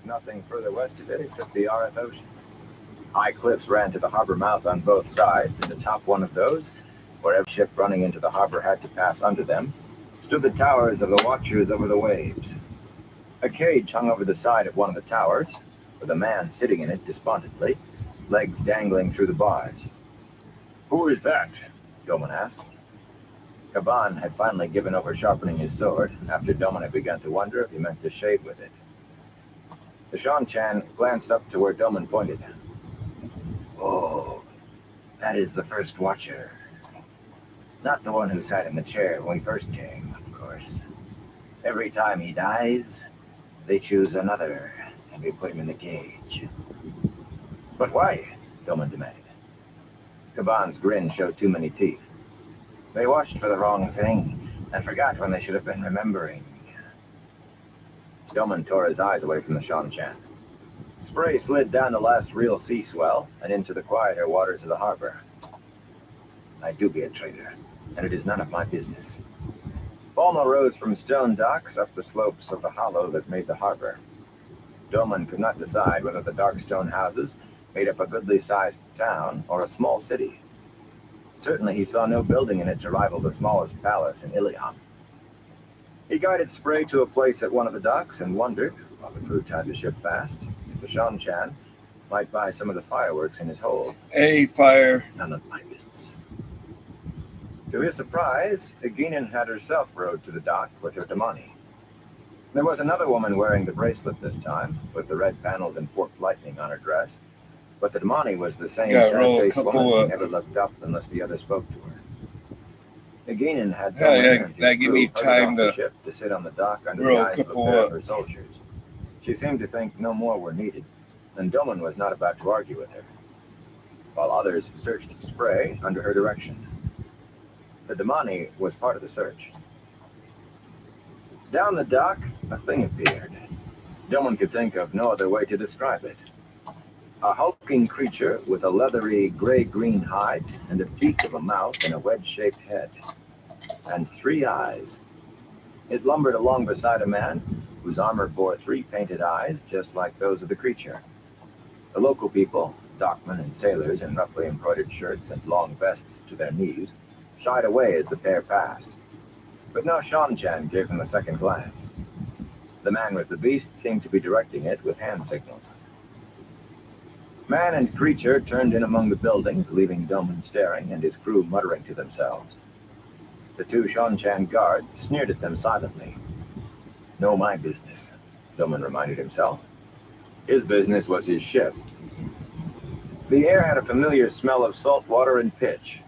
with nothing further west of it except the Arth Ocean. High cliffs ran to the harbor mouth on both sides, and atop one of those, where every ship running into the harbor had to pass under them, stood the towers of the watchers over the waves. A cage hung over the side of one of the towers, with a man sitting in it despondently, legs dangling through the bars. "Who is that?" Doman asked. Kaban had finally given over sharpening his sword, after Doman had begun to wonder if he meant to shave with it. The Shan-Chan glanced up to where Doman pointed. "Oh, that is the first watcher. Not the one who sat in the chair when we first came, of course. Every time he dies, they choose another, and we put him in the cage." "But why?" Doman demanded. Kaban's grin showed too many teeth. "They watched for the wrong thing, and forgot when they should have been remembering." Doman tore his eyes away from the Shan-Chan. Spray slid down the last real sea swell and into the quieter waters of the harbor. "I do be a trader, and it is none of my business." Balma rose from stone docks up the slopes of the hollow that made the harbor. Doman could not decide whether the dark stone houses made up a goodly-sized town or a small city. Certainly he saw no building in it to rival the smallest palace in Ilion. He guided Spray to a place at one of the docks and wondered, while the crew tied the ship fast, if the Shan-Chan might buy some of the fireworks in his hold. "Hey, fire." "None of my business." To his surprise, Eginin had herself rowed to the dock with her Damani. There was another woman wearing the bracelet this time, with the red panels and forked lightning on her dress, but the Damani was the same sad-faced woman who never looked up unless the other spoke to her. Eginin had Doman and his crew hurried off the ship to sit on the dock under the eyes of a pair of her soldiers. She seemed to think no more were needed, and Doman was not about to argue with her, while others searched Spray under her direction. The Damani was part of the search. Down the dock, a thing appeared. Doman could think of no other way to describe it. A hulking creature with a leathery gray-green hide and a beak of a mouth and a wedge-shaped head. And 3 eyes. It lumbered along beside a man whose armor bore 3 painted eyes, just like those of the creature. The local people, dockmen and sailors in roughly embroidered shirts and long vests to their knees, shied away as the pair passed. But no Shan-Chan gave them a second glance. The man with the beast seemed to be directing it with hand signals. Man and creature turned in among the buildings, leaving Doman staring and his crew muttering to themselves. The 2 Shan-Chan guards sneered at them silently. "No my business," Doman reminded himself. His business was his ship. The air had a familiar smell of salt water and pitch.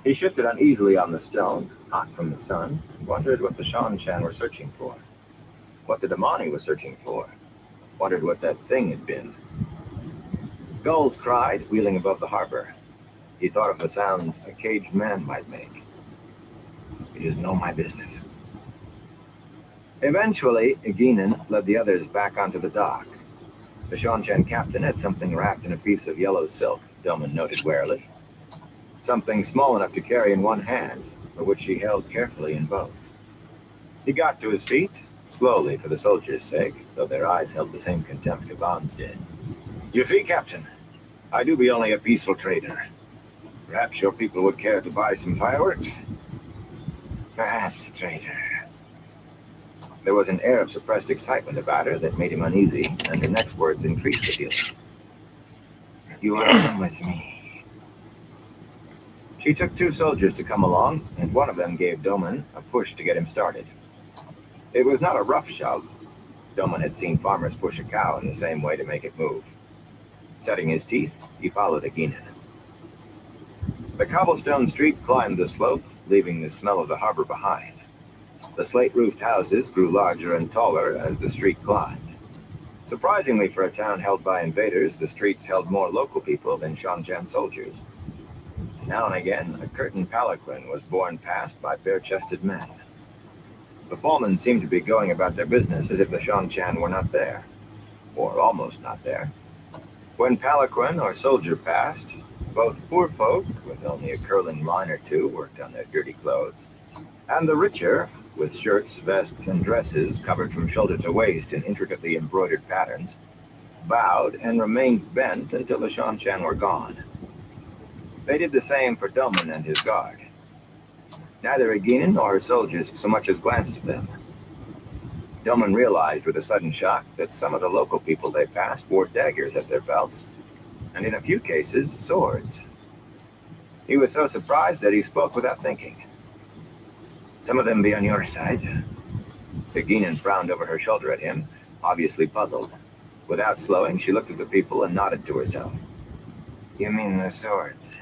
He shifted uneasily on the stone, hot from the sun, and wondered what the Shan-Chan were searching for. What the Damani was searching for. Wondered what that thing had been. Gulls cried, wheeling above the harbor. He thought of the sounds a caged man might make. It is no my business. Eventually, Eginin led the others back onto the dock. The Shan-Chan captain had something wrapped in a piece of yellow silk, Doman noted warily. Something small enough to carry in one hand, but which she held carefully in both. He got to his feet, slowly for the soldiers' sake, though their eyes held the same contempt Kaban's did. "You see, Captain, I do be only a peaceful trader. Perhaps your people would care to buy some fireworks?" "Perhaps, trader." There was an air of suppressed excitement about her that made him uneasy, and her next words increased the feeling. "You are come with me." She took 2 soldiers to come along, and one of them gave Doman a push to get him started. It was not a rough shove. Doman had seen farmers push a cow in the same way to make it move. Setting his teeth, he followed Eginin. The cobblestone street climbed the slope, leaving the smell of the harbor behind. The slate-roofed houses grew larger and taller as the street climbed. Surprisingly for a town held by invaders, the streets held more local people than Shan-Chan soldiers. Now and again, a curtained palanquin was borne past by bare-chested men. The foremen seemed to be going about their business as if the Shan-Chan were not there, or almost not there. When palanquin or soldier passed, both poor folk, with only a curling line or 2, worked on their dirty clothes, and the richer, with shirts, vests, and dresses covered from shoulder to waist in intricately embroidered patterns, bowed, and remained bent until the Shanshan were gone. They did the same for Doman and his guard. Neither Aginin nor her soldiers so much as glanced at them. Doman realized with a sudden shock that some of the local people they passed wore daggers at their belts, and in a few cases, swords. He was so surprised that he spoke without thinking. Some of them be on your side. Aginin frowned over her shoulder at him, obviously puzzled. Without slowing, she looked at the people and nodded to herself. You mean the swords?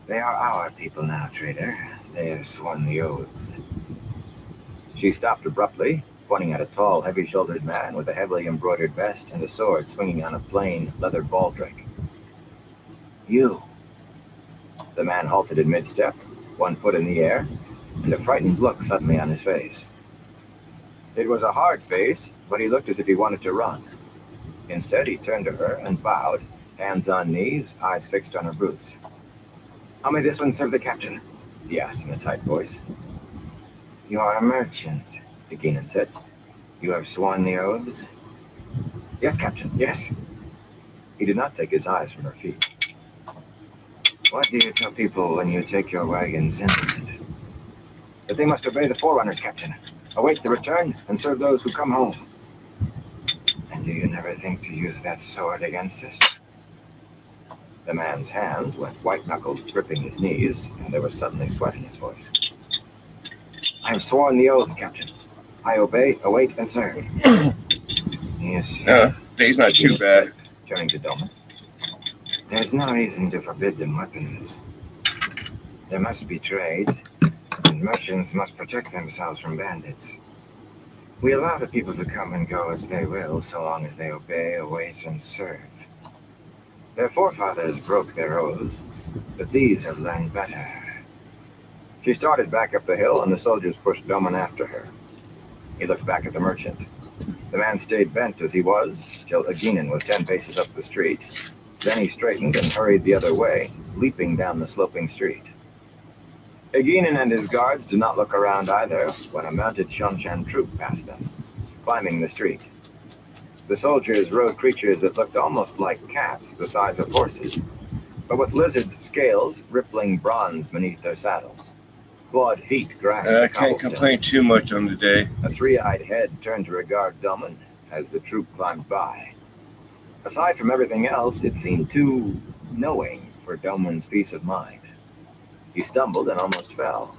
They are our people now, trader. They have sworn the oaths. She stopped abruptly, pointing at a tall, heavy-shouldered man with a heavily embroidered vest and a sword swinging on a plain, leather baldric. You! The man halted in mid-step, one foot in the air, and a frightened look suddenly on his face. It was a hard face, but he looked as if he wanted to run. Instead, he turned to her and bowed, hands on knees, eyes fixed on her boots. How may this one serve the captain? He asked in a tight voice. You are a merchant, Aginin said. You have sworn the oaths? Yes, captain, yes. He did not take his eyes from her feet. What do you tell people when you take your wagons inland? That they must obey the forerunners, captain. Await the return and serve those who come home. And do you never think to use that sword against us? The man's hands went white-knuckled, gripping his knees, and there was suddenly sweat in his voice. I have sworn the oaths, captain. I obey, await, and serve. Yes. He's not too bad. Turning to Doman. There's no reason to forbid them weapons. There must be trade, and merchants must protect themselves from bandits. We allow the people to come and go as they will, so long as they obey, await, and serve. Their forefathers broke their oaths, but these have learned better. She started back up the hill, and the soldiers pushed Doman after her. He looked back at the merchant. The man stayed bent as he was, till Aginin was 10 paces up the street. Then he straightened and hurried the other way, leaping down the sloping street. Aginin and his guards did not look around either when a mounted Shanshan troop passed them, climbing the street. The soldiers rode creatures that looked almost like cats the size of horses, but with lizards' scales rippling bronze beneath their saddles. Clawed feet grasped the cobblestone. I can't complain too much on the day. A three-eyed head turned to regard Doman as the troop climbed by. Aside from everything else, it seemed too knowing for Doman's peace of mind. He stumbled and almost fell.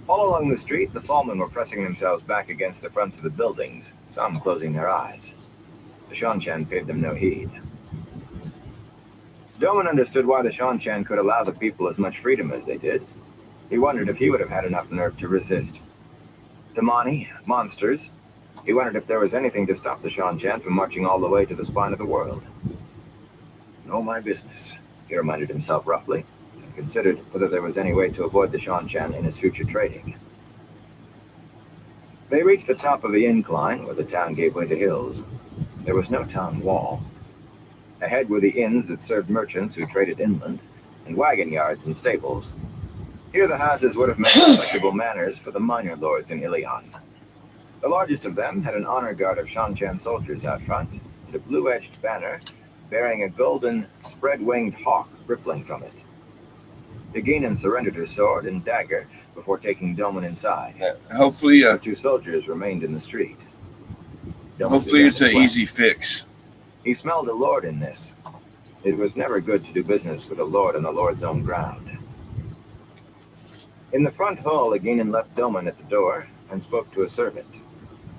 All along the street, the fallmen were pressing themselves back against the fronts of the buildings, some closing their eyes. The Shanshan paid them no heed. Doman understood why the Shanshan could allow the people as much freedom as they did. He wondered if he would have had enough nerve to resist. Damani, monsters. He wondered if there was anything to stop the Shanshan from marching all the way to the spine of the world. No, my business, he reminded himself roughly, and considered whether there was any way to avoid the Shanshan in his future trading. They reached the top of the incline where the town gave way to hills. There was no town wall. Ahead were the inns that served merchants who traded inland, and wagon yards and stables. Here the houses would have made respectable manners for the minor lords in Ilion. The largest of them had an honor guard of Shanshan soldiers out front, and a blue-edged banner bearing a golden, spread-winged hawk rippling from it. Aginin surrendered her sword and dagger before taking Doman inside. Hopefully, the two soldiers remained in the street. Hopefully it's an easy fix. He smelled a lord in this. It was never good to do business with a lord on the lord's own ground. In the front hall, Aginin left Doman at the door and spoke to a servant,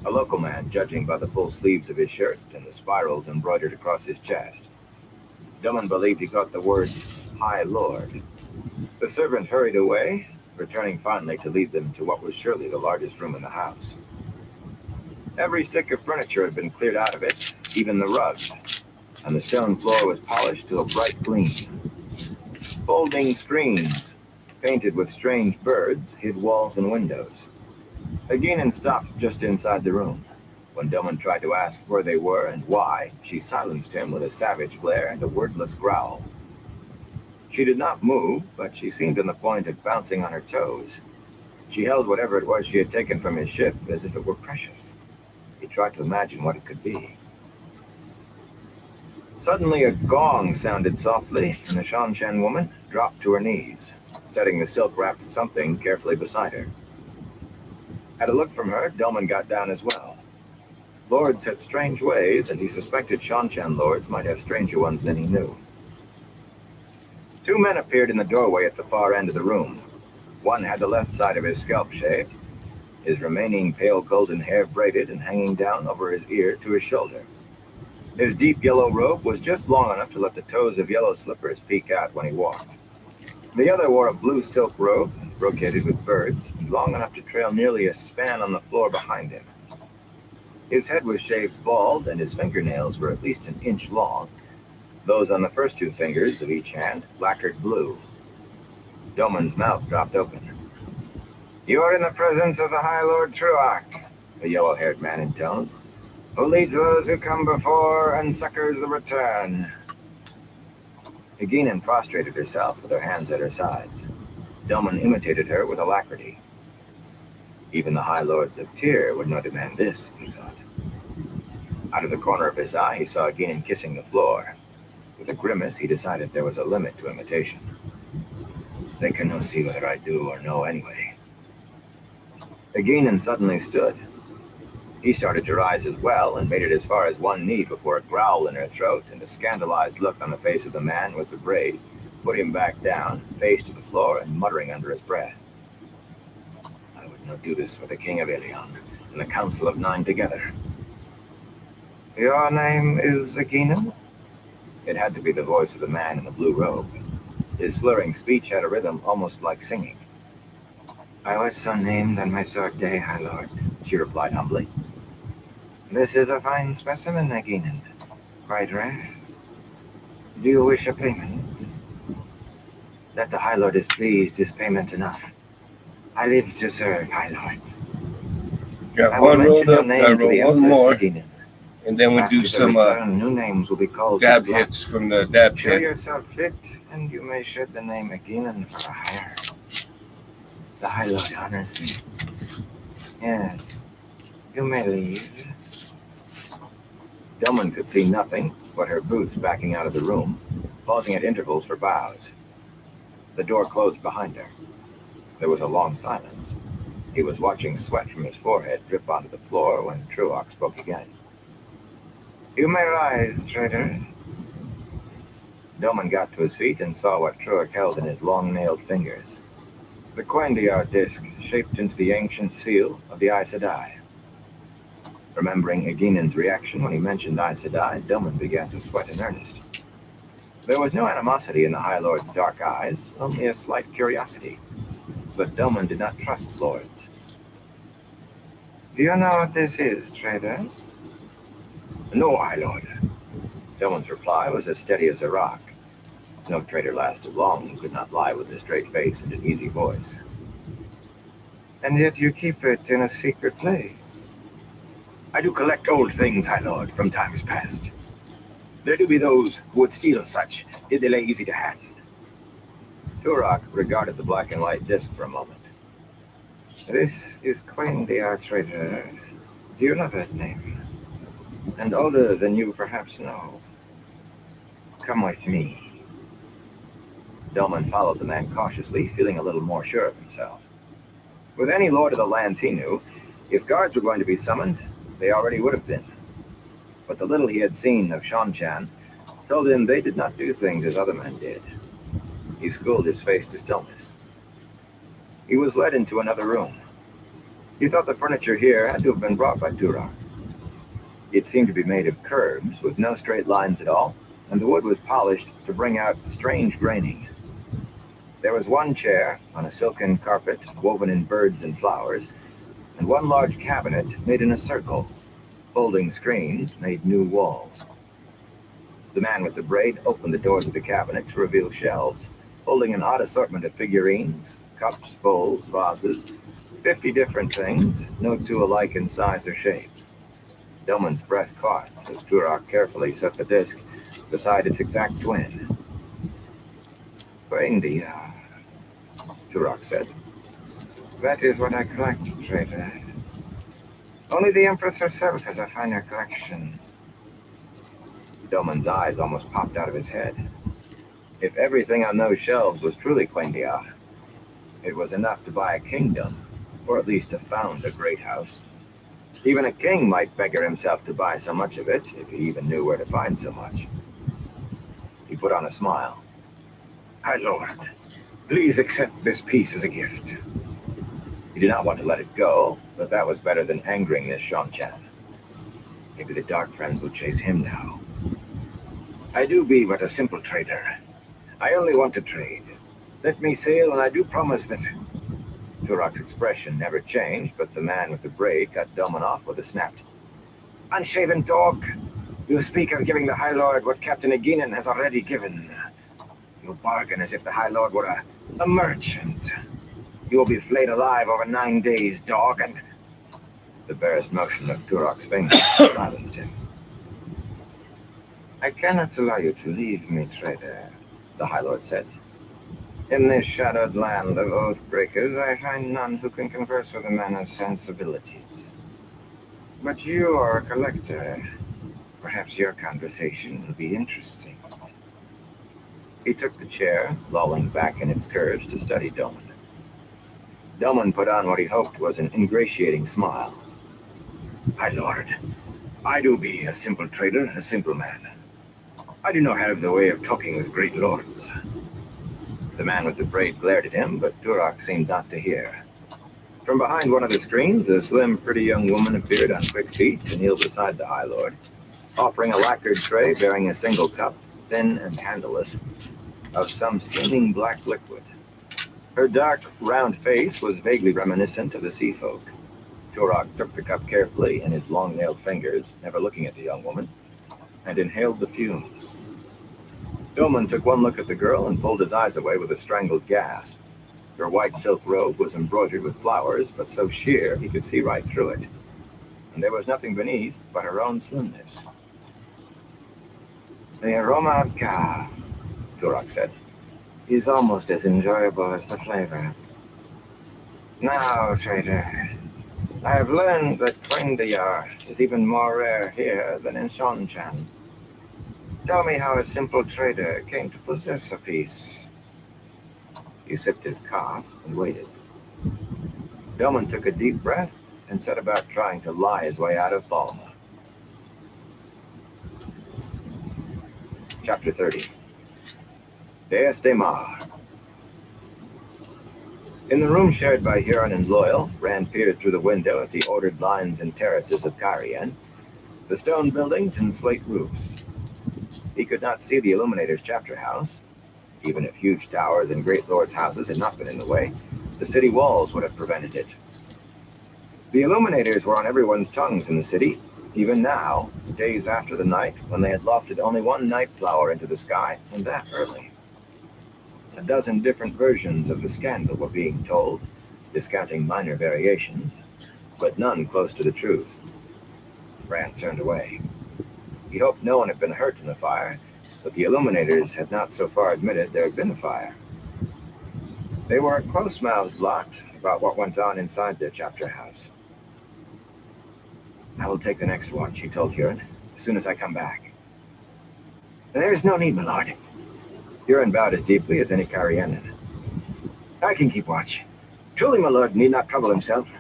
a local man, judging by the full sleeves of his shirt and the spirals embroidered across his chest. Doman believed he caught the words, High Lord. The servant hurried away, returning finally to lead them to what was surely the largest room in the house. Every stick of furniture had been cleared out of it, even the rugs, and the stone floor was polished to a bright gleam. Folding screens, painted with strange birds, hid walls and windows. Aginin stopped just inside the room. When Doman tried to ask where they were and why, she silenced him with a savage glare and a wordless growl. She did not move, but she seemed on the point of bouncing on her toes. She held whatever it was she had taken from his ship as if it were precious. He tried to imagine what it could be. Suddenly, a gong sounded softly, and the Shanshan woman dropped to her knees, setting the silk-wrapped something carefully beside her. At a look from her, Delman got down as well. Lords had strange ways, and he suspected Shanshan lords might have stranger ones than he knew. Two men appeared in the doorway at the far end of the room. One had the left side of his scalp shaved, his remaining pale golden hair braided and hanging down over his ear to his shoulder. His deep yellow robe was just long enough to let the toes of yellow slippers peek out when he walked. The other wore a blue silk robe, brocaded with birds, long enough to trail nearly a span on the floor behind him. His head was shaved bald, and his fingernails were at least an inch long, those on the first two fingers of each hand lacquered blue. Doman's mouth dropped open. "You are in the presence of the High Lord Truach," the yellow-haired man intoned, "who leads those who come before and succors the return." Eginin prostrated herself with her hands at her sides. Doman imitated her with alacrity. Even the High Lords of Tyr would not demand this, he thought. Out of the corner of his eye, he saw Eginin kissing the floor. With a grimace, he decided there was a limit to imitation. "They can no see whether I do or no anyway." Eginin suddenly stood. He started to rise as well and made it as far as one knee before a growl in her throat and a scandalized look on the face of the man with the braid put him back down, face to the floor and muttering under his breath. "I would not do this for the King of Ilion and the Council of Nine together." "Your name is Eginin?" It had to be the voice of the man in the blue robe. His slurring speech had a rhythm almost like singing. "I was so named on my sword day, High Lord," she replied humbly. "This is a fine specimen, Eginin. Quite rare. Do you wish a payment?" "That the High Lord is pleased is payment enough. I live to serve, High Lord." Got "I will one rolled mention your up, gotta name to roll the one Empress, more, Eginin. and then we do After the some return, new names will be called dab with blood. hits from the dab Show pen. yourself fit, and you may shed the name Eginin for a hire. The High Lord honors me. Yes, you may leave." Delman could see nothing but her boots backing out of the room, pausing at intervals for bows. The door closed behind her. There was a long silence. He was watching sweat from his forehead drip onto the floor when Truach spoke again. "You may rise, traitor." Delman got to his feet and saw what Truach held in his long-nailed fingers. The Quendiar disc shaped into the ancient seal of the Aes Sedai. Remembering Eginin's reaction when he mentioned Aes Sedai, Delman began to sweat in earnest. There was no animosity in the High Lord's dark eyes, only a slight curiosity. But Delman did not trust lords. "Do you know what this is, traitor?" "No, High Lord." Delman's reply was as steady as a rock. No traitor lasted long who could not lie with a straight face and an easy voice. "And yet you keep it in a secret place." "I do collect old things, High Lord, from times past. There do be those who would steal such, did they lay easy to hand." Turok regarded the black and white disc for a moment. "This is Quendiar, traitor. Do you know that name? And older than you perhaps know. Come with me." Delman followed the man cautiously, feeling a little more sure of himself. With any lord of the lands he knew, if guards were going to be summoned, they already would have been. But the little he had seen of Shanshan told him they did not do things as other men did. He schooled his face to stillness. He was led into another room. He thought the furniture here had to have been brought by Turok. It seemed to be made of curves, with no straight lines at all, and the wood was polished to bring out strange graining. There was one chair on a silken carpet woven in birds and flowers, and one large cabinet made in a circle. Folding screens made new walls. The man with the braid opened the doors of the cabinet to reveal shelves, holding an odd assortment of figurines, cups, bowls, vases, 50 different things, no two alike in size or shape. Delman's breath caught as Turok carefully set the disc beside its exact twin. "Quendiar," Turok said. "That is what I collect, traitor. Only the Empress herself has a finer collection." Doman's eyes almost popped out of his head. If everything on those shelves was truly Quendia, it was enough to buy a kingdom, or at least to found a great house. Even a king might beggar himself to buy so much of it, if he even knew where to find so much. He put on a smile. "High Lord, please accept this piece as a gift." He did not want to let it go, but that was better than angering this Shanchan. Maybe the Dark Friends will chase him now. "I do be but a simple trader. I only want to trade. Let me sail, and I do promise that..." Turok's expression never changed, but the man with the braid cut Doman off with a snapped, "Unshaven dog! You speak of giving the High Lord what Captain Eginin has already given. You bargain as if the High Lord were a merchant. You will be flayed alive over 9 days, dog, and..." The barest motion of Turok's fingers silenced him. "I cannot allow you to leave me, trader," the High Lord said. "In this shadowed land of oath-breakers, I find none who can converse with a man of sensibilities. But you are a collector. Perhaps your conversation will be interesting." He took the chair, lolling back in its curves to study Doman. Doman put on what he hoped was an ingratiating smile. "High Lord, I do be a simple trader, a simple man. I do not have the way of talking with great lords." The man with the braid glared at him, but Turok seemed not to hear. From behind one of the screens, a slim, pretty young woman appeared on quick feet to kneel beside the High Lord, offering a lacquered tray bearing a single cup, thin and handleless, of some steaming black liquid. Her dark, round face was vaguely reminiscent of the sea folk. Turok took the cup carefully in his long-nailed fingers, never looking at the young woman, and inhaled the fumes. Doman took one look at the girl and pulled his eyes away with a strangled gasp. Her white silk robe was embroidered with flowers, but so sheer he could see right through it. And there was nothing beneath but her own slimness. "The aroma of calf," Turok said, "is almost as enjoyable as the flavor. Now, trader, I have learned that Quendia is even more rare here than in Shanchan. Tell me how a simple trader came to possess a piece." He sipped his cough and waited. Doman took a deep breath and set about trying to lie his way out of Thalma. Chapter 30. Deus de Mar. In the room shared by Huron and Loyal, Rand peered through the window at the ordered lines and terraces of Carien, the stone buildings and slate roofs. He could not see the Illuminator's chapter house. Even if huge towers and great lords' houses had not been in the way, the city walls would have prevented it. The Illuminators were on everyone's tongues in the city, even now, days after the night when they had lofted only one night flower into the sky, and that early. A dozen different versions of the scandal were being told, discounting minor variations, but none close to the truth. Rand turned away. He hoped no one had been hurt in the fire, but the Illuminators had not so far admitted there had been a fire. They were a close-mouthed lot about what went on inside their chapter house. "I will take the next watch," he told Huron, "as soon as I come back." "There is no need, my lord." Huron bowed as deeply as any Carienan. "I can keep watch. Truly, my lord need not trouble himself."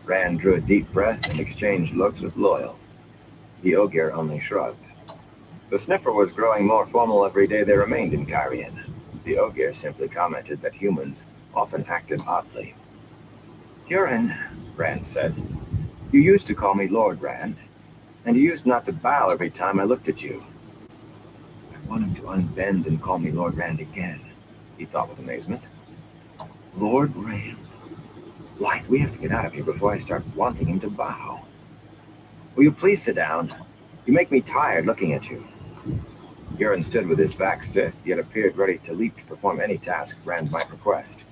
Rand drew a deep breath and exchanged looks with Loyal. The Ogier only shrugged. The sniffer was growing more formal every day they remained in Carien. The Ogier simply commented that humans often acted oddly. "Huron," Rand said, "you used to call me Lord Rand, and you used not to bow every time I looked at you." "I want him to unbend and call me Lord Rand again," he thought with amazement. "Lord Rand? Light, we have to get out of here before I start wanting him to bow. Will you please sit down? You make me tired looking at you." Huron stood with his back stiff, yet appeared ready to leap to perform any task Rand might request.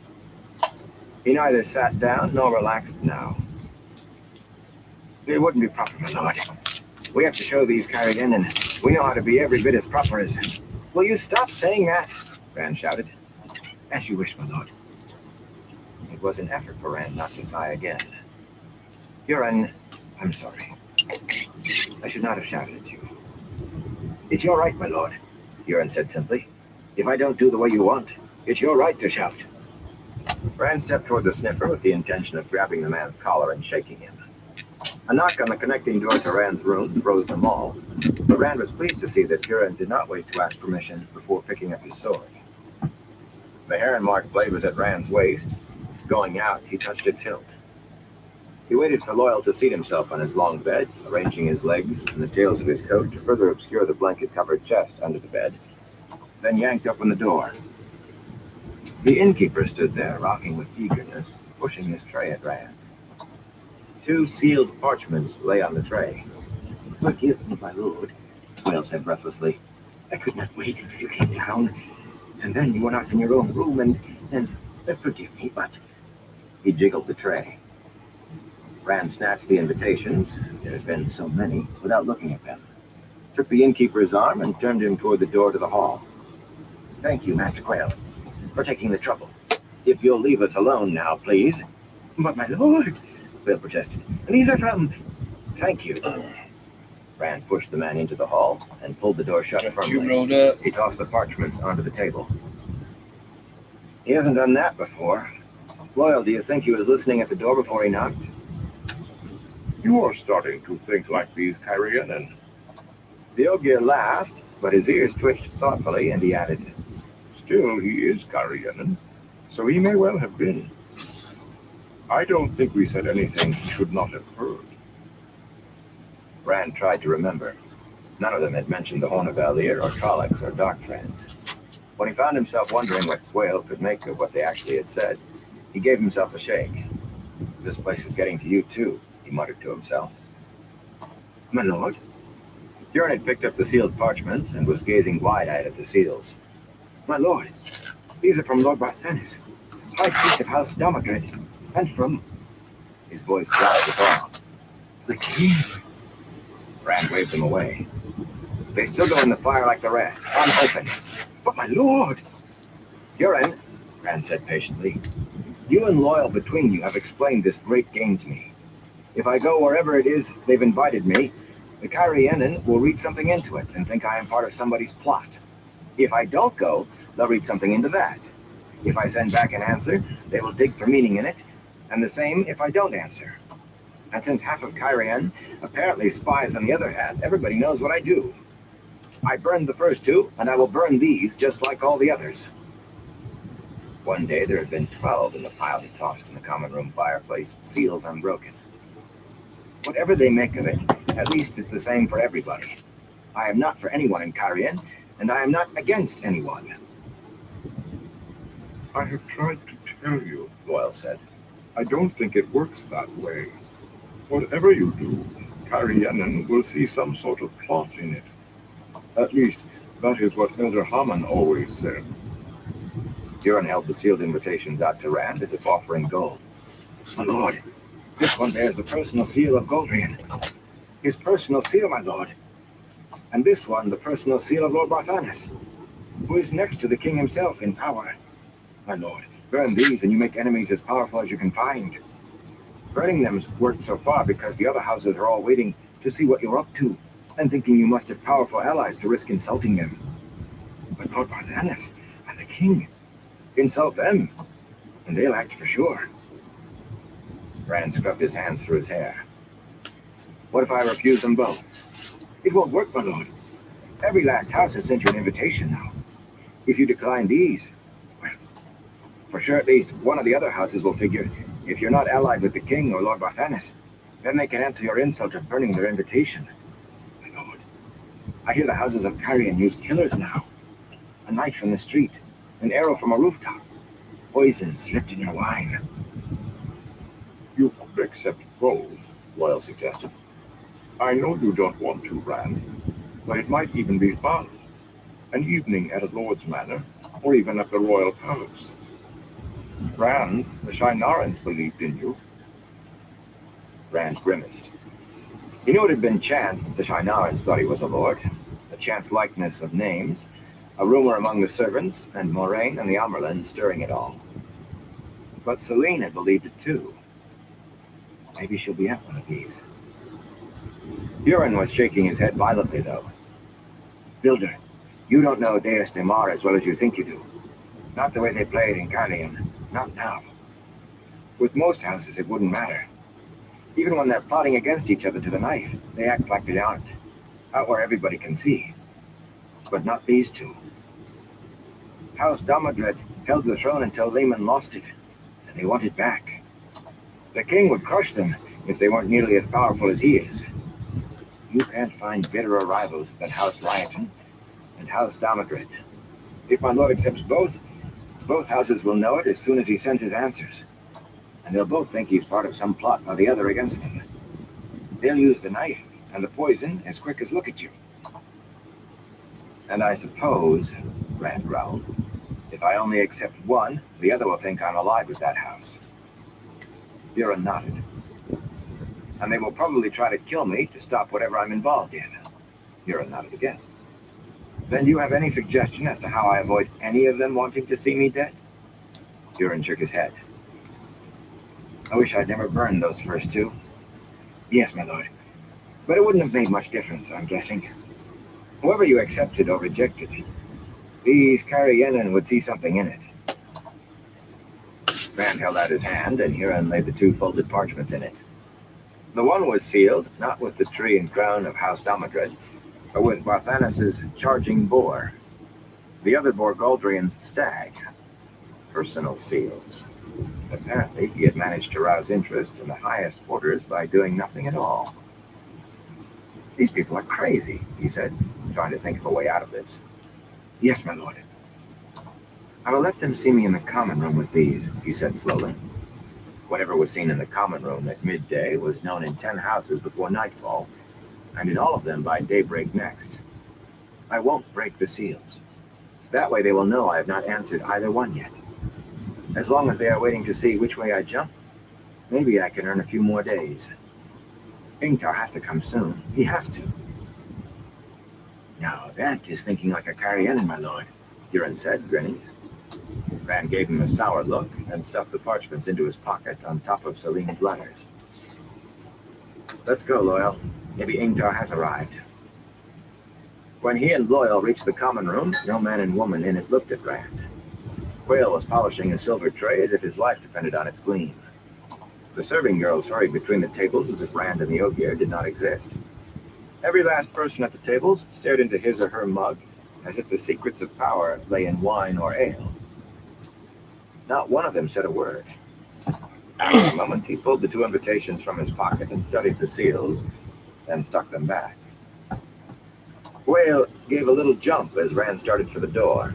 He neither sat down nor relaxed now. "It wouldn't be proper, my lord. We have to show these Carrigan, and we know how to be every bit as proper as..." "Will you stop saying that?" Rand shouted. "As you wish, my lord." It was an effort for Rand not to sigh again. "Huron, I'm sorry. I should not have shouted at you. It's your right, my lord, Buren said simply. If I don't do the way you want, it's your right to shout. Rand stepped toward the sniffer with the intention of grabbing the man's collar and shaking him. A knock on the connecting door to Rand's room froze them all, but Rand was pleased to see that Buren did not wait to ask permission before picking up his sword. The heron-marked blade was at Rand's waist. Going out, he touched its hilt. He waited for Loyal to seat himself on his long bed, arranging his legs and the tails of his coat to further obscure the blanket-covered chest under the bed, then yanked open the door. The innkeeper stood there, rocking with eagerness, pushing his tray at Rand. 2 sealed parchments lay on the tray. Forgive me, my lord, Loyal said breathlessly. I could not wait until you came down, and then you went off in your own room, and forgive me, but... He jiggled the tray. Rand snatched the invitations, there had been so many, without looking at them, took the innkeeper's arm and turned him toward the door to the hall. Thank you, Master Quayle, for taking the trouble. If you'll leave us alone now, please. But my lord, Quayle protested, these are from... Thank you. Rand pushed the man into the hall and pulled the door shut firmly. You rolled up. He tossed the parchments onto the table. He hasn't done that before. Loyal, do you think he was listening at the door before he knocked? You are starting to think like these Kyrianen. The Ogier laughed, but his ears twitched thoughtfully, and he added, Still, he is Kyrianen, so he may well have been. I don't think we said anything he should not have heard. Rand tried to remember. None of them had mentioned the Horn of Valir or Trollocs or Dark Friends. When he found himself wondering what Quayle could make of what they actually had said, he gave himself a shake. This place is getting to you too, he muttered to himself. My lord? Buren had picked up the sealed parchments and was gazing wide-eyed at the seals. My lord, these are from Lord Barthanes, High Priest of House Damagrid, and from... His voice dropped with awe. The king. Rand waved them away. They still go in the fire like the rest, unopened. But my lord! Buren, Rand said patiently, you and Loyal between you have explained this great game to me. If I go wherever it is they've invited me, the Kyrianen will read something into it and think I am part of somebody's plot. If I don't go, they'll read something into that. If I send back an answer, they will dig for meaning in it, and the same if I don't answer. And since half of Kyrian apparently spies on the other half, everybody knows what I do. I burned the first 2, and I will burn these just like all the others. One day there had been 12 in the pile he tossed in the common room fireplace, seals unbroken. Whatever they make of it, at least it's the same for everybody. I am not for anyone in Kyrian, and I am not against anyone. I have tried to tell you, Loyal said. I don't think it works that way. Whatever you do, Kyrianen will see some sort of plot in it. At least, that is what Elder Haman always said. Buren held the sealed invitations out to Rand as if offering gold. My lord, this one bears the personal seal of Goldrian. His personal seal, my lord. And this one, the personal seal of Lord Barthanes, who is next to the king himself in power. My lord, burn these and you make enemies as powerful as you can find. Burning them's worked so far because the other houses are all waiting to see what you're up to, and thinking you must have powerful allies to risk insulting them. But Lord Barthanes and the king, insult them, and they'll act for sure. Rand scrubbed his hands through his hair. What if I refuse them both? It won't work, my lord. Every last house has sent you an invitation now. If you decline these, well, for sure at least one of the other houses will figure, if you're not allied with the king or Lord Barthanes, then they can answer your insult of burning their invitation. My lord, I hear the houses of Kyrian use killers now. A knife from the street, an arrow from a rooftop, poison slipped in your wine. You could accept both, Loyal suggested. I know you don't want to, Rand, but it might even be fun. An evening at a lord's manor, or even at the royal palace. Rand, the Shienarans believed in you. Rand grimaced. He knew it had been chance that the Shienarans thought he was a lord, a chance likeness of names, a rumor among the servants, and Moraine and the Amerlin stirring it all. But Selene had believed it too. Maybe she'll be at one of these. Buren was shaking his head violently, though. Builder, you don't know Deus de Mar as well as you think you do. Not the way they play it in Carleon. Not now. With most houses, it wouldn't matter. Even when they're plotting against each other to the knife, they act like they aren't. Out where everybody can see. But not these two. House Domadred held the throne until Lehman lost it, and they want it back. The king would crush them if they weren't nearly as powerful as he is. You can't find bitterer rivals than House Rioton and House Domadred. If my lord accepts both houses will know it as soon as he sends his answers. And they'll both think he's part of some plot by the other against them. They'll use the knife and the poison as quick as look at you. And I suppose, Rand growled, if I only accept one, the other will think I'm allied with that house. Buren nodded. And they will probably try to kill me to stop whatever I'm involved in. Buren nodded again. Then do you have any suggestion as to how I avoid any of them wanting to see me dead? Buren shook his head. I wish I'd never burned those first two. Yes, my lord. But it wouldn't have made much difference, I'm guessing. Whoever you accepted or rejected, these Carrienan would see something in it. Rand held out his hand, and Huron laid the two folded parchments in it. The one was sealed, not with the tree and crown of House Domadred, but with Barthanas's charging boar. The other bore Galdrian's stag. Personal seals. Apparently, he had managed to rouse interest in the highest orders by doing nothing at all. These people are crazy, he said, trying to think of a way out of this. Yes, my lord. I will let them see me in the common room with these, he said slowly. Whatever was seen in the common room at midday was known in 10 houses before nightfall, and in all of them by daybreak next. I won't break the seals. That way they will know I have not answered either one yet. As long as they are waiting to see which way I jump, maybe I can earn a few more days. Ingtar has to come soon. He has to. Now that is thinking like a Carrienan, my lord, Huron said, grinning. Rand gave him a sour look and stuffed the parchments into his pocket on top of Celine's letters. Let's go, Loyal. Maybe Ingtar has arrived. When he and Loyal reached the common room, no man and woman in it looked at Rand. Quayle was polishing a silver tray as if his life depended on its gleam. The serving girls hurried between the tables as if Rand and the Ogier did not exist. Every last person at the tables stared into his or her mug as if the secrets of power lay in wine or ale. Not one of them said a word. After a moment, he pulled the two invitations from his pocket and studied the seals, then stuck them back. Quayle gave a little jump as Rand started for the door.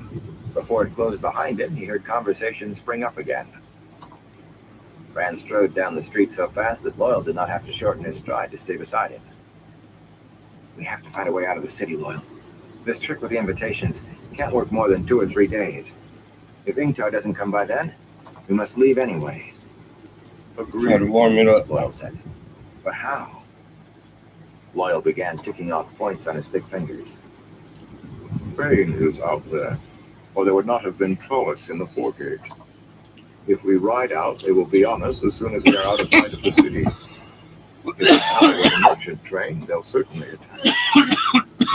Before it closed behind him, he heard conversation spring up again. Rand strode down the street so fast that Loyal did not have to shorten his stride to stay beside him. We have to find a way out of the city, Loyal. This trick with the invitations can't work more than 2 or 3 days. If Ingtar doesn't come by then, we must leave anyway. Try to warm it up. Loyal said. But how? Loyal began ticking off points on his thick fingers. Bane is out there, or there would not have been Trollocs in the foregate. If we ride out, they will be on us as soon as we are out of sight of the city. If it's out with a merchant train, they'll certainly attack.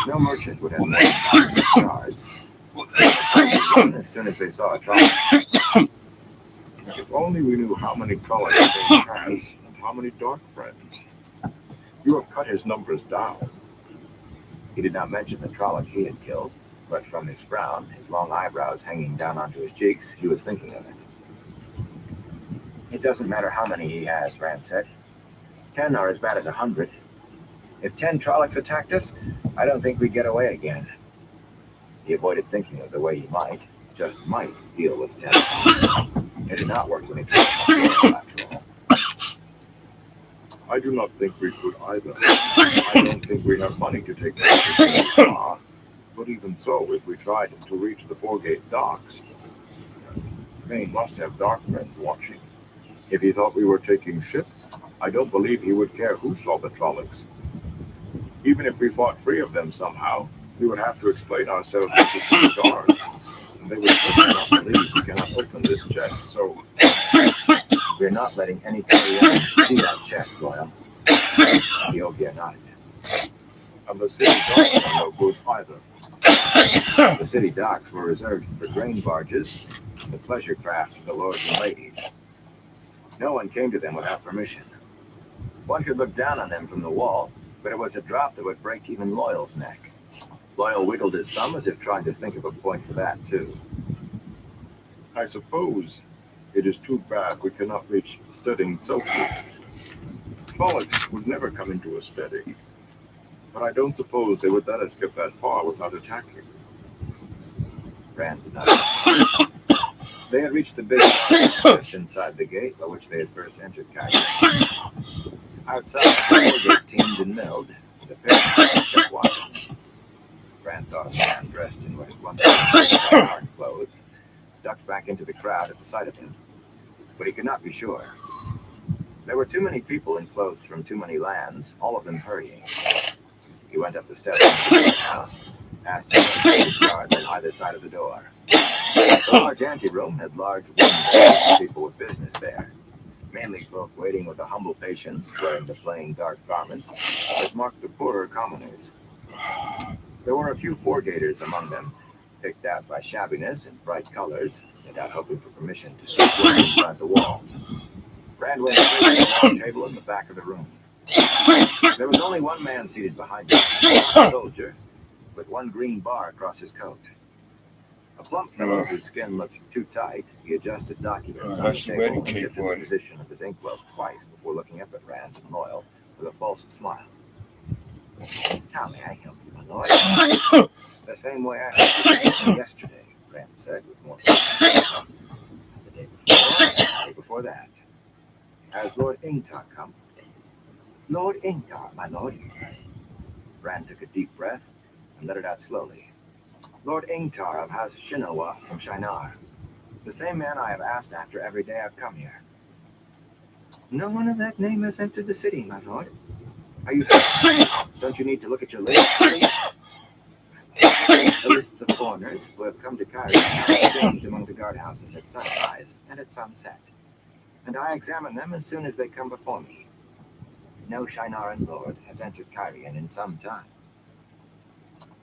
No merchant would have more than 500 yards. As soon as they saw a Trolloc. If only we knew how many Trollocs Bane has and how many dark friends. You have cut his numbers down. He did not mention the Trolloc he had killed, but from his frown, his long eyebrows hanging down onto his cheeks, he was thinking of it. It doesn't matter how many he has, Rand said. 10 are as bad as 100. If 10 Trollocs attacked us, I don't think we'd get away again. He avoided thinking of the way he might, just might, deal with 10. It did not work when he tried after all. I do not think we could either. I don't think we have money to take that far. But even so, if we tried to reach the Foregate docks, Bane must have dark friends watching. If he thought we were taking ship, I don't believe he would care who saw the Trollocs. Even if we fought 3 of them somehow, we would have to explain ourselves to the guards. And they would certainly not believe we cannot open this chest, so we're not letting any Carrienan see that chest, Loyal. The Ogier nodded. And the city guards are no good either. The city docks were reserved for grain barges and the pleasure craft of the lords and ladies. No one came to them without permission. One could look down on them from the wall, but it was a drop that would break even Loyal's neck. Loyal wiggled his thumb as if trying to think of a point for that, too. I suppose it is too bad we cannot reach Steading so quick. Frolics would never come into a Steading, but I don't suppose they would let us get that far without attacking. Rand did not. They had reached the big bar just inside the gate by which they had first entered Cairo. Outside, the gate teemed and milled, and the pair kept watching. Rand thought of a man dressed in what had once been hard clothes, ducked back into the crowd at the sight of him, but he could not be sure. There were too many people in clothes from too many lands, all of them hurrying. He went up the steps into the house, asked him guards on either side of the door. The large anteroom had large wooden people with business there, mainly folk waiting with a humble patience, wearing the plain dark garments that marked the poorer commoners. There were a few four-gators among them, picked out by shabbiness and bright colors, without hoping for permission to sit inside the walls. Rand went straight to the long table in the back of the room. There was only one man seated behind him, a soldier, with one green bar across his coat. A plump fellow whose skin looked too tight, he adjusted documents on the That's the way table to and keep shifted the one. position of his envelope twice before looking up at Rand and Loyal with a false smile. How may I help you, my lord? The same way I helped you yesterday, Rand said with more confidence. The day before that. Has Lord Ingtar come? Lord Ingtar, my lord. Rand took a deep breath and let it out slowly. Lord Ingtar of House Shinowa from Shinar. The same man I have asked after every day I've come here. No one of that name has entered the city, my lord. Are you sure? Don't you need to look at your list, please? The lists of foreigners who have come to Cairo are exchanged among the guardhouses at sunrise and at sunset, and I examine them as soon as they come before me. No Shinaran lord has entered Cairo in some time.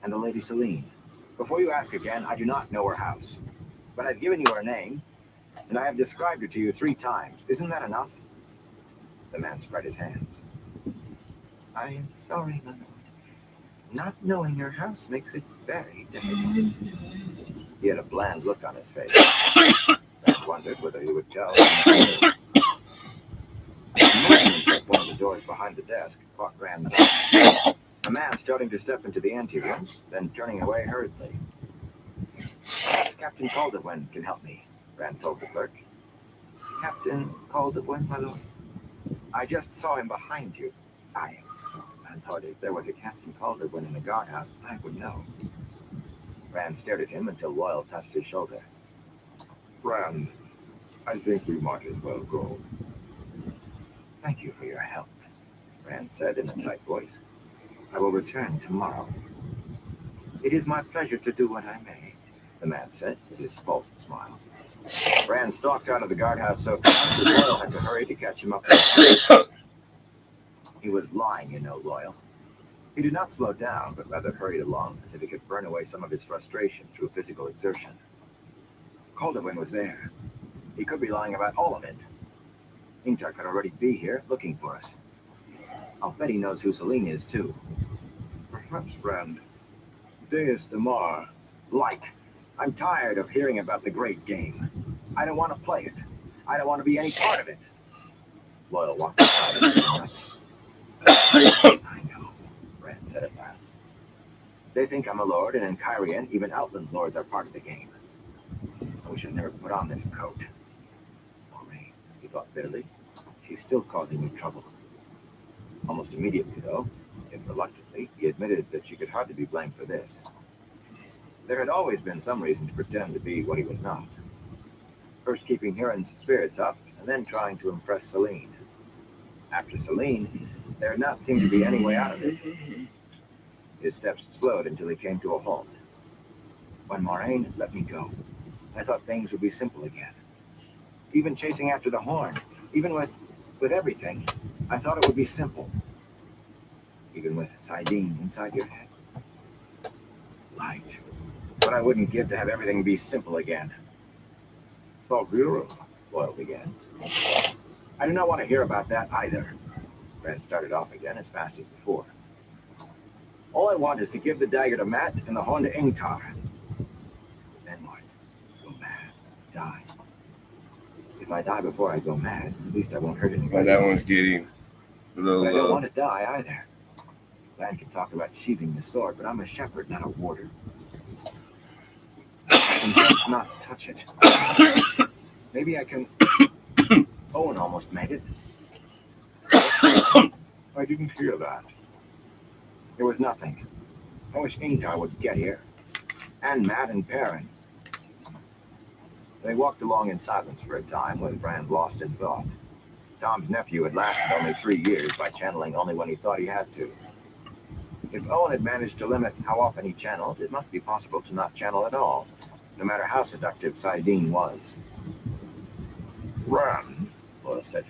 And the Lady Celine. Before you ask again, I do not know her house, but I've given you her name, and I have described her to you 3 times. Isn't that enough? The man spread his hands. I am sorry, my lord. Not knowing your house makes it very difficult. He had a bland look on his face. Rand wondered whether he would tell. The movement at one of the doors behind the desk caught Rand's eye. A man starting to step into the anteroom, then turning away hurriedly. Captain Calderwin can help me, Rand told the clerk. Captain Calderwin, my lord? I just saw him behind you. I am sorry, my lord. If there was a Captain Calderwin in the guardhouse, I would know. Rand stared at him until Loyal touched his shoulder. Rand, I think we might as well go. Thank you for your help, Rand said in a tight voice. I will return tomorrow. It is my pleasure to do what I may, the man said with his false smile. Rand stalked out of the guardhouse so fast that Loyal had to hurry to catch him up. He was lying, you know, Loyal. He did not slow down, but rather hurried along as if he could burn away some of his frustration through physical exertion. Calderwin was there. He could be lying about all of it. Ingtar could already be here, looking for us. I'll bet he knows who Celine is, too. Perhaps, Rand. Deus Damar. Light. I'm tired of hearing about the great game. I don't want to play it. I don't want to be any part of it. Loyal walked aside. I know, Rand said at last. They think I'm a lord, and in Kyrian, even outland lords are part of the game. I wish I'd never put on this coat. Maureen, he thought bitterly. She's still causing me trouble. Almost immediately, though, if reluctantly, he admitted that she could hardly be blamed for this. There had always been some reason to pretend to be what he was not. First keeping Huron's spirits up, and then trying to impress Celine. After Celine, there had not seemed to be any way out of it. His steps slowed until he came to a halt. When Moraine let me go, I thought things would be simple again. Even chasing after the horn, even with everything, I thought it would be simple. Even with Saidin inside your head. Light. what I wouldn't give to have everything be simple again. Tavira, Boyle began. I do not want to hear about that either. Rand started off again as fast as before. All I want is to give the dagger to Matt and the horn to Ingtar. Then what? Go mad. Die. If I die before I go mad, at least I won't hurt But anybody that else. one's getting a little But I don't low. want to die either. Rand can talk about sheathing the sword, but I'm a shepherd, not a warder. I can just not touch it. Maybe I can... Owen almost made it. I didn't hear that. There was nothing. I wish Ingtar would get here. And Matt and Perrin. They walked along in silence for a time, with Rand lost in thought. Tom's nephew had lasted only 3 years by channeling only when he thought he had to. If Owen had managed to limit how often he channeled, it must be possible to not channel at all, no matter how seductive Saidin was. Rand, Boyle said.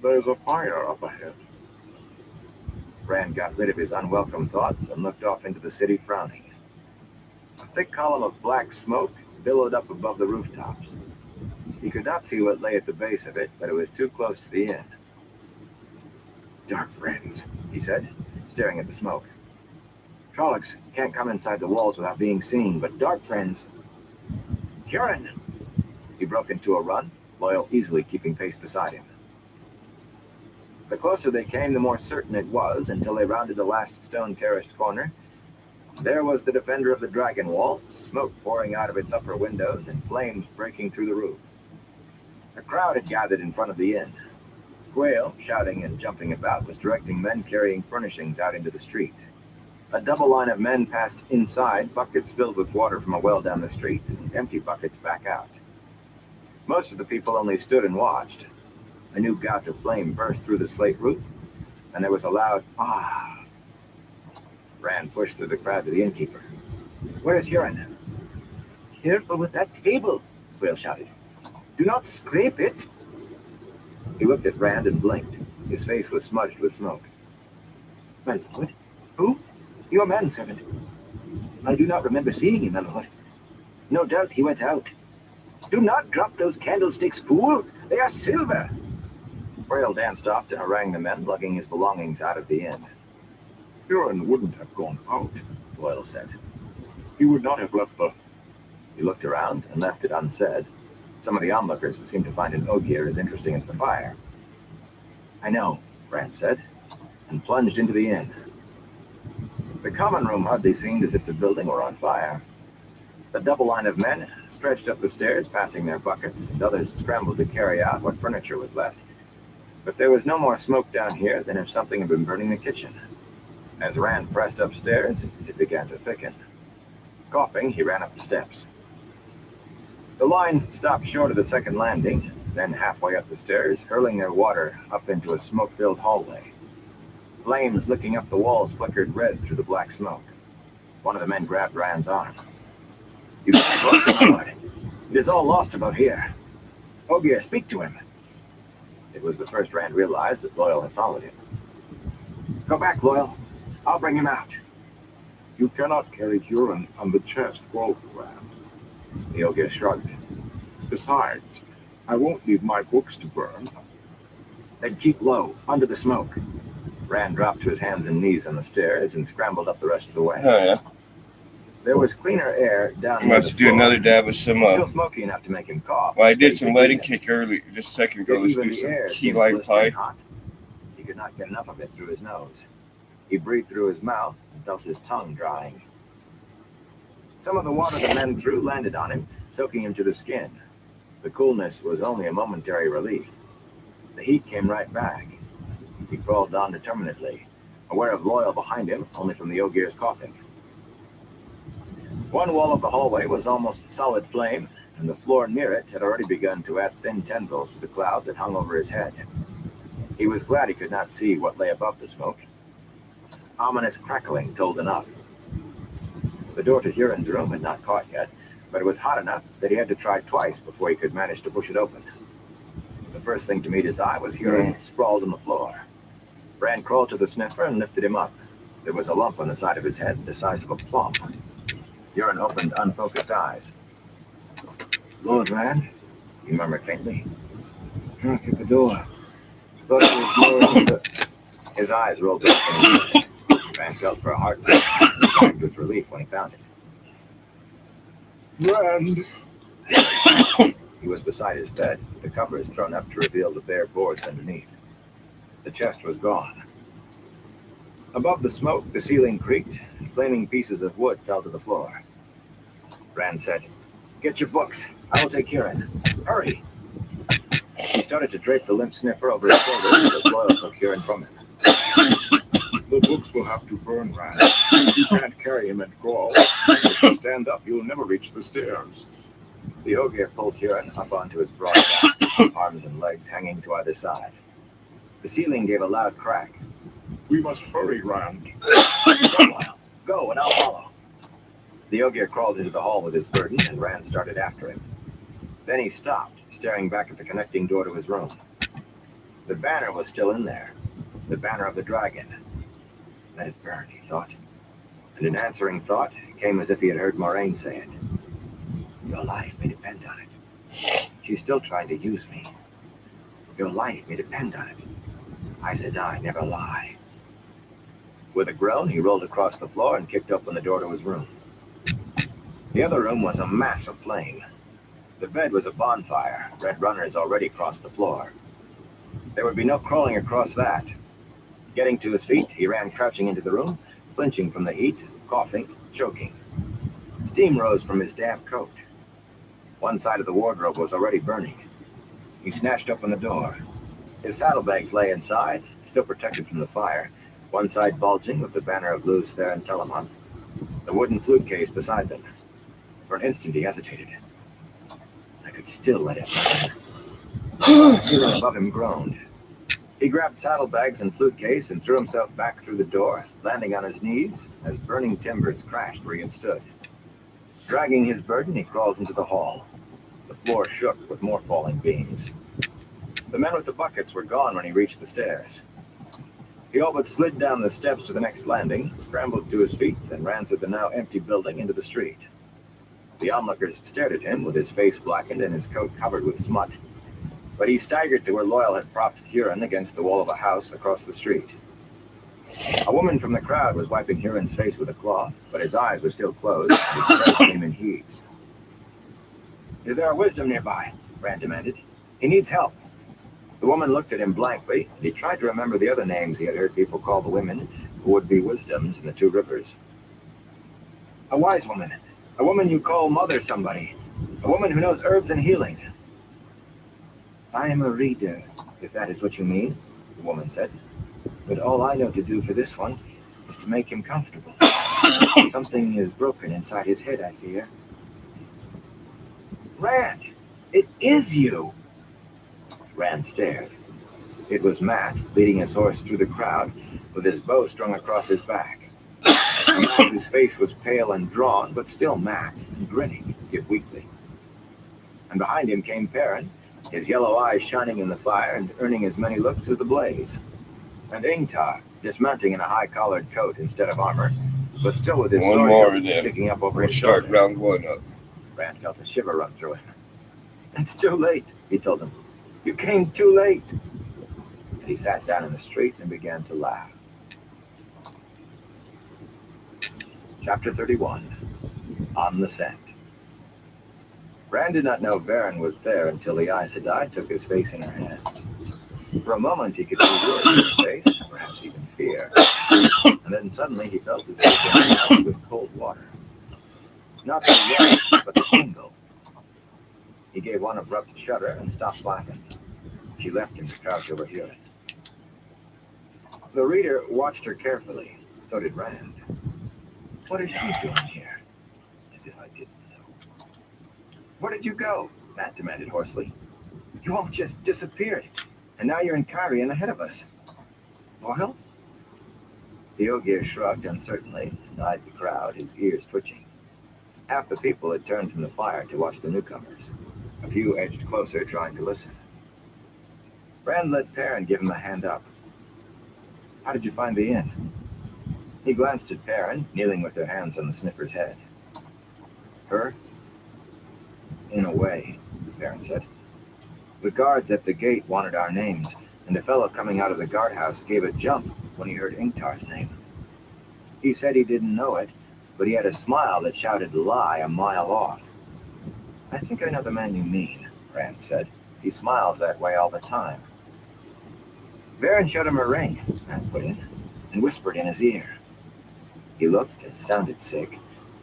there's a fire up ahead. Rand got rid of his unwelcome thoughts and looked off into the city, frowning. A thick column of black smoke billowed up above the rooftops. He could not see what lay at the base of it, but it was too close to the inn. Dark friends, he said, staring at the smoke. Trollocs can't come inside the walls without being seen, but dark friends... Kieran! He broke into a run, Loyal easily keeping pace beside him. The closer they came, the more certain it was, until they rounded the last stone-terraced corner. There was the defender of the dragon wall, smoke pouring out of its upper windows and flames breaking through the roof. A crowd had gathered in front of the inn. Quayle, shouting and jumping about, was directing men carrying furnishings out into the street. A double line of men passed inside, buckets filled with water from a well down the street, and empty buckets back out. Most of the people only stood and watched. A new gout of flame burst through the slate roof, and there was a loud "ah." Rand pushed through the crowd to the innkeeper. Where is Huron? Careful with that table, Quayle shouted. Do not scrape it. He looked at Rand and blinked. His face was smudged with smoke. My lord? Who? Your manservant. I do not remember seeing him, my lord. No doubt he went out. Do not drop those candlesticks, fool! They are silver! Quayle danced off to harangue the men, lugging his belongings out of the inn. Kieran wouldn't have gone out. Loyal said. He would not have left the... He looked around and left it unsaid. Some of the onlookers seemed to find an ogier as interesting as the fire. I know, Rand said, and plunged into the inn. The common room hardly seemed as if the building were on fire. The double line of men stretched up the stairs, passing their buckets, and others scrambled to carry out what furniture was left. But there was no more smoke down here than if something had been burning the kitchen. As Rand pressed upstairs, it began to thicken. Coughing, he ran up the steps. The lines stopped short of the second landing, then halfway up the stairs, hurling their water up into a smoke-filled hallway. Flames licking up the walls flickered red through the black smoke. One of the men grabbed Rand's arm. You can't go so hard. It is all lost about here. Ogier, speak to him. It was the first Rand realized that Loyal had followed him. Go back, Loyal. I'll bring him out. You cannot carry Huron on the chest both, Rand. The Ogier shrugged. Besides, I won't leave my books to burn. Then keep low, under the smoke. Rand dropped to his hands and knees on the stairs and scrambled up the rest of the way. Oh, yeah. There was cleaner air down I'm near about the to do floor. another dab with some, Still smoky enough to make him cough. well, I but did he some could wedding breathe it. cake early, just a second ago. Yet Let's even do the some air key seemed lime blistering pie. hot. He could not get enough of it through his nose. He breathed through his mouth and felt his tongue drying. Some of the water the men threw landed on him, soaking him to the skin. The coolness was only a momentary relief. The heat came right back. He crawled on determinedly, aware of Loyal behind him, only from the Ogier's coughing. One wall of the hallway was almost solid flame, and the floor near it had already begun to add thin tendrils to the cloud that hung over his head. He was glad he could not see what lay above the smoke. Ominous crackling told enough. The door to Huron's room had not caught yet, but it was hot enough that he had to try twice before he could manage to push it open. The first thing to meet his eye was Huron sprawled on the floor. Rand crawled to the sniffer and lifted him up. There was a lump on the side of his head the size of a plum. Huron opened unfocused eyes. Lord Rand, he murmured faintly. Knock at the door. His eyes rolled back and Rand felt for a heartbeat and gagged with relief when he found it. Rand! He was beside his bed, with the covers thrown up to reveal the bare boards underneath. The chest was gone. Above the smoke, the ceiling creaked, and flaming pieces of wood fell to the floor. Rand said, "Get your books. I will take Huron. Hurry!" He started to drape the limp sniffer over his shoulders as Loyal took Huron from him. The books will have to burn, Rand. You can't carry him and crawl. If you stand up, you'll never reach the stairs. The Ogier pulled Huron up onto his broad back, arms and legs hanging to either side. The ceiling gave a loud crack. We must hurry, Rand. Go, and I'll follow. The Ogier crawled into the hall with his burden, and Rand started after him. Then he stopped, staring back at the connecting door to his room. The banner was still in there, the banner of the dragon. Let it burn, he thought. And an answering thought came as if he had heard Moraine say it. Your life may depend on it. She's still trying to use me. Your life may depend on it. Aes Sedai never lie. With a groan, he rolled across the floor and kicked open the door to his room. The other room was a mass of flame. The bed was a bonfire. Red runners already crossed the floor. There would be no crawling across that. Getting to his feet, he ran crouching into the room, flinching from the heat, coughing, choking. Steam rose from his damp coat. One side of the wardrobe was already burning. He snatched open the door. His saddlebags lay inside, still protected from the fire, one side bulging with the banner of Luce there and Telamon, the wooden flute case beside them. For an instant he hesitated. I could still let it burn. The ceiling above him groaned. He grabbed saddlebags and flute case and threw himself back through the door, landing on his knees as burning timbers crashed where he had stood. Dragging his burden, he crawled into the hall. The floor shook with more falling beams. The men with the buckets were gone when he reached the stairs. He all but slid down the steps to the next landing, scrambled to his feet, and ran through the now empty building into the street. The onlookers stared at him with his face blackened and his coat covered with smut. But he staggered to where Loyal had propped Huron against the wall of a house across the street. A woman from the crowd was wiping Huron's face with a cloth, but his eyes were still closed, and his breath came in heaves. Is there a wisdom nearby? Rand demanded. He needs help. The woman looked at him blankly, and he tried to remember the other names he had heard people call the women who would be wisdoms in the Two Rivers. A wise woman. A woman you call mother somebody. A woman who knows herbs and healing. I am a reader, if that is what you mean, the woman said. But all I know to do for this one is to make him comfortable. Something is broken inside his head, I fear. Rand, it is you! Rand stared. It was Matt, leading his horse through the crowd, with his bow strung across his back. His face was pale and drawn, but still Matt, and grinning, if weakly. And behind him came Perrin, his yellow eyes shining in the fire and earning as many looks as the blaze. And Ingtar, dismounting in a high-collared coat instead of armor, but still with his sword sticking up over his shoulder. Start round one up. Rand felt a shiver run through him. It's too late, he told him. You came too late. And he sat down in the street and began to laugh. Chapter 31. On the Scent. Rand did not know Varen was there until the Aes Sedai took his face in her hands. For a moment he could see words in her face, perhaps even fear. And then suddenly he felt as if he had been doused with cold water. Not the rush, but the tingle. He gave one abrupt shudder and stopped laughing. She left him to crouch over Huron. The reader watched her carefully. So did Rand. What is she doing here? As if I didn't know. Where did you go? Matt demanded hoarsely. You all just disappeared. And now you're in Cairhien ahead of us. Loyal? The Ogier shrugged uncertainly and eyed the crowd, his ears twitching. Half the people had turned from the fire to watch the newcomers. A few edged closer, trying to listen. Rand let Perrin give him a hand up. How did you find the inn? He glanced at Perrin, kneeling with her hands on the sniffer's head. Her? In a way, Baron said. The guards at the gate wanted our names, and the fellow coming out of the guardhouse gave a jump when he heard Ingtar's name. He said he didn't know it, but he had a smile that shouted lie a mile off. I think I know the man you mean, Rand said. He smiles that way all the time. Baron showed him a ring, Rand put in, and whispered in his ear. He looked and sounded sick,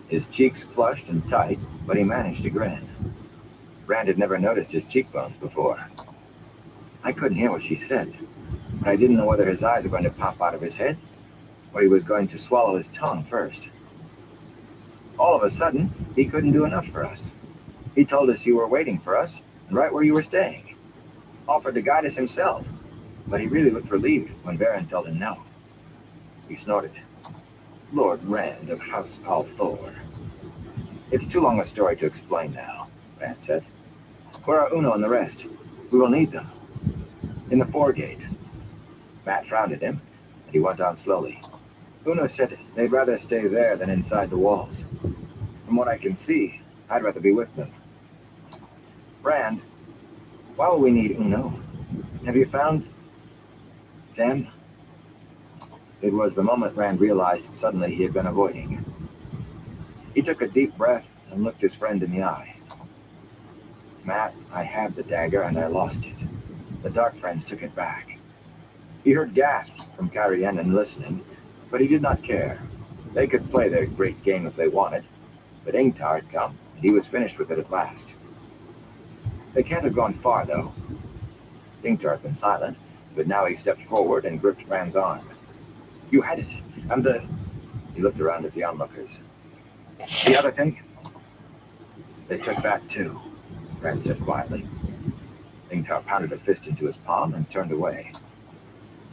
his cheeks flushed and tight, but he managed to grin. Rand had never noticed his cheekbones before. I couldn't hear what she said, but I didn't know whether his eyes were going to pop out of his head, or he was going to swallow his tongue first. All of a sudden, he couldn't do enough for us. He told us you were waiting for us, and right where you were staying. Offered to guide us himself, but he really looked relieved when Baron told him no. He snorted. Lord Rand of House Althor. It's too long a story to explain now, Rand said. Where are Uno and the rest? We will need them. In the foregate. Matt frowned at him, and he went on slowly. Uno said they'd rather stay there than inside the walls. From what I can see, I'd rather be with them. Rand, why will we need Uno? Have you found them? It was the moment Rand realized suddenly he had been avoiding. He took a deep breath and looked his friend in the eye. Matt, I had the dagger and I lost it. The Dark Friends took it back. He heard gasps from Carriennen listening, but he did not care. They could play their great game if they wanted, but Ingtar had come, and he was finished with it at last. They can't have gone far, though. Ingtar had been silent, but now he stepped forward and gripped Rand's arm. You had it, and the... He looked around at the onlookers. The other thing? They took that too, Rand said quietly. Ingtar pounded a fist into his palm and turned away.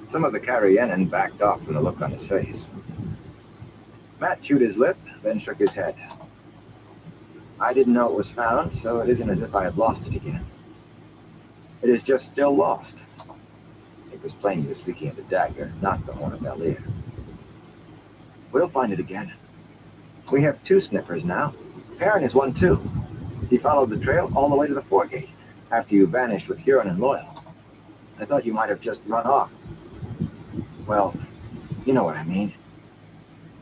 Some of the Carriennen backed off from the look on his face. Matt chewed his lip, then shook his head. I didn't know it was found, so it isn't as if I had lost it again. It is just still lost. It was plain he was speaking of the dagger, not the Horn of Valir. We'll find it again. We have 2 sniffers now. Perrin is one too. He followed the trail all the way to the foregate, after you vanished with Huron and Loyal. I thought you might have just run off. Well, you know what I mean.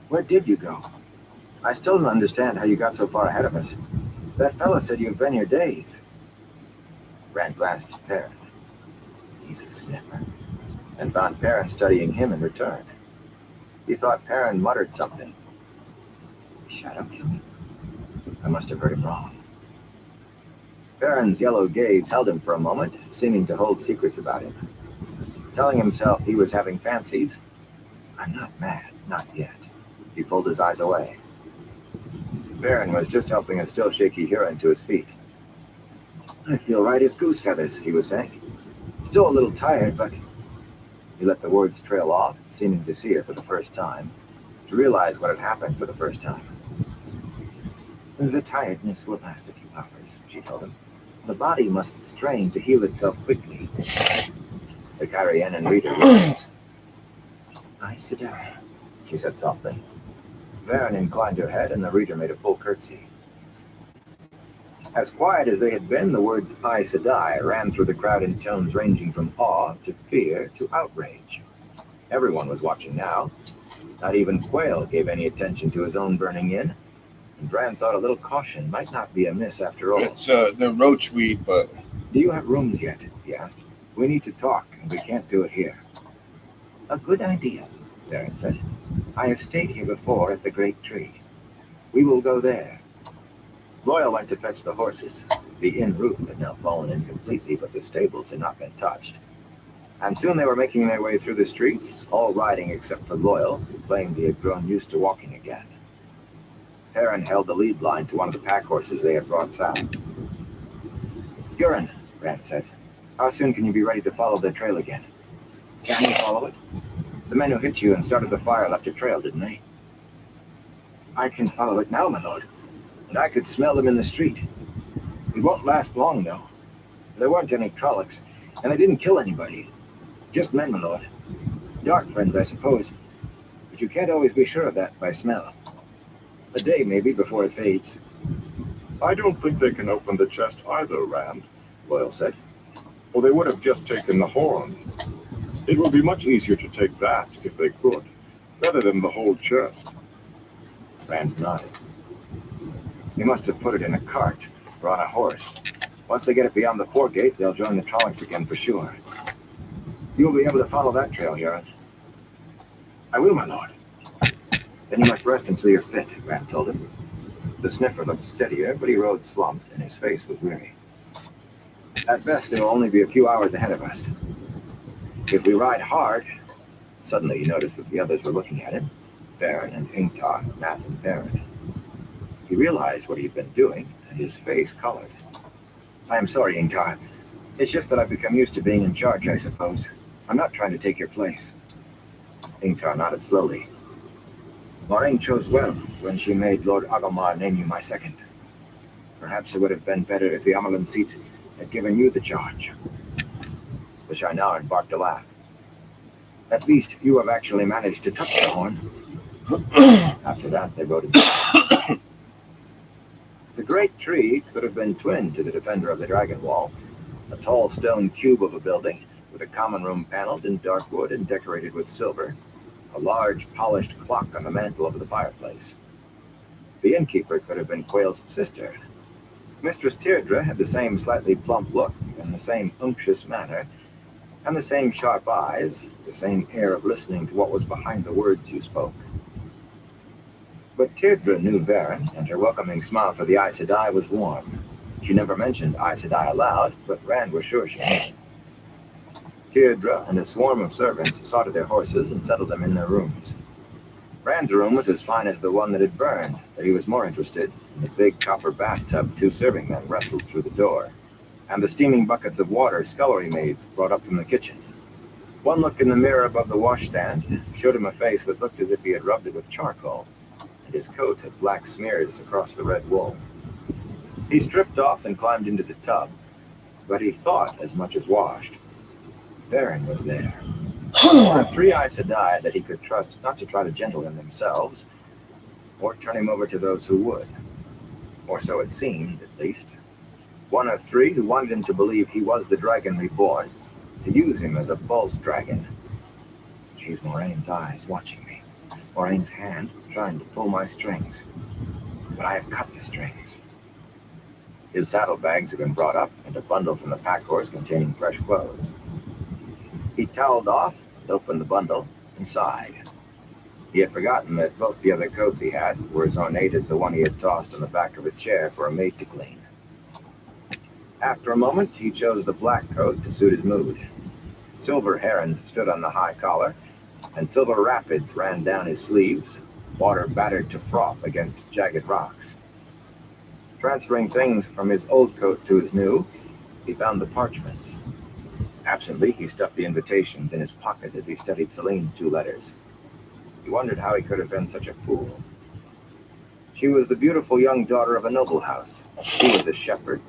Where did you go? I still don't understand how you got so far ahead of us. That fellow said you've been here days. Rand glanced at Perrin. He's a sniffer. And found Perrin studying him in return. He thought Perrin muttered something. Shadow killing? I must have heard him wrong. Perrin's yellow gaze held him for a moment, seeming to hold secrets about him. Telling himself he was having fancies. I'm not mad, not yet. He pulled his eyes away. Perrin was just helping a still shaky Huron to his feet. I feel right as goose feathers, he was saying. Still a little tired, but... He let the words trail off, seeming to see it for the first time, to realize what had happened for the first time. The tiredness will last a few hours, she told him. The body must strain to heal itself quickly. The Carriennen reader rose. I sit down, she said softly. Varen inclined her head, and the reader made a full curtsy. As quiet as they had been, the words Aes Sedai ran through the crowd in tones ranging from awe to fear to outrage. Everyone was watching now. Not even Quayle gave any attention to his own burning in, and Bran thought a little caution might not be amiss after all. It's the roachweed, but... Do you have rooms yet? He asked. We need to talk, and we can't do it here. A good idea, Varen said. I have stayed here before at the Great Tree. We will go there. Loyal went to fetch the horses. The inn roof had now fallen in completely, but the stables had not been touched. And soon they were making their way through the streets, all riding except for Loyal, who claimed he had grown used to walking again. Perrin held the lead line to one of the pack horses they had brought south. Huron, Rand said, how soon can you be ready to follow their trail again? Can you follow it? The men who hit you and started the fire left a trail, didn't they? I can follow it now, my lord. And I could smell them in the street. It won't last long, though. There weren't any Trollocs, and they didn't kill anybody. Just men, my lord. Dark friends, I suppose. But you can't always be sure of that by smell. A day, maybe, before it fades. I don't think they can open the chest either, Rand, Boyle said. or they would have just taken the horn. It would be much easier to take that, if they could, rather than the whole chest. Rand nodded. They must have put it in a cart or on a horse. Once they get it beyond the foregate, they'll join the Trollocs again for sure. You'll be able to follow that trail, Huron. I will, my lord. Then you must rest until you're fit, Rand told him. The sniffer looked steadier, but he rode slumped, and his face was weary. At best, there will only be a few hours ahead of us. If we ride hard... Suddenly he noticed that the others were looking at him. Baron and Ingtar, Matt and Baron. He realized what he'd been doing, and his face colored. I am sorry, Ingtar. It's just that I've become used to being in charge, I suppose. I'm not trying to take your place. Ingtar nodded slowly. Moraine chose well when she made Lord Agelmar name you my second. Perhaps it would have been better if the Amelin seat had given you the charge. The Shinar barked a laugh. At least you have actually managed to touch the horn. After that, they rode again. The great tree could have been twin to the defender of the Dragon Wall, a tall stone cube of a building with a common room paneled in dark wood and decorated with silver, a large polished clock on the mantel over the fireplace. The innkeeper could have been Quayle's sister. Mistress Teirdre had the same slightly plump look and the same unctuous manner, and the same sharp eyes, the same air of listening to what was behind the words you spoke. But Teirdre knew Varen, and her welcoming smile for the Aes Sedai was warm. She never mentioned Aes Sedai aloud, but Rand was sure she knew. Teirdre and a swarm of servants saw to their horses and settled them in their rooms. Rand's room was as fine as the one that had burned, but he was more interested in the big copper bathtub 2 serving men wrestled through the door, and the steaming buckets of water scullery maids brought up from the kitchen. One look in the mirror above the washstand showed him a face that looked as if he had rubbed it with charcoal, and his coat had black smears across the red wool. He stripped off and climbed into the tub, but he thought as much as washed. Varen was there. One of 3 Aes Sedai that he could trust not to try to gentle him themselves, or turn him over to those who would. Or so it seemed, at least. One of 3 who wanted him to believe he was the dragon reborn, to use him as a false dragon. She's Moraine's eyes watching me, Moraine's hand trying to pull my strings. But I have cut the strings. His saddlebags had been brought up, and a bundle from the pack horse containing fresh clothes. He toweled off, and opened the bundle, and sighed. He had forgotten that both the other coats he had were as ornate as the one he had tossed on the back of a chair for a maid to clean. After a moment, he chose the black coat to suit his mood. Silver herons stood on the high collar, and silver rapids ran down his sleeves, water battered to froth against jagged rocks. Transferring things from his old coat to his new, he found the parchments. Absently, he stuffed the invitations in his pocket as he studied Celine's 2 letters. He wondered how he could have been such a fool. She was the beautiful young daughter of a noble house. He was a shepherd,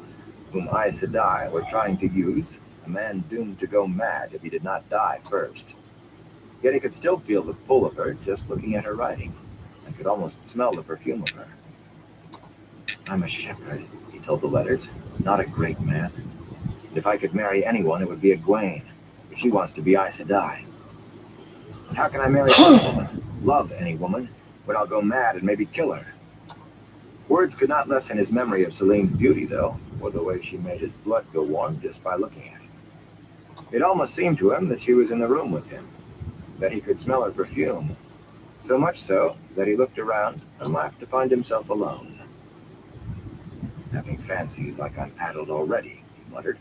whom Aes Sedai were trying to use, a man doomed to go mad if he did not die first. Yet he could still feel the pull of her just looking at her writing, and could almost smell the perfume of her. I'm a shepherd, he told the letters, not a great man. If I could marry anyone, it would be Egwene, but she wants to be Aes Sedai. And how can I marry any woman, love any woman, when I'll go mad and maybe kill her? Words could not lessen his memory of Celine's beauty, though, or the way she made his blood go warm just by looking at her. It almost seemed to him that she was in the room with him, that he could smell her perfume, so much so that he looked around and laughed to find himself alone. Having fancies like I'm addled already, he muttered.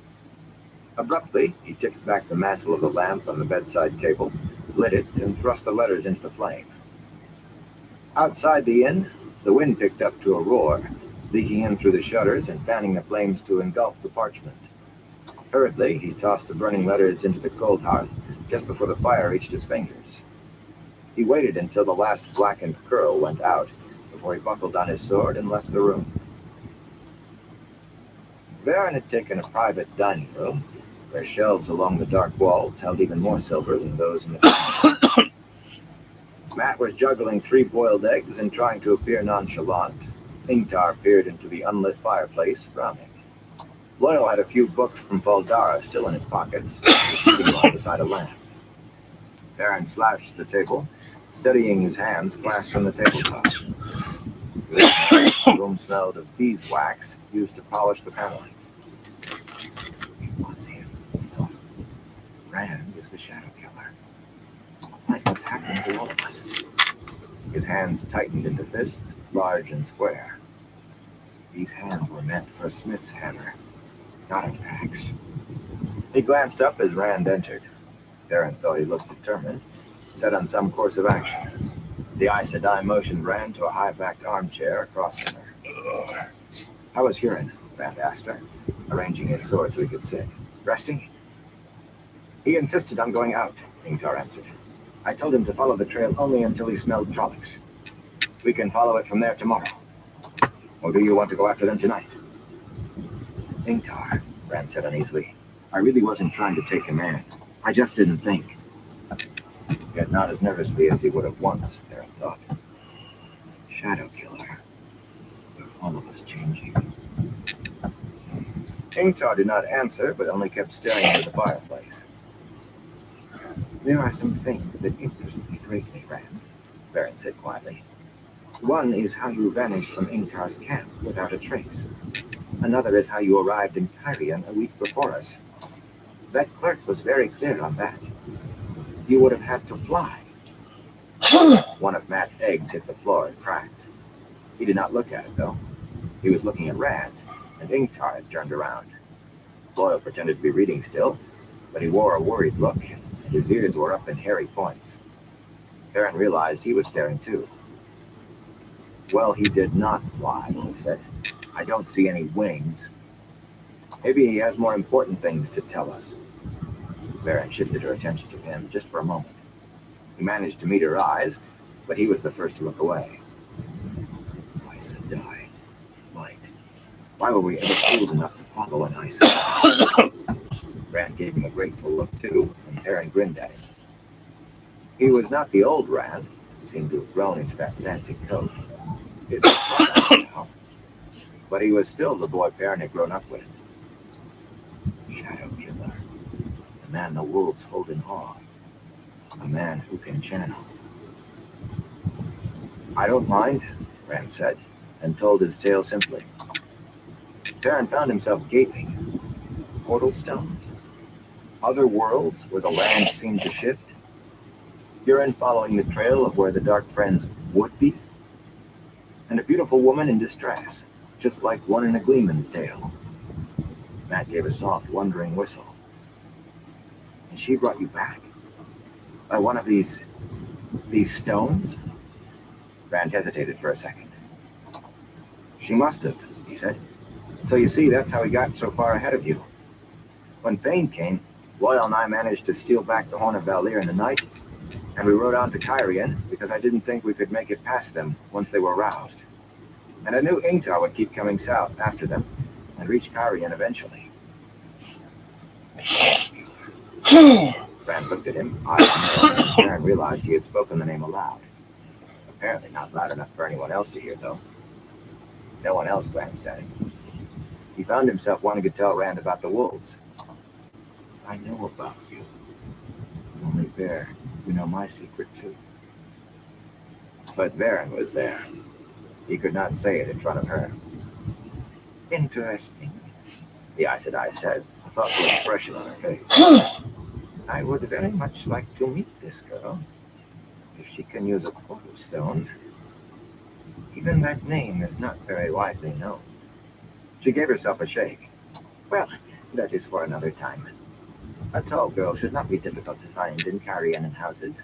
Abruptly, he tipped back the mantle of the lamp on the bedside table, lit it, and thrust the letters into the flame. Outside the inn, the wind picked up to a roar, leaking in through the shutters and fanning the flames to engulf the parchment. Hurriedly, he tossed the burning letters into the cold hearth just before the fire reached his fingers. He waited until the last blackened curl went out before he buckled on his sword and left the room. Varen had taken a private dining room, where shelves along the dark walls held even more silver than those in the kitchen. Matt was juggling 3 boiled eggs and trying to appear nonchalant, Ingtar peered into the unlit fireplace, frowning. Loyal had a few books from Faldara still in his pockets, sitting one beside a lamp. Baron slouched the table, steadying his hands clasped on the tabletop. The room smelled of beeswax used to polish the paneling. It was him, he thought. Rand is the Shadow Killer. Like what's happening to all of us. His hands tightened into fists, large and square. These hands were meant for Smith's hammer, not an axe. He glanced up as Rand entered. Darren thought he looked determined, set on some course of action. The Aes Sedai motioned Rand to a high-backed armchair across from her. How was Huron? Rand asked her, arranging his sword so he could sit. Resting? He insisted on going out, Ingtar answered. I told him to follow the trail only until he smelled Trollocs. We can follow it from there tomorrow. Or do you want to go after them tonight? Ingtar, Rand said uneasily. I really wasn't trying to take command. I just didn't think. Yet not as nervously as he would have once, Darren thought. Shadow Killer. Are all of us changing? Ingtar did not answer, but only kept staring into the fireplace. There are some things that interest me greatly, Rand, Baron said quietly. One is how you vanished from Ingtar's camp without a trace. Another is how you arrived in Kyrian a week before us. That clerk was very clear on that. You would have had to fly. One of Matt's eggs hit the floor and cracked. He did not look at it, though. He was looking at Rand, and Ingtar had turned around. Loyal pretended to be reading still, but he wore a worried look, and his ears were up in hairy points. Baron realized he was staring too. Well, he did not fly, he said. I don't see any wings. Maybe he has more important things to tell us. Baron shifted her attention to him just for a moment. He managed to meet her eyes, but he was the first to look away. Aes Sedai. Light. Why were we ever fools enough to follow an Aes Sedai? Rand gave him a grateful look too, and Baron grinned at him. He was not the old Rand. He seemed to have grown into that fancy coat. It was now. But he was still the boy Baron had grown up with. Shadow Killer. The man the wolves hold in awe. A man who can channel. I don't mind, Rand said, and told his tale simply. Baron found himself gaping. Portal stones? Other worlds where the land seemed to shift? Huron following the trail of where the Dark Friends would be? And a beautiful woman in distress, just like one in a Gleeman's tale. Matt gave a soft, wondering whistle. And she brought you back? By one of these stones? Rand hesitated for a second. She must have, he said. So you see, that's how he got so far ahead of you. When Thane came, Loyal and I managed to steal back the Horn of Valir in the night, and we rode on to Kyrian because I didn't think we could make it past them once they were roused. And I knew Ingtar would keep coming south after them and reach Kyrian eventually. Rand looked at him, eyes narrowed, and realized he had spoken the name aloud. Apparently not loud enough for anyone else to hear, though. No one else glanced at him. He found himself wanting to tell Rand about the wolves. I know about you. It's only fair you know my secret, too. But Varen was there. He could not say it in front of her. Interesting, the Aes Sedai said, a thoughtful expression on her face. I would very much like to meet this girl. If she can use a portal stone. Even that name is not very widely known. She gave herself a shake. Well, that is for another time. A tall girl should not be difficult to find in Kyrian houses.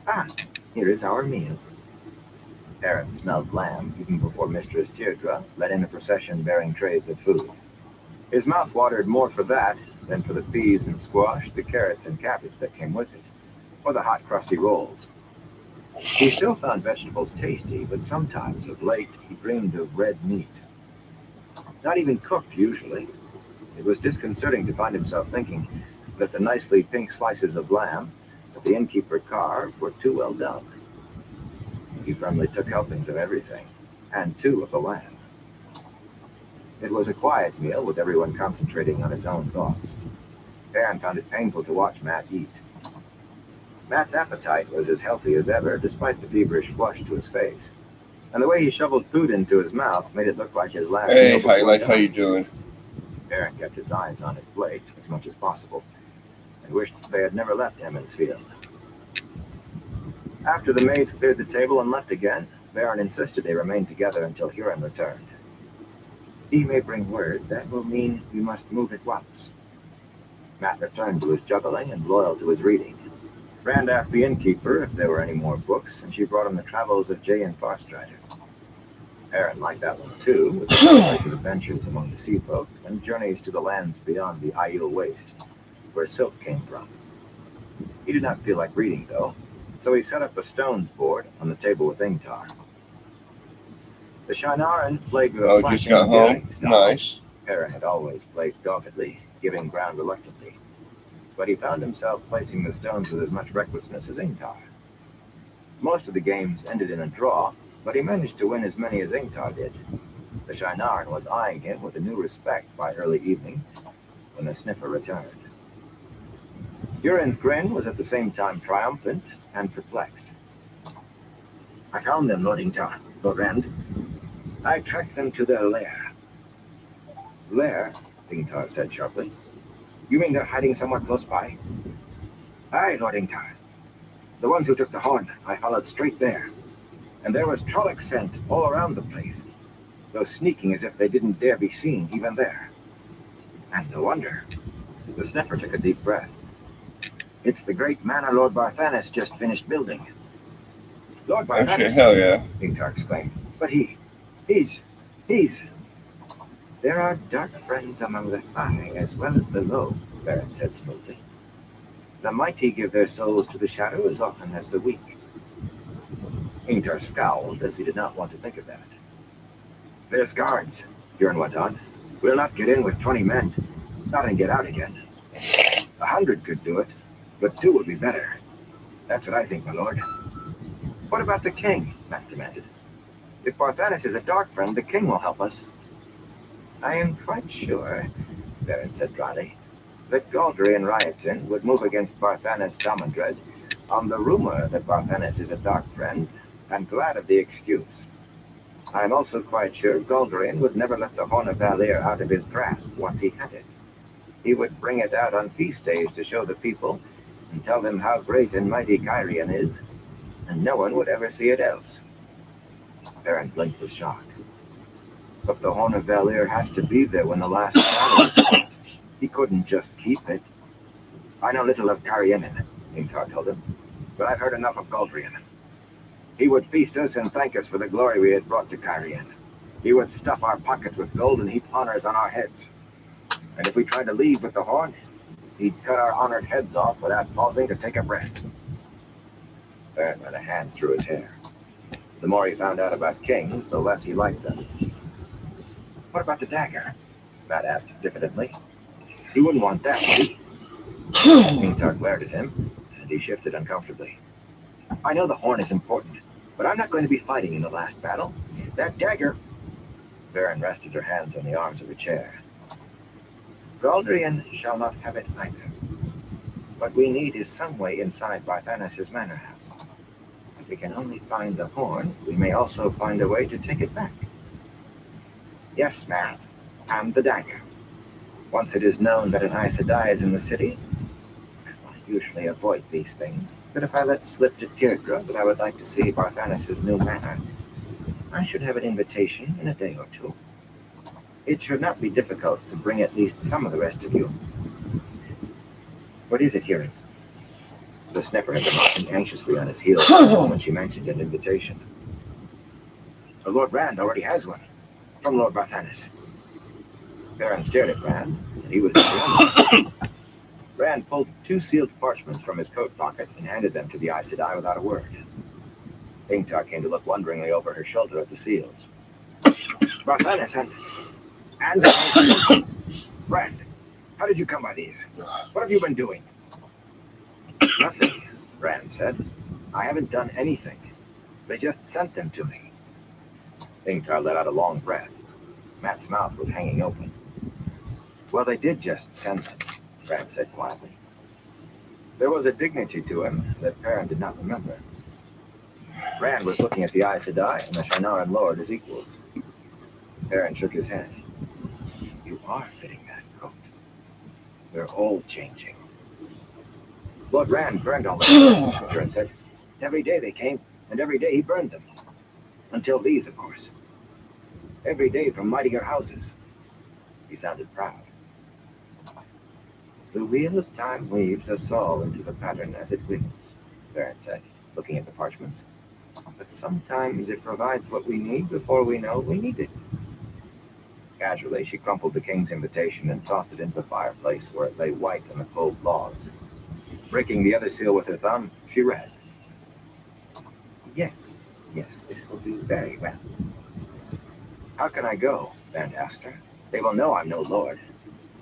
Ah, here is our meal. Aaron smelled lamb even before Mistress Deirdre led in a procession bearing trays of food. His mouth watered more for that than for the peas and squash, the carrots and cabbage that came with it, or the hot, crusty rolls. He still found vegetables tasty, but sometimes, of late, he dreamed of red meat. Not even cooked, usually. It was disconcerting to find himself thinking that the nicely pink slices of lamb that the innkeeper carved were too well done. He firmly took helpings of everything, and 2 of the lamb. It was a quiet meal with everyone concentrating on his own thoughts. Aaron found it painful to watch Matt eat. Matt's appetite was as healthy as ever, despite the feverish flush to his face. And the way he shoveled food into his mouth made it look like his last Hey, meal before High Life, how you dying. doing? Aaron kept his eyes on his plate as much as possible, and wished they had never left Emmons Field. After the maids cleared the table and left again, Baron insisted they remain together until Huron returned. He may bring word. That will mean we must move at once. Matt returned to his juggling and loyal to his reading. Rand asked the innkeeper if there were any more books, and she brought him the travels of Jay and Farstrider. Aaron liked that one too, with the stories of adventures among the sea folk and journeys to the lands beyond the Aiel Waste, where silk came from. He did not feel like reading, though, so he set up a stones board on the table with Ingtar. The Shinaran played with a Oh, just got slashing home. deering style. Nice. Aaron had always played doggedly, giving ground reluctantly, but he found himself placing the stones with as much recklessness as Ingtar. Most of the games ended in a draw, but he managed to win as many as Ingtar did. The Shinaran was eyeing him with a new respect by early evening, when the sniffer returned. Huron's grin was at the same time triumphant and perplexed. I found them, Lord Ingtar, Lord Rand. I tracked them to their lair. Lair? Ingtar said sharply. You mean they're hiding somewhere close by? Aye, Lord Ingtar. The ones who took the horn, I followed straight there. And there was Trolloc scent all around the place, though sneaking as if they didn't dare be seen even there. And no wonder. The sniffer took a deep breath. It's the great manor Lord Barthanes just finished building. Lord Oh shit, Barthanes, hell yeah. Ingtar exclaimed. But he's... There are dark friends among the high as well as the low, Barrett said smoothly. The mighty give their souls to the shadow as often as the weak. Ingtar scowled, as he did not want to think of that. There's guards, Huron went on. We'll not get in with 20 men, not and get out again. 100 could do it, but 2 would be better. That's what I think, my lord. What about the king? Matt demanded. If Barthanes is a dark friend, the king will help us. I am quite sure, Barrett said dryly, that Galdry and Rioton would move against Barthanes Damandred on the rumor that Barthanes is a dark friend, and glad of the excuse. I am also quite sure Galdrian would never let the Horn of Valir out of his grasp once he had it. He would bring it out on feast days to show the people and tell them how great and mighty Kyrian is, and no one would ever see it else. Aaron blinked with shock. But the Horn of Valir has to be there when the last battle is fought. He couldn't just keep it. I know little of Carienin, Ingtar told him, but I've heard enough of Galdrian. He would feast us and thank us for the glory we had brought to Carien. He would stuff our pockets with gold and heap honors on our heads. And if we tried to leave with the horn, he'd cut our honored heads off without pausing to take a breath. Baron ran a hand through his hair. The more he found out about kings, the less he liked them. What about the dagger? Matt asked diffidently. He wouldn't want that, would he? Ingtar glared at him, and he shifted uncomfortably. I know the horn is important, but I'm not going to be fighting in the last battle. That dagger... Baron rested her hands on the arms of the chair. Galdrian shall not have it either. What we need is some way inside Barthanes' manor house. If we can only find the horn, we may also find a way to take it back. Yes, Matt, and the dagger. Once it is known that an Aes Sedai is in the city, I usually avoid these things, but if I let slip to Teardra that I would like to see Barthanes' new manor, I should have an invitation in a day or 2. It should not be difficult to bring at least some of the rest of you. What is it, Huron? The sniffer had been watching anxiously on his heels when she mentioned an invitation. Lord Rand already has one, from Lord Barthanes. Baron stared at Rand, and he was not the only one. Rand pulled 2 sealed parchments from his coat pocket and handed them to the Aes Sedai without a word. Ingtar came to look wonderingly over her shoulder at the seals. Barthanes and... Rand, how did you come by these? What have you been doing? Nothing, Rand said. I haven't done anything. They just sent them to me. Ingtar let out a long breath. Matt's mouth was hanging open. Well, they did just send him, Rand said quietly. There was a dignity to him that Perrin did not remember. Rand was looking at the Aes Sedai and the Shanaran Lord as equals. Perrin shook his head. You are fitting that coat. We're all changing. Lord Rand burned all the Perrin said. Every day they came, and every day he burned them. Until these, of course. Every day from mightier houses. He sounded proud. The wheel of time weaves us all into the pattern as it wills, Perrin said, looking at the parchments. But sometimes it provides what we need before we know we need it. Casually, she crumpled the king's invitation and tossed it into the fireplace where it lay white on the cold logs. Breaking the other seal with her thumb, she read. Yes, this will do very well. How can I go? Rand asked her. They will know I'm no lord.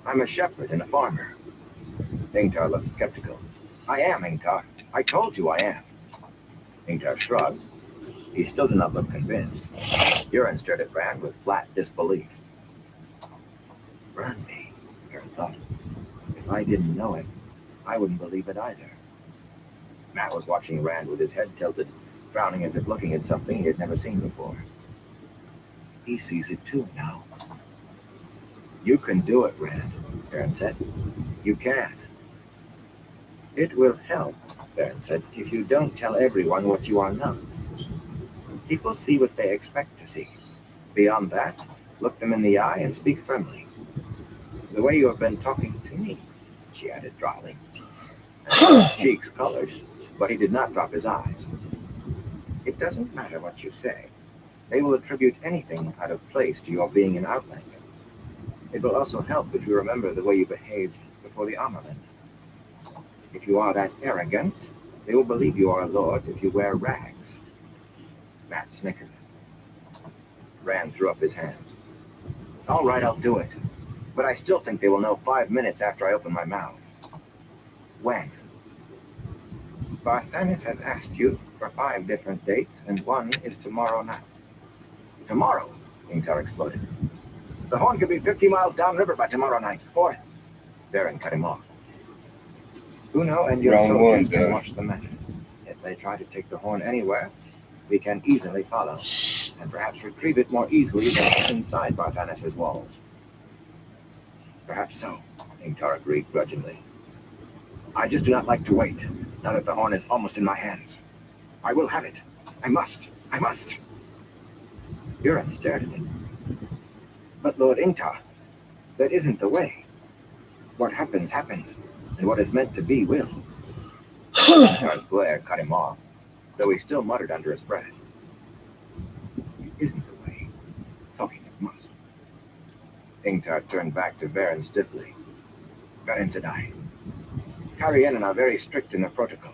I'm a shepherd and a farmer. Ingtar looked skeptical. I am, Ingtar. I told you I am. Ingtar shrugged. He still did not look convinced. Euron stared at Rand with flat disbelief. Burn me, Euron thought. If I didn't know it, I wouldn't believe it either. Matt was watching Rand with his head tilted, frowning as if looking at something he had never seen before. He sees it too now. You can do it, Rand, Euron said. You can. It will help, Euron said, if you don't tell everyone what you are not. People see what they expect to see. Beyond that, look them in the eye and speak firmly. The way you have been talking to me, she added dryly. His cheeks colored, but he did not drop his eyes. It doesn't matter what you say. They will attribute anything out of place to your being an outlander. It will also help if you remember the way you behaved before the Amarlin. If you are that arrogant, they will believe you are a lord if you wear rags. Matt snickered. Rand threw up his hands. All right, I'll do it. But I still think they will know 5 minutes after I open my mouth. When? Barthanes has asked you for 5 different dates, and one is tomorrow night. Tomorrow? Ingtar exploded. The horn could be 50 miles downriver by tomorrow night, or... Baron cut him off. Uno and your soldiers can watch the matter. If they try to take the horn anywhere, we can easily follow, and perhaps retrieve it more easily than inside Barthanes' walls. Perhaps so, Ingtar agreed grudgingly. I just do not like to wait, now that the horn is almost in my hands. I will have it. I must. Euron stared at him. But Lord Ingtar, that isn't the way. What happens, happens, and what is meant to be will. Ingtar's glare cut him off, though he still muttered under his breath. It isn't the way. Talking it must. Ingtar turned back to Baron stiffly. Baron said Carianan are very strict in their protocol.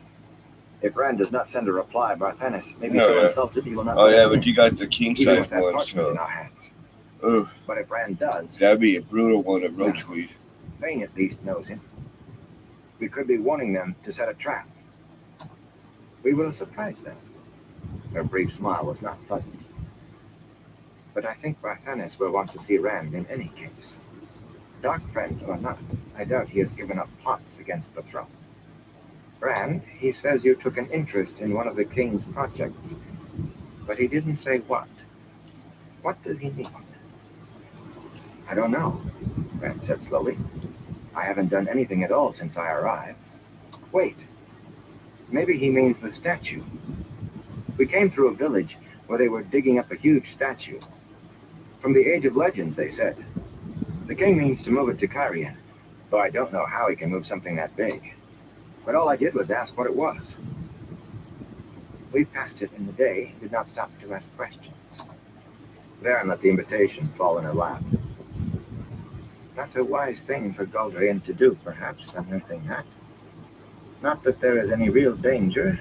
If Rand does not send a reply, Barthanes may be so insulted he will not. Oh yeah, but you got the king size one, so. In our hands. But if Rand does, that'd be a brutal one at Roachweed. Thane at least knows him. We could be warning them to set a trap. We will surprise them. Her brief smile was not pleasant. But I think Barthanes will want to see Rand in any case. Dark friend or not, I doubt he has given up plots against the throne. Rand, he says you took an interest in one of the king's projects, but he didn't say what. What does he mean? I don't know, Rand said slowly. I haven't done anything at all since I arrived. Wait, maybe he means the statue. We came through a village where they were digging up a huge statue. From the Age of Legends, they said. The king means to move it to Carian, though I don't know how he can move something that big. But all I did was ask what it was. We passed it in the day and did not stop to ask questions. Baron let the invitation fall in her lap. Not a wise thing for Galdrian to do, perhaps, unearthing that. Not that there is any real danger,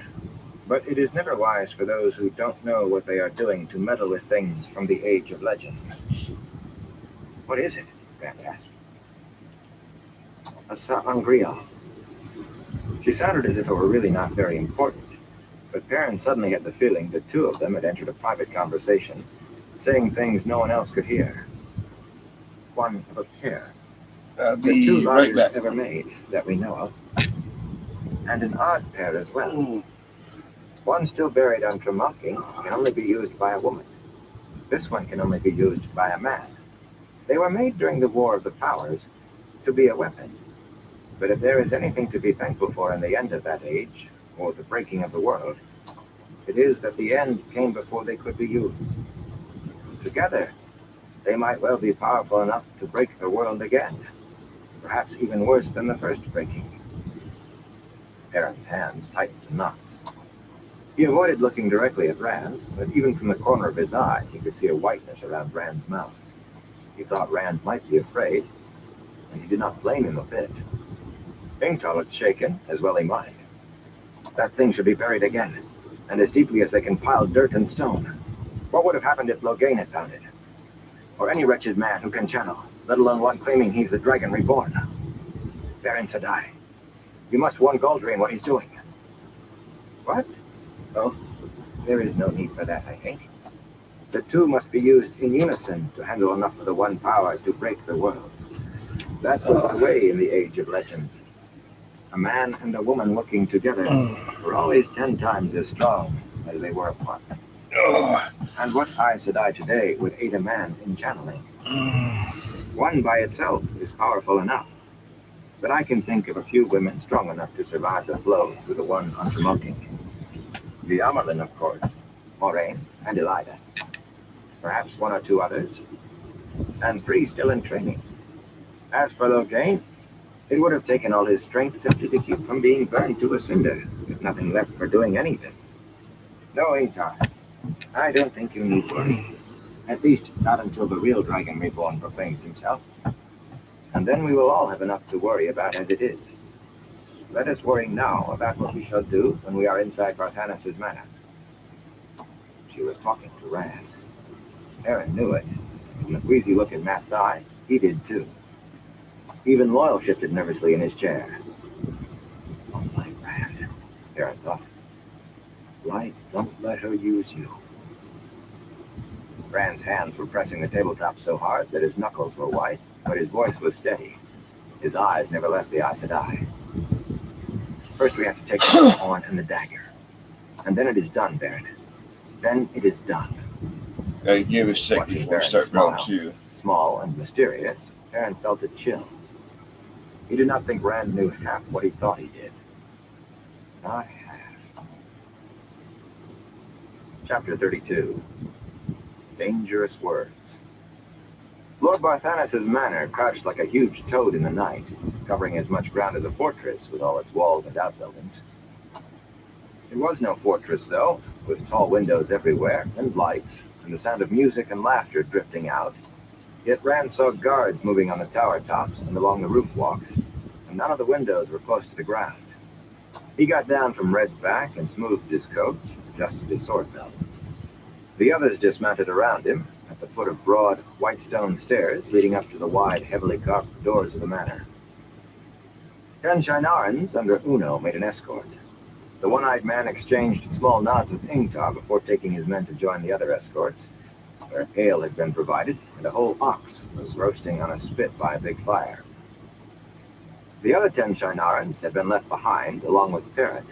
but it is never wise for those who don't know what they are doing to meddle with things from the Age of Legend. What is it? Rand asked. A Sa'angreal. She sounded as if it were really not very important, but Perrin suddenly had the feeling that two of them had entered a private conversation, saying things no one else could hear. One of a pair. I'll The two be right largest back. ever made that we know of. And an odd pair as well. Mm. One still buried on Tremalking can only be used by a woman. This one can only be used by a man. They were made during the War of the Powers to be a weapon. But if there is anything to be thankful for in the end of that age, or the breaking of the world, it is that the end came before they could be used. Together, they might well be powerful enough to break the world again, perhaps even worse than the first breaking. Aaron's hands tightened to knots. He avoided looking directly at Rand, but even from the corner of his eye, he could see a whiteness around Rand's mouth. He thought Rand might be afraid, and he did not blame him a bit. Ingtar looked shaken, as well he might. That thing should be buried again, and as deeply as they can pile dirt and stone. What would have happened if Loghain had found it? Or any wretched man who can channel, let alone one claiming he's the Dragon Reborn? Baron Sedai, you must warn Goldreen what he's doing. What? Oh, there is no need for that, I think. The two must be used in unison to handle enough of the one power to break the world. That was the way in the Age of Legends. A man and a woman working together were always 10 times as strong as they were apart. And what Aes Sedai today would aid a man in channeling? One by itself is powerful enough, but I can think of a few women strong enough to survive the blows with the one on Tremalking. The Amerlin, of course, Moraine, and Elida. Perhaps one or two others, and 3 still in training. As for Loghain, it would have taken all his strength simply to keep from being burned to a cinder, with nothing left for doing anything. No, Ingtar, I don't think you need worry. At least not until the real Dragon Reborn proclaims himself. And then we will all have enough to worry about as it is. Let us worry now about what we shall do when we are inside Barthanas' manor. She was talking to Rand. Aaron knew it. From the queasy look in Matt's eye, he did too. Even Loyal shifted nervously in his chair. Oh my Rand, Aaron thought. Light, don't let her use you. Rand's hands were pressing the tabletop so hard that his knuckles were white, but his voice was steady. His eyes never left the Aes Sedai. First we have to take the horn and the dagger. And then it is done, Baron. Then it is done. Gotta give a sec Watching before we Baron start round smile, 2. small and mysterious, Aaron felt a chill. He did not think Rand knew half what he thought he did. Not half. Chapter 32. Dangerous Words. Lord Barthanas' manor crouched like a huge toad in the night, covering as much ground as a fortress with all its walls and outbuildings. It was no fortress, though, with tall windows everywhere, and lights, and the sound of music and laughter drifting out. Yet Rand saw guards moving on the tower tops and along the roof walks, and none of the windows were close to the ground. He got down from Red's back and smoothed his coat, adjusted his sword belt. The others dismounted around him, at the foot of broad, white stone stairs leading up to the wide, heavily carved doors of the manor. 10 Shinarans under Uno made an escort. The one-eyed man exchanged small nods with Ingtar before taking his men to join the other escorts, where ale had been provided and a whole ox was roasting on a spit by a big fire. The other 10 Shinarans had been left behind, along with Perrin.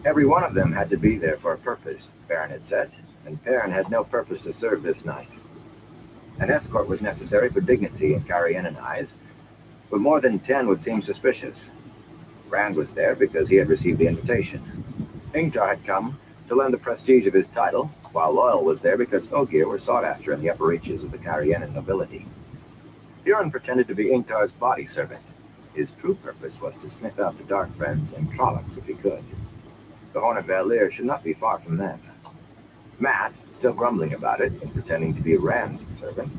Every one of them had to be there for a purpose, Perrin had said, and Perrin had no purpose to serve this night. An escort was necessary for dignity in Carianan eyes, but more than 10 would seem suspicious. Rand was there because he had received the invitation. Ingtar had come to lend the prestige of his title, while Loyal was there because Ogier were sought after in the upper reaches of the Carianan nobility. Huron pretended to be Ingtar's body servant. His true purpose was to sniff out the Dark Friends and Trollocs if he could. The Horn of Valir should not be far from them. Matt, still grumbling about it, was pretending to be Rand's servant,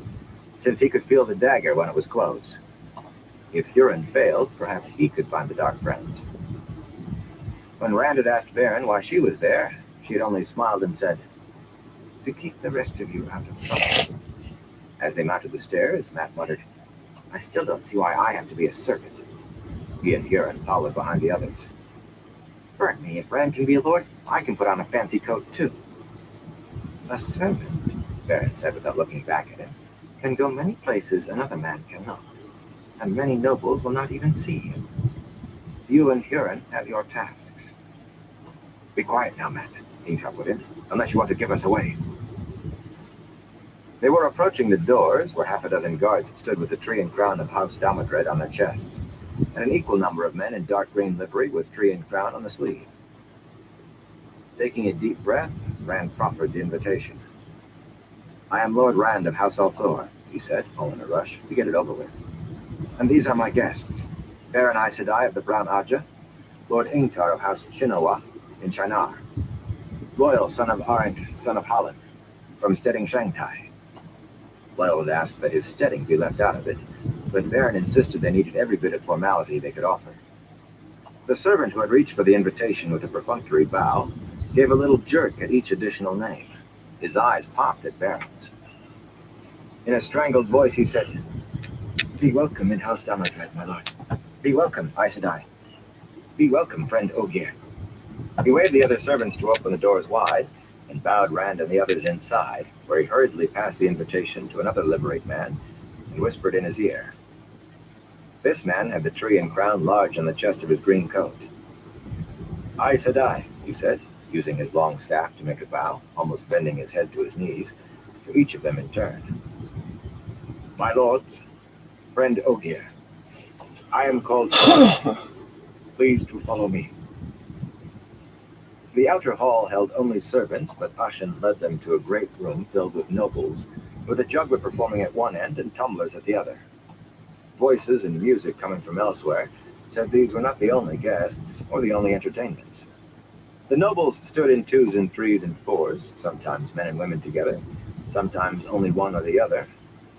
since he could feel the dagger when it was close. If Huron failed, perhaps he could find the Dark Friends. When Rand had asked Varen why she was there, she had only smiled and said, "To keep the rest of you out of trouble." As they mounted the stairs, Matt muttered, "I still don't see why I have to be a servant." He and Huron followed behind the others. "Burn me, if Rand can be a lord, I can put on a fancy coat too." A servant? Baron said without looking back at him, can go many places another man cannot, and many nobles will not even see him. You and Huron have your tasks. Be quiet now, Matt, Ingtar put in, unless you want to give us away. They were approaching the doors, where half a dozen guards stood with the tree and crown of House Damodred on their chests, and an equal number of men in dark green livery with tree and crown on the sleeve. Taking a deep breath, Rand proffered the invitation. I am Lord Rand of House Althor, he said, all in a rush, to get it over with. And these are my guests. Baron Aes Sedai of the Brown Aja, Lord Ingtar of House Shinowa in Shinar, Loyal, son of Arent, son of Holland, from Stedding Shangtai. Loyal had asked that his Stedding be left out of it, but Baron insisted they needed every bit of formality they could offer. The servant who had reached for the invitation with a perfunctory bow gave a little jerk at each additional name. His eyes popped at Baron's. In a strangled voice, he said, Be welcome in House Damodred, my lords. Be welcome, Aes Sedai. Be welcome, friend Ogier. He waved the other servants to open the doors wide, and bowed Rand and the others inside, where he hurriedly passed the invitation to another liveried man and whispered in his ear. This man had the tree and crown large on the chest of his green coat. Aes Sedai, he said, using his long staff to make a bow, almost bending his head to his knees, to each of them in turn. My lords, friend Ogier, I am called. Please to follow me. The outer hall held only servants, but Ashen led them to a great room filled with nobles, with a juggler performing at one end and tumblers at the other. Voices and music coming from elsewhere said these were not the only guests or the only entertainments. The nobles stood in twos and threes and fours, sometimes men and women together, sometimes only one or the other,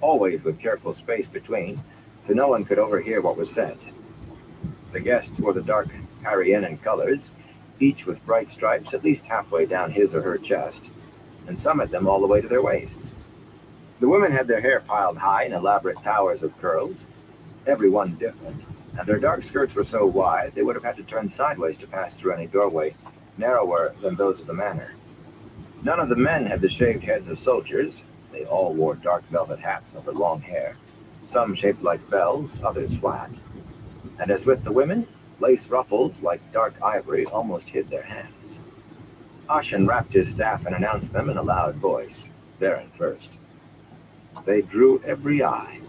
always with careful space between, so no one could overhear what was said. The guests wore the dark Carrienan colors, each with bright stripes at least halfway down his or her chest, and some at them all the way to their waists. The women had their hair piled high in elaborate towers of curls, every one different, and their dark skirts were so wide they would have had to turn sideways to pass through any doorway narrower than those of the manor. None of the men had the shaved heads of soldiers. They all wore dark velvet hats over long hair, some shaped like bells, others flat. And as with the women, lace ruffles like dark ivory almost hid their hands. Ashen rapped his staff and announced them in a loud voice, Varen first. They drew every eye.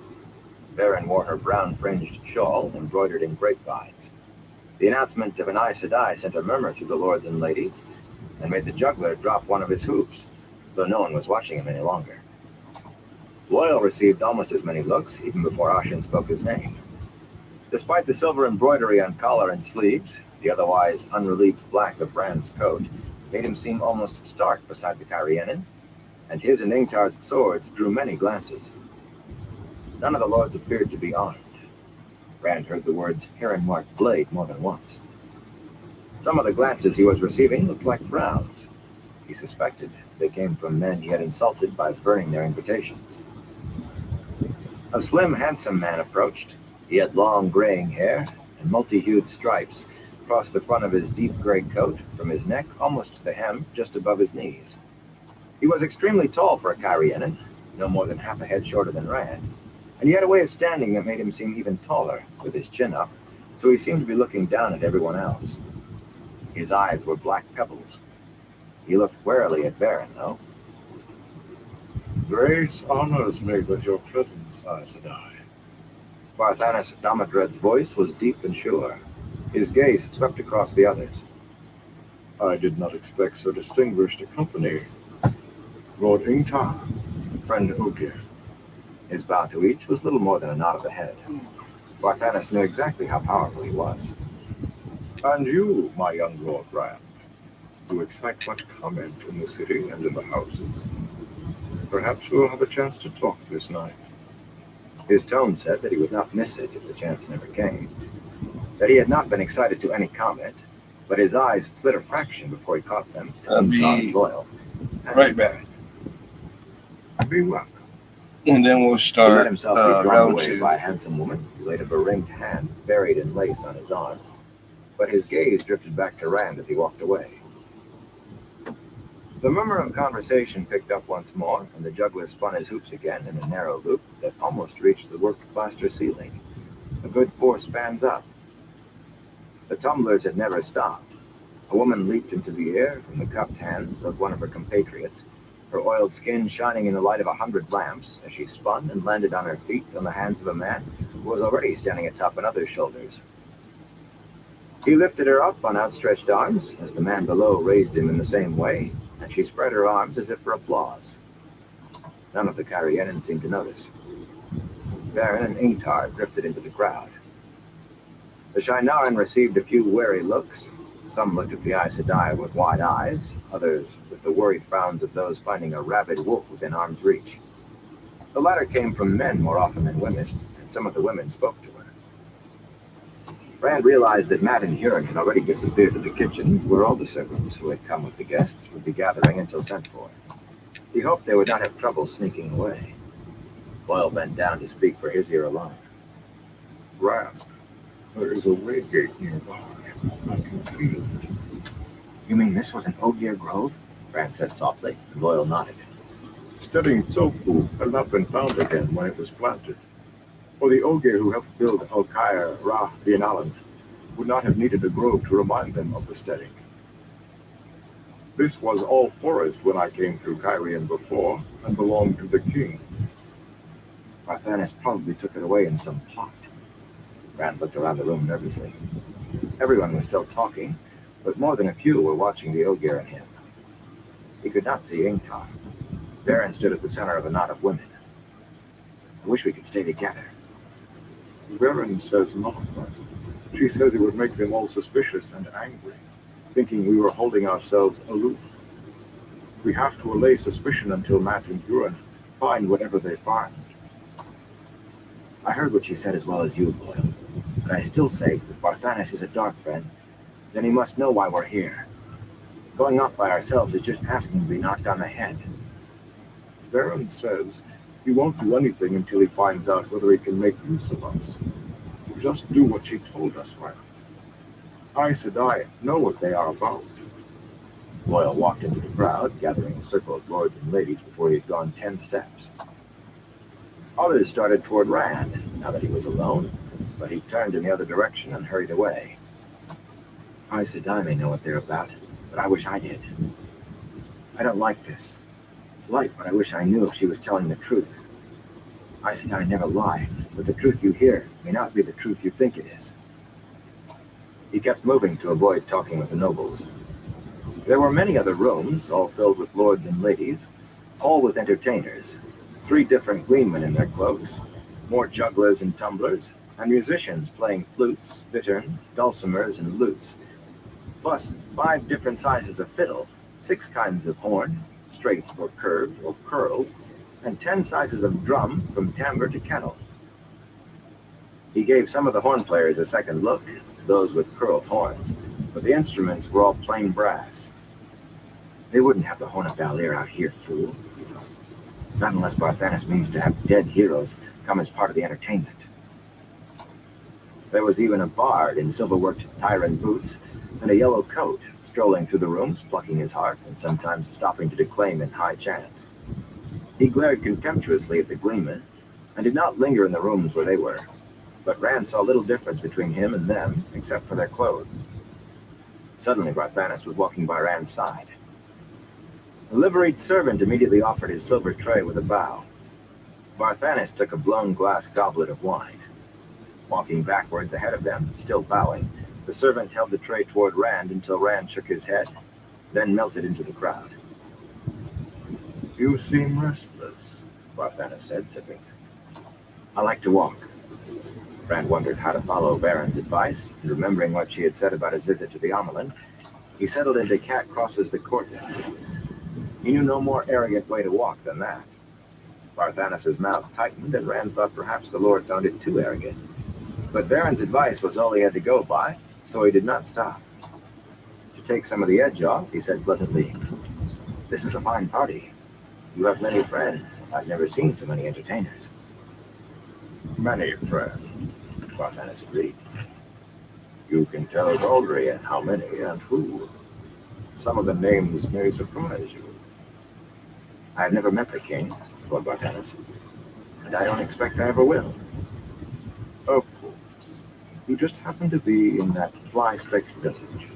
Varen wore her brown-fringed shawl embroidered in grapevines. The announcement of an Aes Sedai sent a murmur through the lords and ladies, and made the juggler drop one of his hoops, though no one was watching him any longer. Loyal received almost as many looks, even before Ashen spoke his name. Despite the silver embroidery on collar and sleeves, the otherwise unrelieved black of Rand's coat made him seem almost stark beside the Carrienan, and his and Ingtar's swords drew many glances. None of the lords appeared to be armed. Rand heard the words Heron-marked blade more than once. Some of the glances he was receiving looked like frowns. He suspected they came from men he had insulted by burning their invitations. A slim, handsome man approached. He had long, graying hair and multi-hued stripes across the front of his deep gray coat, from his neck almost to the hem, just above his knees. He was extremely tall for a Carrienan, no more than half a head shorter than Rand, and he had a way of standing that made him seem even taller, with his chin up, so he seemed to be looking down at everyone else. His eyes were black pebbles. He looked warily at Varen, though. Grace honors me with your presence, Aes Sedai. Barthanas Damodred's voice was deep and sure. His gaze swept across the others. I did not expect so distinguished a company. Lord Ingtar, friend Ogier. His bow to each was little more than a nod of the head. Barthanas knew exactly how powerful he was. And you, my young Lord Rand, you excite much comment in the city and in the houses. Perhaps we'll have a chance to talk this night. His tone said that he would not miss it if the chance never came, that he had not been excited to any comment, but his eyes slid a fraction before he caught them. I'll be Loyal. right back. Be welcome. And then we'll He let start himself be drawn round away two. by a handsome woman who laid a beringed hand buried in lace on his arm, but his gaze drifted back to Rand as he walked away. The murmur of conversation picked up once more, and the juggler spun his hoops again in a narrow loop that almost reached the worked plaster ceiling, a good 4 spans up. The tumblers had never stopped. A woman leaped into the air from the cupped hands of one of her compatriots, her oiled skin shining in the light of 100 lamps as she spun and landed on her feet on the hands of a man who was already standing atop another's shoulders. He lifted her up on outstretched arms as the man below raised him in the same way, and she spread her arms as if for applause. None of the Carienans seemed to notice. Baron and Ingtar drifted into the crowd. The Shinaran received a few wary looks. Some looked at the Aes Sedai with wide eyes, others with the worried frowns of those finding a rabid wolf within arm's reach. The latter came from men more often than women, and some of the women spoke to her. Rand realized that Matt and Huron had already disappeared to the kitchens, where all the servants who had come with the guests would be gathering until sent for. He hoped they would not have trouble sneaking away. Boyle bent down to speak for his ear alone. Rand, there is a way gate nearby. I can feel it. You mean this was an Ogier grove? Rand said softly, and Boyle nodded. Steading Tsopu had not been found again when it was planted. For the Ogier who helped build Alkair Ra Bianalan would not have needed a grove to remind them of the steading. This was all forest when I came through Cairhien before, and belonged to the king. Barthanes probably took it away in some pot. Rand looked around the room nervously. Everyone was still talking, but more than a few were watching the Ogier and him. He could not see Ingtar. Baron stood at the center of a knot of women. I wish we could stay together. Varen says not. She says it would make them all suspicious and angry, thinking we were holding ourselves aloof. We have to allay suspicion until Matt and Huron find whatever they find. I heard what you said as well as you, Boyle. But I still say, if Barthanes is a dark friend, then he must know why we're here. Going off by ourselves is just asking to be knocked on the head. Varen says he won't do anything until he finds out whether he can make use of us. Just do what she told us, Rand. Aes Sedai know what they are about. Boyle walked into the crowd, gathering a circle of lords and ladies before he had gone 10 steps. Others started toward Rand, now that he was alone, but he turned in the other direction and hurried away. Aes Sedai may know what they're about, but I wish I did. I don't like this. It's light, but I wish I knew if she was telling the truth. Aes Sedai never lie, but the truth you hear may not be the truth you think it is. He kept moving to avoid talking with the nobles. There were many other rooms, all filled with lords and ladies, all with entertainers, 3 different gleemen in their cloaks, more jugglers and tumblers, and musicians playing flutes, bitterns, dulcimers, and lutes, plus 5 different sizes of fiddle, 6 kinds of horn, straight or curved or curled, and 10 sizes of drum from timbre to kettle. He gave some of the horn players a second look, those with curled horns, but the instruments were all plain brass. They wouldn't have the horn of Valir out here, fool, he thought. Not unless Barthanes means to have dead heroes come as part of the entertainment. There was even a bard in silver-worked Tyran boots and a yellow coat, strolling through the rooms, plucking his harp, and sometimes stopping to declaim in high chant. He glared contemptuously at the gleemen, and did not linger in the rooms where they were, but Rand saw little difference between him and them, except for their clothes. Suddenly Barthanes was walking by Rand's side. A liveried servant immediately offered his silver tray with a bow. Barthanes took a blown glass goblet of wine. Walking backwards ahead of them, still bowing, the servant held the tray toward Rand until Rand shook his head, then melted into the crowd. You seem restless, Barthanes said, sipping. I like to walk. Rand wondered how to follow Baron's advice, and remembering what she had said about his visit to the Amelin, he settled into Cat crosses the courtyard. He knew no more arrogant way to walk than that. Barthanes' mouth tightened, and Rand thought perhaps the Lord found it too arrogant. But Baron's advice was all he had to go by, so he did not stop. To take some of the edge off, he said pleasantly, This is a fine party. You have many friends. I've never seen so many entertainers. many friends. Barthanes agreed. You can tell Goldrian how many and who. Some of the names may surprise you. I've never met the king, Lord Barthanus, and I don't expect I ever will. Of course. You just happen to be in that fly-specked village.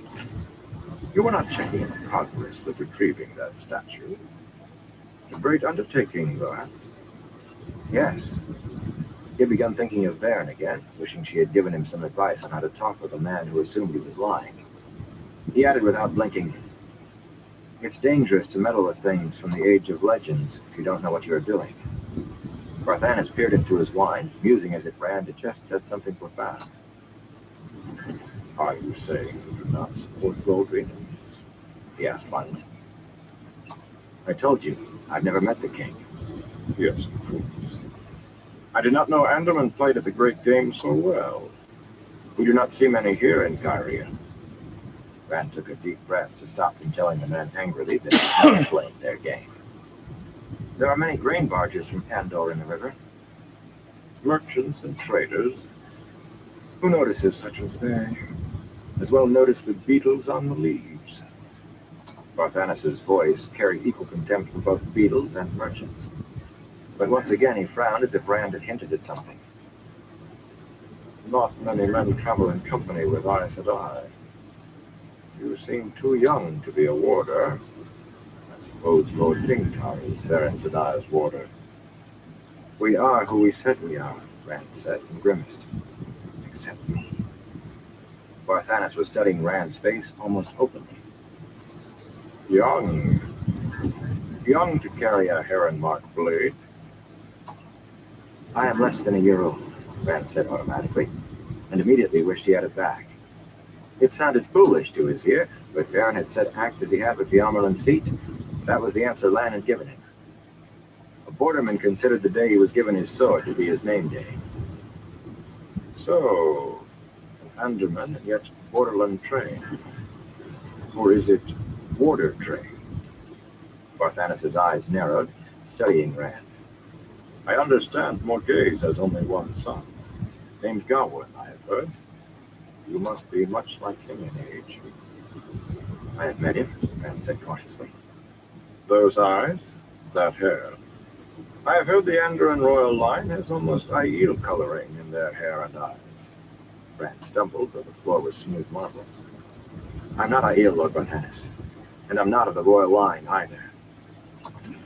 You were not checking the progress of retrieving that statue. A great undertaking, that. Yes. He had begun thinking of Varen again, wishing she had given him some advice on how to talk with a man who assumed he was lying. He added without blinking, "It's dangerous to meddle with things from the age of legends if you don't know what you are doing." Barthanus peered into his wine, musing as it ran to just said something profound. Are you saying you do not support Goldriness? He asked finally. I told you, I've never met the king. Yes, of course. I did not know Anderman played at the great game so well. We do not see many here in Kyria. Rand took a deep breath to stop from telling the men angrily that he had not played their game. There are many grain barges from Pandor in the river. Merchants and traders. Who notices such as They as well notice the beetles on the leaves. Barthanus's voice carried equal contempt for both beetles and merchants. But once again he frowned as if Rand had hinted at something. Not many men travel in company with Aes Sedai. You seem too young to be a warder. I suppose Lord Dingtar is Varen Sedai's warder. We are who we said we are, Rand said and grimaced. Except me. Barthanus was studying Rand's face almost openly. Young. Young to carry a heron-marked blade. I am less than a year old, Rand said automatically, and immediately wished he had it back. It sounded foolish to his ear, but Varen had said act as he had with the Amerlin seat. That was the answer Lan had given him. A borderman considered the day he was given his sword to be his name day. So, an Anderman, and yet borderland trained. Or is it warder trained? Barthanus's eyes narrowed, studying Rand. I understand Morghese has only one son, named Gawain, I have heard. You must be much like him in age. I have met him, Rand said cautiously. Those eyes, that hair. I have heard the Andoran royal line has almost Aiel coloring in their hair and eyes. Rand stumbled, though the floor was smooth marble. I'm not Aiel, Lord Barthanus, and I'm not of the royal line either.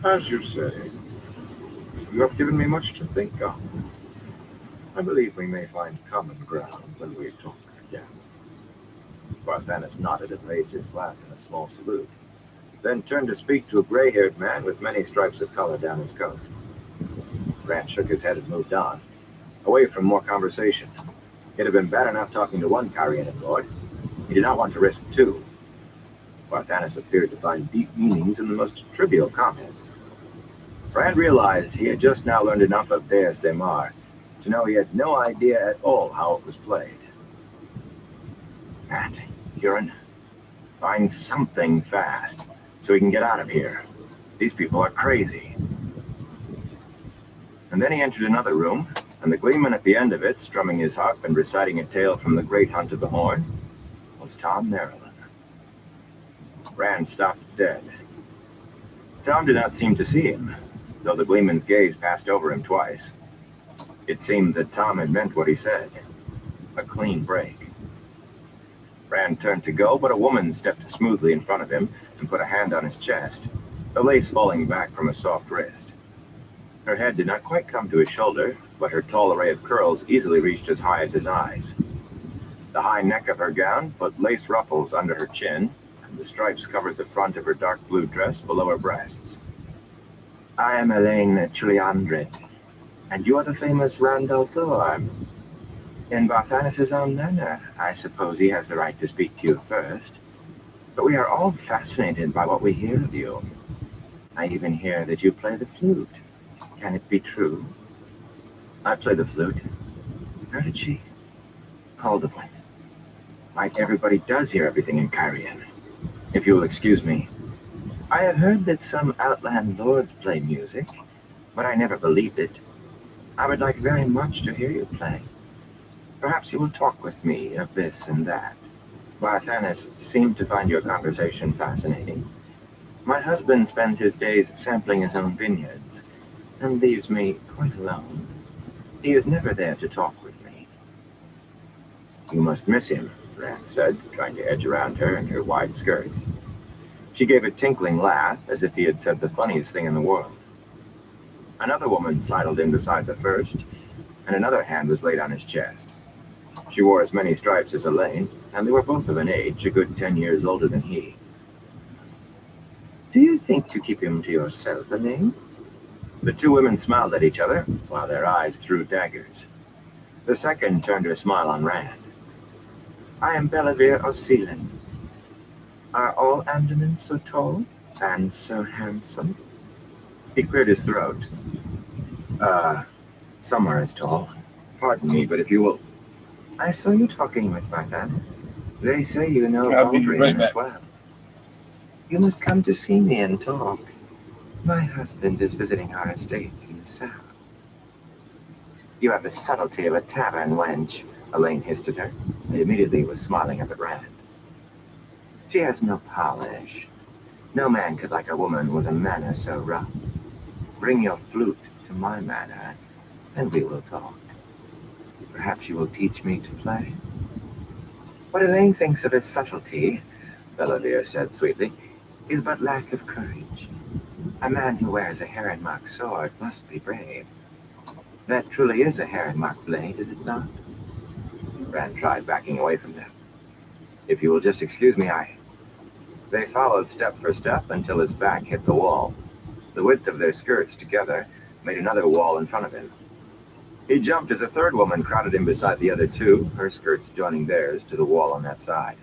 As you say, you have given me much to think of. I believe we may find common ground when we talk again. Barthanus nodded and raised his glass in a small salute, then turned to speak to a gray-haired man with many stripes of color down his coat. Rand shook his head and moved on, away from more conversation. It had been bad enough talking to one Kyrian lord. He did not want to risk two. Barthanus appeared to find deep meanings in the most trivial comments. Rand realized he had just now learned enough of Deus Daemar to know he had no idea at all how it was played. Matt, Huron, find something fast so we can get out of here. These people are crazy. And then he entered another room, and the gleeman at the end of it, strumming his harp and reciting a tale from the Great Hunt of the Horn, was Tom Nerlin. Rand stopped dead. Tom did not seem to see him, though the gleeman's gaze passed over him twice. It seemed that Tom had meant what he said. A clean break. Rand turned to go, but a woman stepped smoothly in front of him and put a hand on his chest, the lace falling back from a soft wrist. Her head did not quite come to his shoulder, but her tall array of curls easily reached as high as his eyes. The high neck of her gown put lace ruffles under her chin, and the stripes covered the front of her dark blue dress below her breasts. I am Elaine Chuliandre, and you are the famous Randall Thorm. In Barthanus's own manner, I suppose he has the right to speak to you first. But we are all fascinated by what we hear of you. I even hear that you play the flute. Can it be true? I play the flute. Where did she? Calderwood. Like everybody does hear everything in Kyrian. If you will excuse me. I have heard that some outland lords play music, but I never believed it. I would like very much to hear you play. Perhaps you will talk with me of this and that. Barthanus seemed to find your conversation fascinating. My husband spends his days sampling his own vineyards and leaves me quite alone. He is never there to talk with me. You must miss him, Rand said, trying to edge around her in her wide skirts. She gave a tinkling laugh, as if he had said the funniest thing in the world. Another woman sidled in beside the first, and another hand was laid on his chest. She wore as many stripes as Elaine, and they were both of an age a good 10 years older than he. Do you think to keep him to yourself, Elaine? The two women smiled at each other, while their eyes threw daggers. The second turned her smile on Rand. I am Bellavere O'Seelan. Are all Andamans so tall and so handsome? He cleared his throat. Some are as tall. Pardon me, but if you will... I saw you talking with Barthanes. They say you know I'll be Baldrian right as back. well. You must come to see me and talk. My husband is visiting our estates in the south. You have the subtlety of a tavern wench, Elaine hissed at her, and immediately was smiling up at Rand. She has no polish. No man could like a woman with a manner so rough. Bring your flute to my manor, and we will talk. Perhaps you will teach me to play. What Elaine thinks of as subtlety, Bellavere said sweetly, is but lack of courage. A man who wears a heron-marked sword must be brave. That truly is a heron-marked blade, is it not? Rand tried backing away from them. If you will just excuse me, They followed step for step until his back hit the wall. The width of their skirts together made another wall in front of him. He jumped as a third woman crowded him beside the other two, her skirts joining theirs to the wall on that side.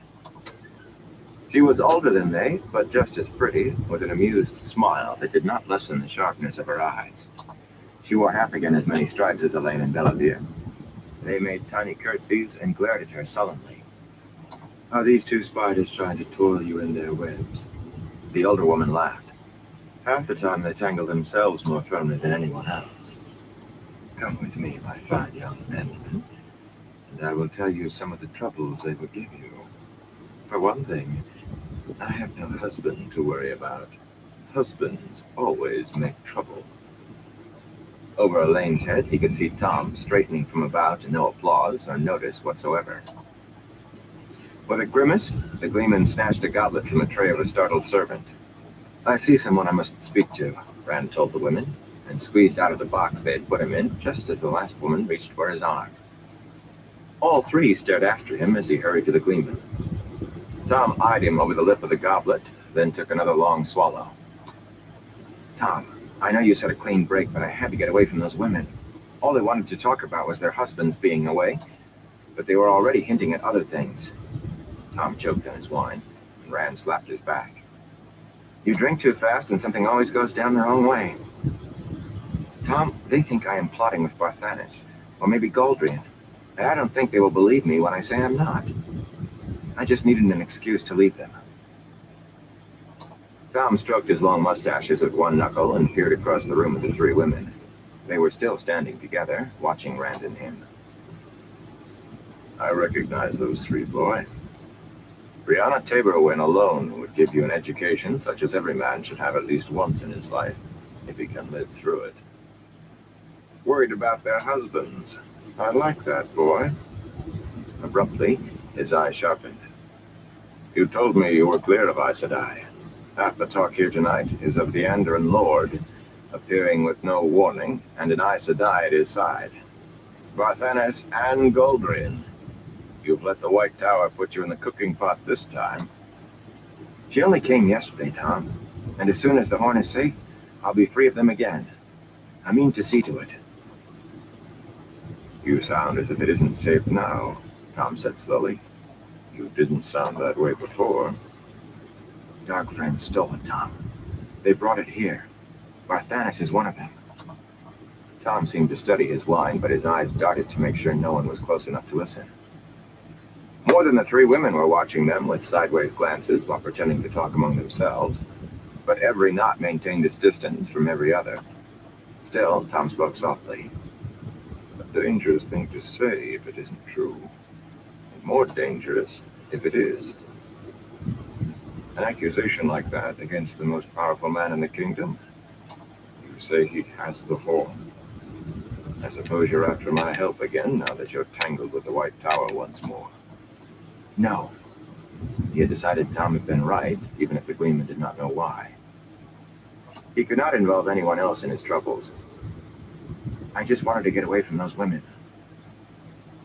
She was older than they, but just as pretty, with an amused smile that did not lessen the sharpness of her eyes. She wore half again as many stripes as Elaine and Bellavere. They made tiny curtsies and glared at her sullenly. Are these two spiders trying to twirl you in their webs? The older woman laughed. Half the time they tangle themselves more firmly than anyone else. Come with me, my fine young men, and I will tell you some of the troubles they will give you. For one thing, I have no husband to worry about. Husbands always make trouble. Over Elaine's head, he could see Tom straightening from a bow to no applause or notice whatsoever. With a grimace, the gleeman snatched a goblet from a tray of a startled servant. I see someone I must speak to, Rand told the women, and squeezed out of the box they had put him in just as the last woman reached for his arm. All three stared after him as he hurried to the gleeman. Tom eyed him over the lip of the goblet, then took another long swallow. Tom, I know you said a clean break, but I had to get away from those women. All they wanted to talk about was their husbands being away, but they were already hinting at other things. Tom choked on his wine, and Rand slapped his back. You drink too fast and something always goes down the wrong way. Tom, they think I am plotting with Barthanes, or maybe Goldrian, and I don't think they will believe me when I say I'm not. I just needed an excuse to leave them. Tom stroked his long mustaches with one knuckle and peered across the room at the three women. They were still standing together, watching Rand and him. I recognize those three, boy. Brianna Taborwin alone would give you an education such as every man should have at least once in his life, if he can live through it. Worried about their husbands. I like that, boy. Abruptly, his eye sharpened. You told me you were clear of Aes Sedai. Half the talk here tonight is of the Andran Lord appearing with no warning and an Aes Sedai at his side. Barthanes and Goldrian. You've let the White Tower put you in the cooking pot this time. She only came yesterday, Tom, and as soon as the Horn is safe, I'll be free of them again. I mean to see to it. You sound as if it isn't safe now, Tom said slowly. You didn't sound that way before. Dark friends stole it, Tom. They brought it here. Barthanes is one of them. Tom seemed to study his wine, but his eyes darted to make sure no one was close enough to listen. More than the three women were watching them with sideways glances while pretending to talk among themselves, but every knot maintained its distance from every other. Still, Tom spoke softly. A dangerous thing to say if it isn't true. And more dangerous if it is. An accusation like that against the most powerful man in the kingdom? You say he has the horn. I suppose you're after my help again, now that you're tangled with the White Tower once more. No. He had decided Tom had been right, even if the Gleeman did not know why. He could not involve anyone else in his troubles. I just wanted to get away from those women.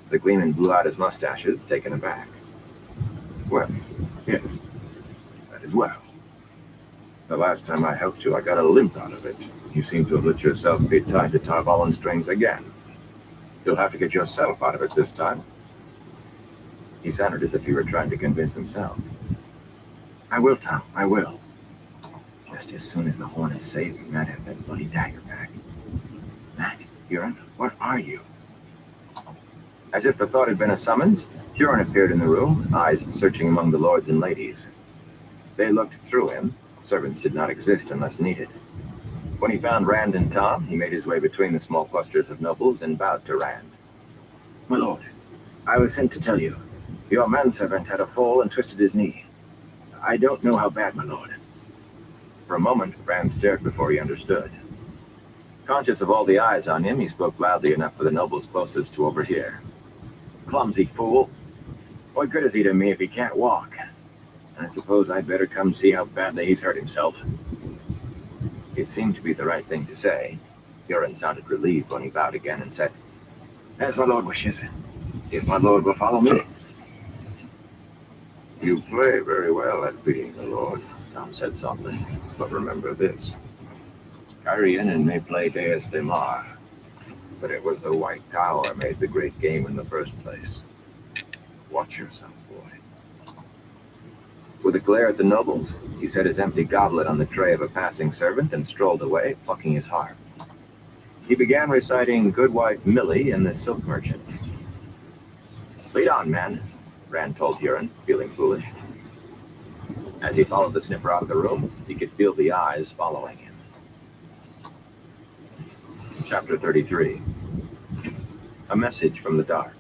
The Gleeman blew out his mustaches, taken aback. Well, yes, that is well. The last time I helped you, I got a limp out of it. You seem to have let yourself be tied to tarpaulin strings again. You'll have to get yourself out of it this time. He sounded as if he were trying to convince himself. I will, Tom, I will. Just as soon as the horn is safe, Matt has that bloody dagger back. Matt, Huron, where are you? As if the thought had been a summons, Huron appeared in the room, eyes searching among the lords and ladies. They looked through him. Servants did not exist unless needed. When he found Rand and Tom, he made his way between the small clusters of nobles and bowed to Rand. My lord, I was sent to tell you. Your manservant had a fall and twisted his knee. I don't know how bad, my lord. For a moment, Rand stared before he understood. Conscious of all the eyes on him, he spoke loudly enough for the nobles closest to overhear. Clumsy fool. What good is he to me if he can't walk? I suppose I'd better come see how badly he's hurt himself. It seemed to be the right thing to say. Huron sounded relieved when he bowed again and said, As my lord wishes, if my lord will follow me. You play very well at being a lord, Tom said softly. But remember this. Kyrianen may play Deus de Mar, but it was the White Tower made the great game in the first place. Watch yourself, boy. With a glare at the nobles, he set his empty goblet on the tray of a passing servant and strolled away, plucking his harp. He began reciting Goodwife Millie and the Silk Merchant. Lead on, man, Rand told Huron, feeling foolish. As he followed the sniffer out of the room, he could feel the eyes following him. Chapter 33. A Message from the Dark.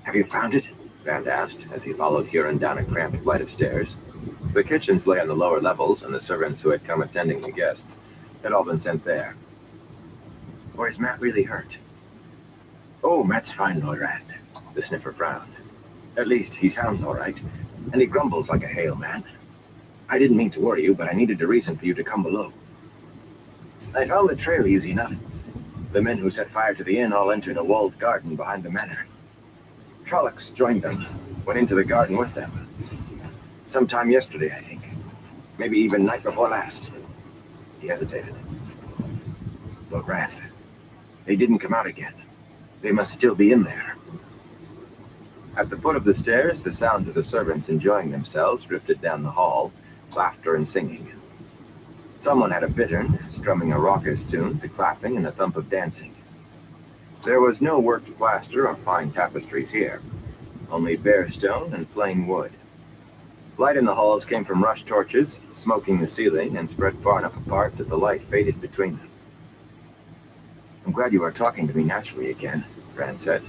Have you found it? Rand asked as he followed Huron down a cramped flight of stairs. The kitchens lay on the lower levels, and the servants who had come attending the guests had all been sent there. Or is Matt really hurt? Oh, Matt's fine, Lord Rand. The sniffer frowned. At least he sounds all right, and he grumbles like a hale man. I didn't mean to worry you, but I needed a reason for you to come below. I found the trail easy enough. The men who set fire to the inn all entered a walled garden behind the manor. Trollocs joined them, went into the garden with them. Sometime yesterday, I think. Maybe even night before last. He hesitated. Lord Rand, they didn't come out again. They must still be in there. At the foot of the stairs, the sounds of the servants enjoying themselves drifted down the hall, laughter and singing. Someone had a bittern, strumming a raucous tune to clapping and a thump of dancing. There was no worked plaster or fine tapestries here, only bare stone and plain wood. Light in the halls came from rush torches, smoking the ceiling and spread far enough apart that the light faded between them. I'm glad you are talking to me naturally again, Rand said.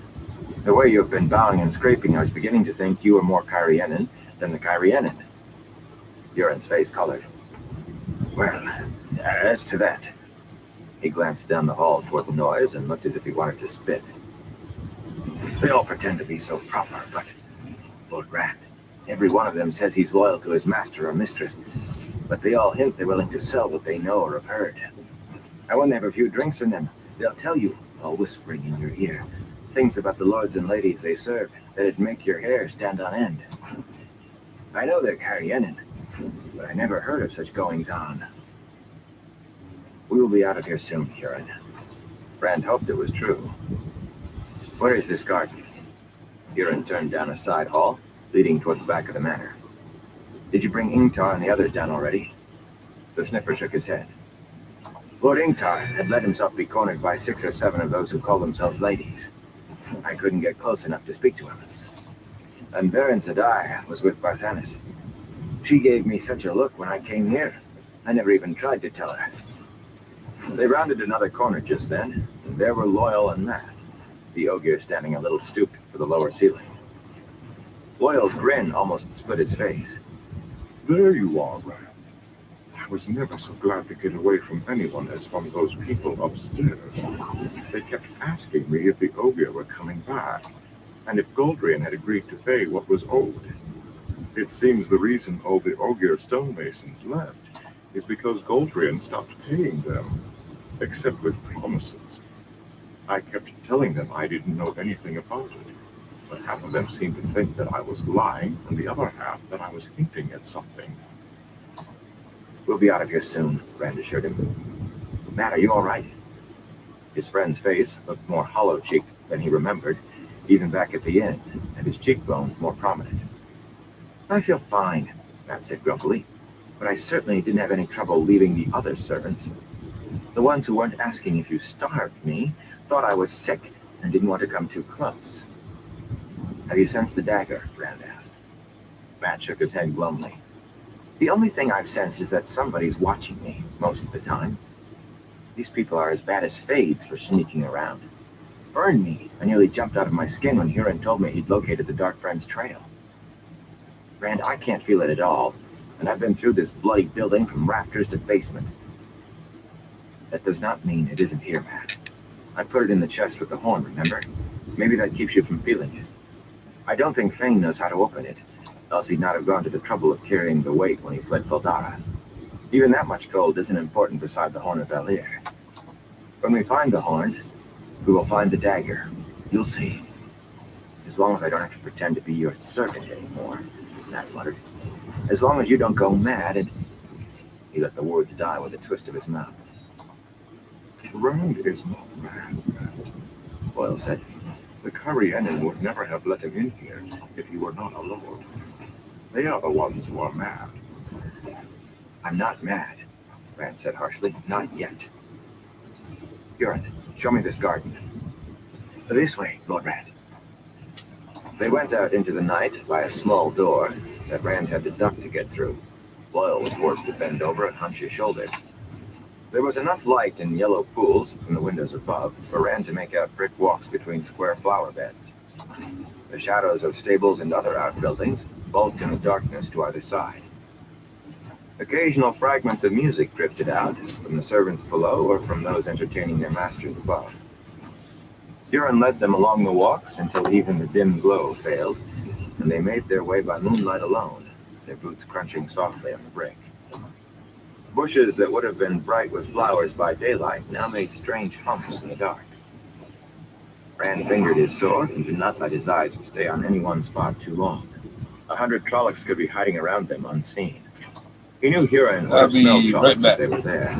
The way you have been bowing and scraping, I was beginning to think you were more Kyrianen than the Kyrianen. Huron's face colored. Well, as to that. He glanced down the hall toward the noise and looked as if he wanted to spit. They all pretend to be so proper, but Lord Rand, every one of them says he's loyal to his master or mistress, but they all hint they're willing to sell what they know or have heard. And when they have a few drinks in them, they'll tell you, all whispering in your ear, things about the lords and ladies they serve that'd make your hair stand on end. I know they're Kyrianen, but I never heard of such goings-on. We will be out of here soon, Huron. Rand hoped it was true. Where is this garden? Huron turned down a side hall, leading toward the back of the manor. Did you bring Ingtar and the others down already? The sniffer shook his head. Lord Ingtar had let himself be cornered by 6 or 7 of those who call themselves ladies. I couldn't get close enough to speak to him. And Baron Zadar was with Barthanes. She gave me such a look when I came here. I never even tried to tell her. They rounded another corner just then, and there were Loyal and Matt, the ogre standing a little stooped for the lower ceiling. Loyal's grin almost split his face. There you are, Rand. I was never so glad to get away from anyone as from those people upstairs. They kept asking me if the Ogier were coming back, and if Goldrian had agreed to pay what was owed. It seems the reason all the Ogier stonemasons left is because Goldrian stopped paying them, except with promises. I kept telling them I didn't know anything about it, but half of them seemed to think that I was lying, and the other half that I was hinting at something. We'll be out of here soon, Rand assured him. Matt, are you all right? His friend's face looked more hollow-cheeked than he remembered, even back at the inn, and his cheekbones more prominent. I feel fine, Matt said grumpily, but I certainly didn't have any trouble leaving the other servants. The ones who weren't asking if you starved me thought I was sick and didn't want to come too close. Have you sensed the dagger? Rand asked. Matt shook his head glumly. The only thing I've sensed is that somebody's watching me, most of the time. These people are as bad as Fades for sneaking around. Burned me. I nearly jumped out of my skin when Huron told me he'd located the Dark Friend's trail. Rand, I can't feel it at all, and I've been through this bloody building from rafters to basement. That does not mean it isn't here, Matt. I put it in the chest with the horn, remember? Maybe that keeps you from feeling it. I don't think Fane knows how to open it, else he'd not have gone to the trouble of carrying the weight when he fled Valdara. Even that much gold isn't important beside the Horn of Valir. When we find the horn, we will find the dagger. You'll see. As long as I don't have to pretend to be your servant anymore, Matt muttered. As long as you don't go mad and... He let the words die with a twist of his mouth. Rand is not mad, Matt, Boyle said. The Carianan would never have let him in here if he were not a lord. They are the ones who are mad. I'm not mad, Rand said harshly. Not yet. Huron, show me this garden. This way, Lord Rand. They went out into the night by a small door that Rand had to duck to get through. Boyle was forced to bend over and hunch his shoulders. There was enough light in yellow pools from the windows above for Rand to make out brick walks between square flower beds. The shadows of stables and other outbuildings bulked in the darkness to either side. Occasional fragments of music drifted out from the servants below or from those entertaining their masters above. Huron led them along the walks until even the dim glow failed, and they made their way by moonlight alone, their boots crunching softly on the brick. Bushes that would have been bright with flowers by daylight now made strange humps in the dark. Rand fingered his sword and did not let his eyes stay on any one spot too long. 100 Trollocs could be hiding around them unseen. He knew Huron would I'll have smelled be Trollocs right if back. they were there,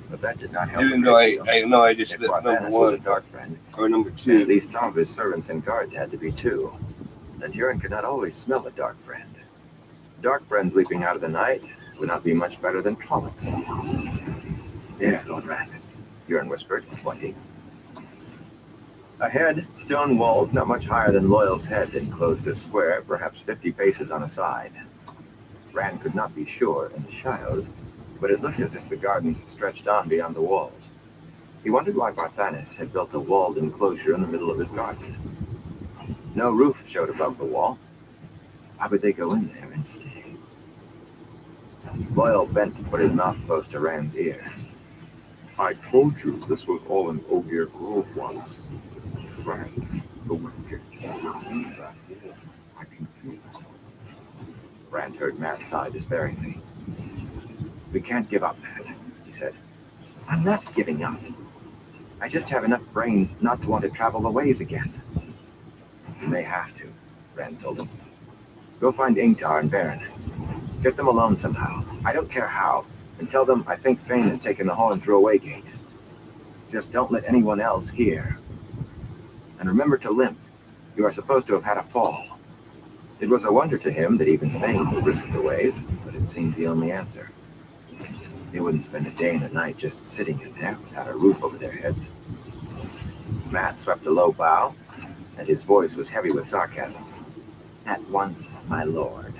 but that did not help. Even a though great I deal. know I just If lit number Barthanes was a one dark friend, or number then at two. least some of his servants and guards had to be too. And Huron could not always smell a dark friend. Dark friends leaping out of the night would not be much better than Trollocs. There, Lord Rand, Huron whispered, pointing. Ahead, stone walls not much higher than Loyal's head enclosed a square, perhaps 50 paces on a side. Rand could not be sure in the shadows, but it looked as if the gardens stretched on beyond the walls. He wondered why Barthanes had built a walled enclosure in the middle of his garden. No roof showed above the wall. How would they go in there and stay? Boyle bent to put his mouth close to Rand's ear. I told you this was all an Ogier grove once. Rand, the wicked is not in that wall. I can feel it. Rand heard Matt sigh despairingly. We can't give up, Matt, he said. I'm not giving up. I just have enough brains not to want to travel the ways again. You may have to, Rand told him. Go find Ingtar and Baron. Get them alone somehow. I don't care how. And tell them I think Fane has taken the horn through a way gate. Just don't let anyone else hear. And remember to limp. You are supposed to have had a fall. It was a wonder to him that even Fane would risk the ways, but it seemed the only answer. They wouldn't spend a day and a night just sitting in there without a roof over their heads. Matt swept a low bow, and his voice was heavy with sarcasm. At once, my lord,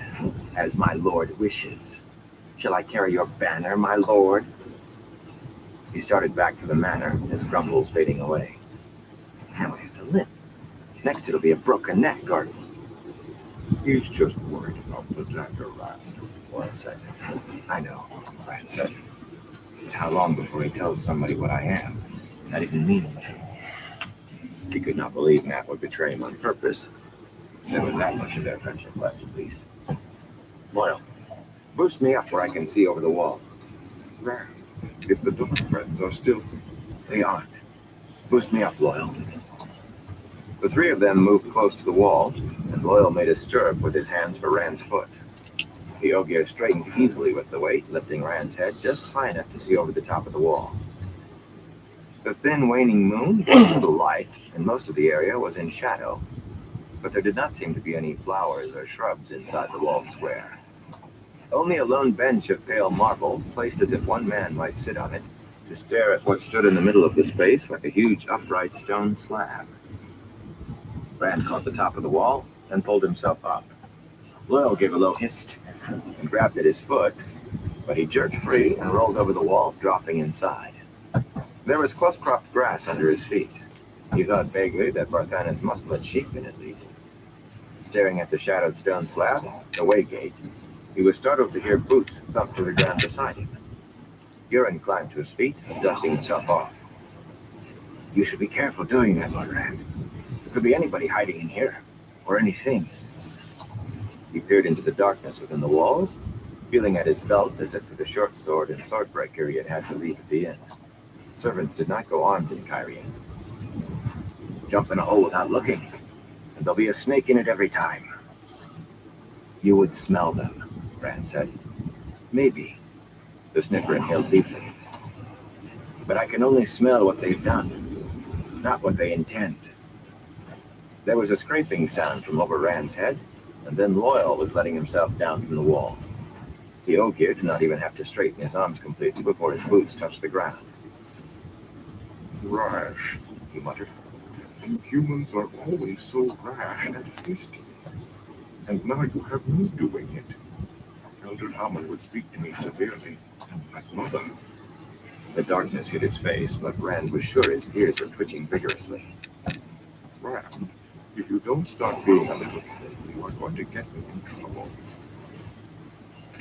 as my lord wishes. Shall I carry your banner, my lord? He started back for the manor, his grumbles fading away. Now I have to limp. Next it'll be a broken neck, or... He's just worried about the dagger, Rand. Well said. I know, Rand said. But how long before he tells somebody what I am? Not even meaning to. He could not believe Matt would betray him on purpose. There was that much of their friendship left, at least. Loyal, boost me up where I can see over the wall. Rand, if the Dark Friends are still... They aren't. Boost me up, Loyal. The three of them moved close to the wall, and Loyal made a stirrup with his hands for Rand's foot. The Ogier straightened easily with the weight, lifting Rand's head just high enough to see over the top of the wall. The thin waning moon gave little light, and most of the area was in shadow, but there did not seem to be any flowers or shrubs inside the walled square. Only a lone bench of pale marble, placed as if one man might sit on it, to stare at what stood in the middle of the space like a huge upright stone slab. Rand caught the top of the wall and pulled himself up. Loyal gave a low hiss and grabbed at his foot, but he jerked free and rolled over the wall, dropping inside. There was close-cropped grass under his feet. He thought vaguely that Barthanas must let sheep in at least. Staring at the shadowed stone slab, the way gate, he was startled to hear boots thump to the ground beside him. Euron climbed to his feet, dusting himself off. You should be careful doing that, Lord Rand. There could be anybody hiding in here, or anything. He peered into the darkness within the walls, feeling at his belt as if for the short sword and swordbreaker he had had to leave at the inn. Servants did not go armed in Kyrian. Jump in a hole without looking, and there'll be a snake in it every time. You would smell them, Rand said. Maybe. The sniffer inhaled deeply. But I can only smell what they've done, not what they intend. There was a scraping sound from over Rand's head, and then Loyal was letting himself down from the wall. The Ogier did not even have to straighten his arms completely before his boots touched the ground. Rash, He muttered. humans are always so rash and hasty. And now you have me doing it. Elder Hammond would speak to me severely, and my mother. The darkness hid his face, but Rand was sure his ears were twitching vigorously. Rand, if you don't start being a little careful, you are going to get me in trouble.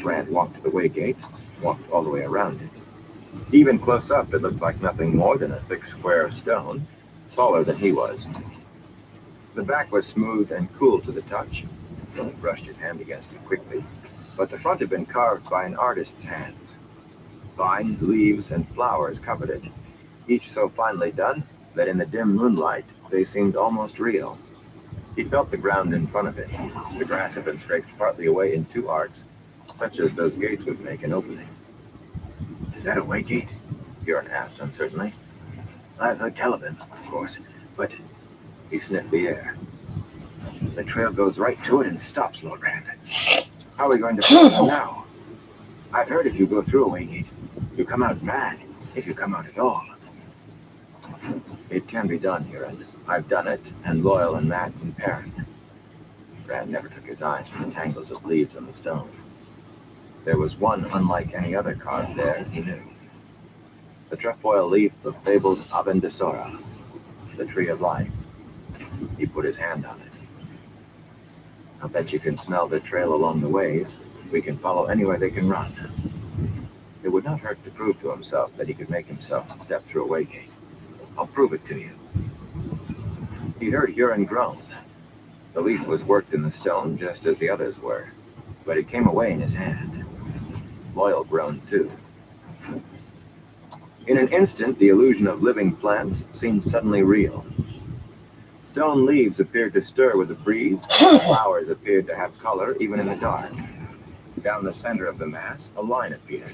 Rand walked to the way gate, walked all the way around it. Even close up, it looked like nothing more than a thick square of stone, taller than he was. The back was smooth and cool to the touch. He only brushed his hand against it quickly, but the front had been carved by an artist's hands. Vines, leaves, and flowers covered it, each so finely done that in the dim moonlight they seemed almost real. He felt the ground in front of it. The grass had been scraped partly away in two arcs, such as those gates would make an opening. Is that a way gate? Euron asked uncertainly. I've heard tell of them, of course, but... He sniffed the air. The trail goes right to it and stops, Lord Rand. How are we going to find them now? I've heard if you go through a way gate, you come out mad, if you come out at all. It can be done, Euron. I've done it, and Loyal and Matt and Perrin. Rand never took his eyes from the tangles of leaves on the stone. There was one unlike any other carved there, he knew. The trefoil leaf of fabled Avendesora, the tree of life. He put his hand on it. I'll bet you can smell the trail along the ways. We can follow anywhere they can run. It would not hurt to prove to himself that he could make himself step through a way gate. I'll prove it to you. He heard Euron groan. The leaf was worked in the stone just as the others were, but it came away in his hand. Loyal groaned too. In an instant, the illusion of living plants seemed suddenly real. Stone leaves appeared to stir with the breeze, flowers appeared to have color even in the dark. Down the center of the mass, a line appeared,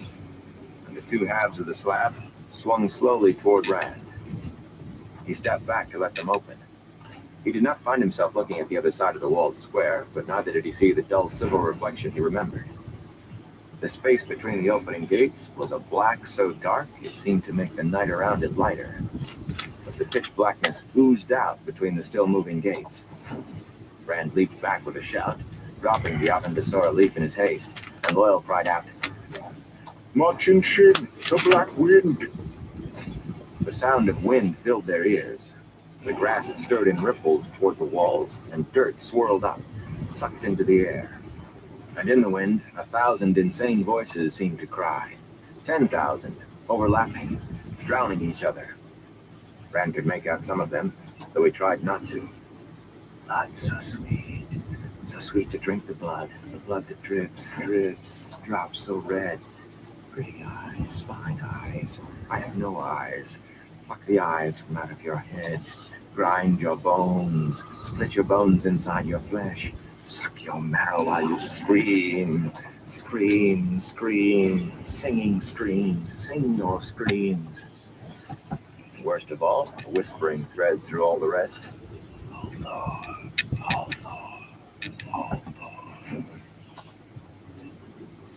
and the two halves of the slab swung slowly toward Rand. He stepped back to let them open. He did not find himself looking at the other side of the walled square, but neither did he see the dull silver reflection he remembered. The space between the opening gates was a black so dark it seemed to make the night around it lighter. But the pitch blackness oozed out between the still moving gates. Rand leaped back with a shout, dropping the Avendesora leaf in his haste, and Loyal cried out, Marching Shin, the Black Wind! The sound of wind filled their ears. The grass stirred in ripples toward the walls, and dirt swirled up, sucked into the air. And in the wind, 1,000 insane voices seemed to cry. 10,000, overlapping, drowning each other. Rand could make out some of them, though he tried not to. Blood so sweet. So sweet to drink the blood that drips, drips, drops so red. Pretty eyes, fine eyes. I have no eyes. Pluck the eyes from out of your head. Grind your bones. Split your bones inside your flesh. Suck your marrow while you scream. Scream, scream. Singing screams. Sing your screams. Worst of all, a whispering thread through all the rest. Ulthor, Ulthor, Ulthor.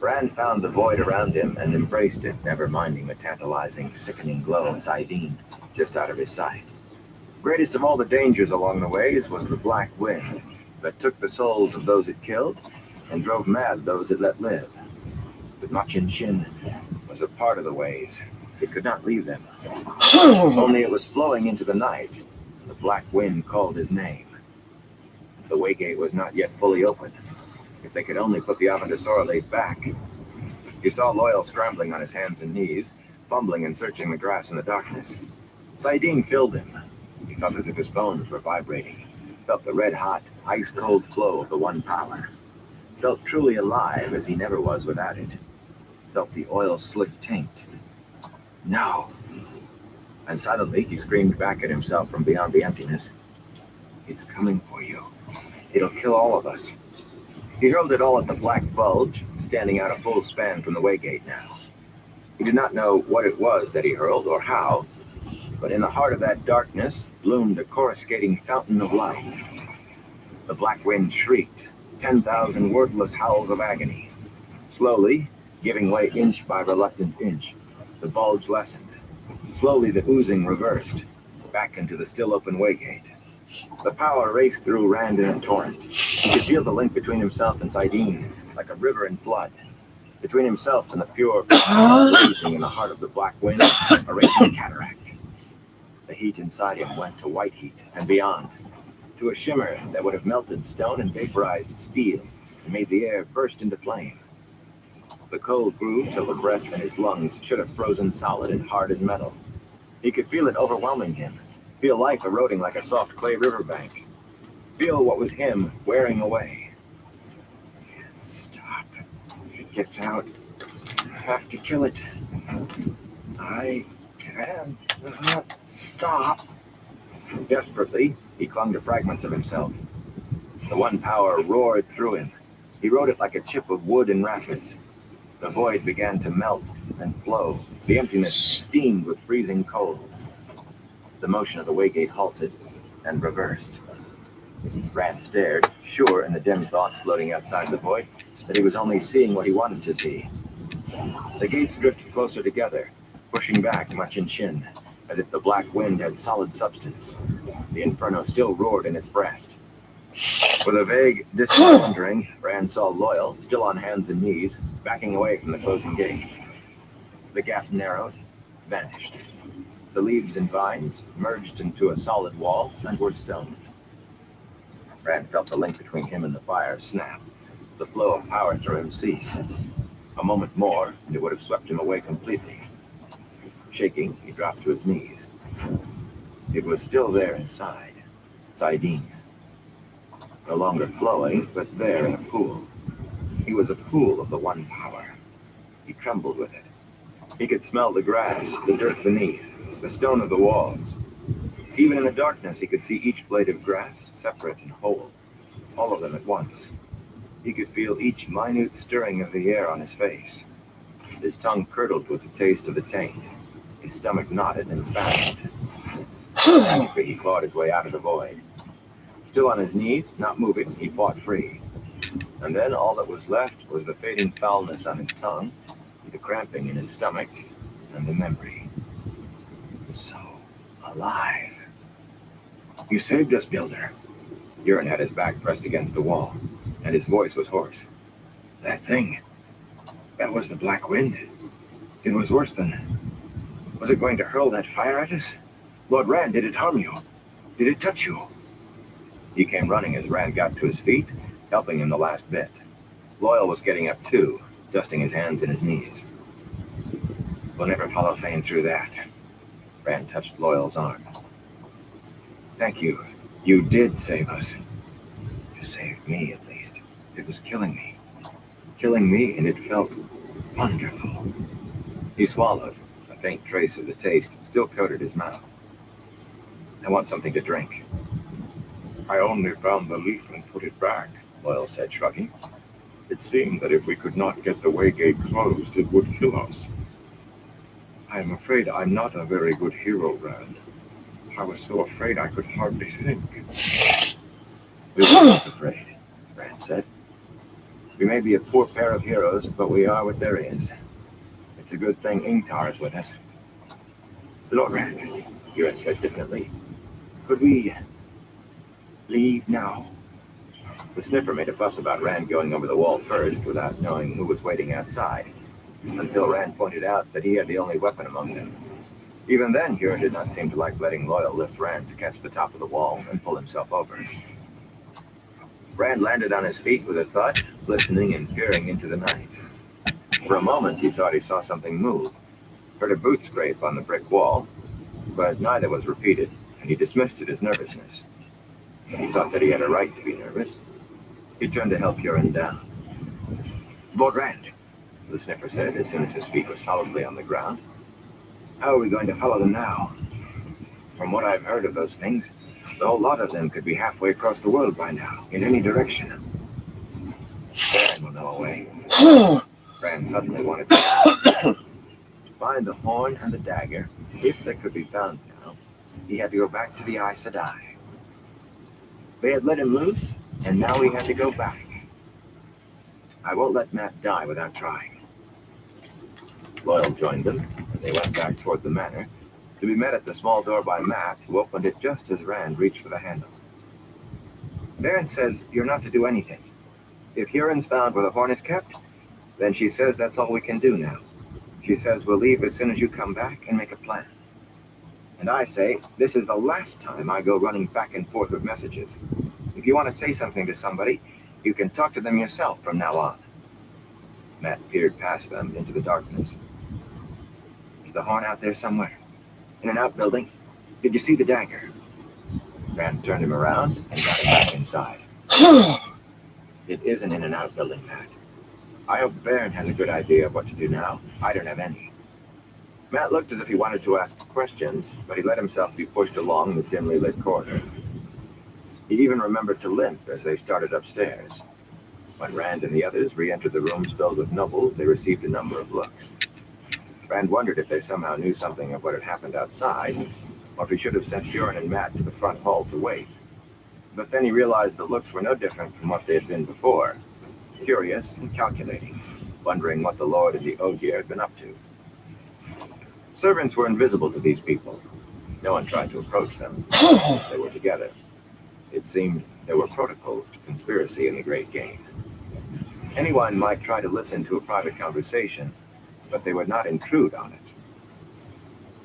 Rand found the void around him and embraced it, never minding the tantalizing, sickening glow of Zidine just out of his sight. Greatest of all the dangers along the ways was the black wind that took the souls of those it killed and drove mad those it let live. But Machin Shin was a part of the ways. It could not leave them. Only it was flowing into the night, and the black wind called his name. The waygate was not yet fully open. If they could only put the Aventador back. He saw Loyal scrambling on his hands and knees, fumbling and searching the grass in the darkness. Zidine filled him. He felt as if his bones were vibrating. Felt the red-hot, ice-cold flow of the one power. Felt truly alive as he never was without it. Felt the oil-slick taint. No. And suddenly he screamed back at himself from beyond the emptiness. It's coming for you. It'll kill all of us. He hurled it all at the black bulge, standing out a full span from the waygate now. He did not know what it was that he hurled or how, but in the heart of that darkness bloomed a coruscating fountain of light. The black wind shrieked, 10,000 wordless howls of agony. Slowly, giving way inch by reluctant inch, the bulge lessened. Slowly the oozing reversed, back into the still open waygate. The power raced through Rand in a torrent. He could feel the link between himself and Zidine, like a river in flood. Between himself and the pure power blazing in the heart of the black wind, a raging cataract. The heat inside him went to white heat and beyond, to a shimmer that would have melted stone and vaporized steel, and made the air burst into flame. The cold grew till the breath in his lungs should have frozen solid and hard as metal. He could feel it overwhelming him, feel life eroding like a soft clay riverbank. Feel what was him wearing away. Stop. If it gets out, I have to kill it. I cannot stop. Desperately, he clung to fragments of himself. The one power roared through him. He rode it like a chip of wood in rapids. The void began to melt and flow. The emptiness steamed with freezing cold. The motion of the waygate halted and reversed. Rand stared, sure in the dim thoughts floating outside the void that he was only seeing what he wanted to see. The gates drifted closer together, pushing back Machin Shin, as if the black wind had solid substance. The inferno still roared in its breast. With a vague, distant wondering, Rand saw Loyal, still on hands and knees, backing away from the closing gates. The gap narrowed, vanished. The leaves and vines merged into a solid wall and were stone. Rand felt the link between him and the fire snap, the flow of power through him cease. A moment more, and it would have swept him away completely. Shaking, he dropped to his knees. It was still there inside, Zidine. No longer flowing, but there in a pool. He was a pool of the one power. He trembled with it. He could smell the grass, the dirt beneath, the stone of the walls. Even in the darkness, he could see each blade of grass separate and whole, all of them at once. He could feel each minute stirring of the air on his face. His tongue curdled with the taste of the taint. His stomach knotted and spasmed. Frantically, he clawed his way out of the void. Still on his knees, not moving, he fought free. And then all that was left was the fading foulness on his tongue, the cramping in his stomach, and the memory. So alive. You saved us, Builder. Euron had his back pressed against the wall, and his voice was hoarse. That thing, that was the black wind. It was worse than... Was it going to hurl that fire at us? Lord Rand, did it harm you? Did it touch you? He came running as Rand got to his feet, helping him the last bit. Loyal was getting up too, dusting his hands and his knees. We'll never follow Fane through that. Rand touched Loyal's arm. Thank you. You did save us. You saved me, at least. It was killing me. Killing me, and it felt wonderful. He swallowed. A faint trace of the taste still coated his mouth. I want something to drink. I only found the leaf and put it back, Loyal said, shrugging. It seemed that if we could not get the way gate closed, it would kill us. I am afraid I'm not a very good hero, Rand. I was so afraid I could hardly think. We were both afraid, Rand said. We may be a poor pair of heroes, but we are what there is. It's a good thing Ingtar is with us. Lord Rand, Huron said diffidently, could we leave now? The sniffer made a fuss about Rand going over the wall first without knowing who was waiting outside, until Rand pointed out that he had the only weapon among them. Even then, Huron did not seem to like letting Loyal lift Rand to catch the top of the wall and pull himself over. Rand landed on his feet with a thud, listening and peering into the night. For a moment, he thought he saw something move, heard a boot scrape on the brick wall, but neither was repeated, and he dismissed it as nervousness. He thought that he had a right to be nervous. He turned to help Huron down. Lord Rand, the sniffer said as soon as his feet were solidly on the ground. How are we going to follow them now? From what I've heard of those things, the whole lot of them could be halfway across the world by now, in any direction. Baron will know a way. Rand suddenly wanted to find the horn and the dagger, if they could be found now. He had to go back to the Aes Sedai. They had let him loose, and now he had to go back. I won't let Matt die without trying. Loyal joined them, and they went back toward the manor, to be met at the small door by Matt, who opened it just as Rand reached for the handle. Baron says you're not to do anything. If Huron's found where the horn is kept, then she says that's all we can do now. She says we'll leave as soon as you come back and make a plan. And I say, this is the last time I go running back and forth with messages. If you want to say something to somebody, you can talk to them yourself from now on. Matt peered past them into the darkness. Is the horn out there somewhere? In an outbuilding? Did you see the dagger? Rand turned him around and got him back inside. It isn't in an outbuilding, Matt. I hope Baron has a good idea of what to do now. I don't have any. Matt looked as if he wanted to ask questions, but he let himself be pushed along the dimly lit corridor. He even remembered to limp as they started upstairs. When Rand and the others re-entered the rooms filled with nobles, they received a number of looks. Rand wondered if they somehow knew something of what had happened outside, or if he should have sent Huron and Matt to the front hall to wait. But then he realized the looks were no different from what they had been before, curious and calculating, wondering what the Lord and the Ogier had been up to. Servants were invisible to these people. No one tried to approach them, since they were together. It seemed there were protocols to conspiracy in the Great Game. Anyone might try to listen to a private conversation, but they would not intrude on it.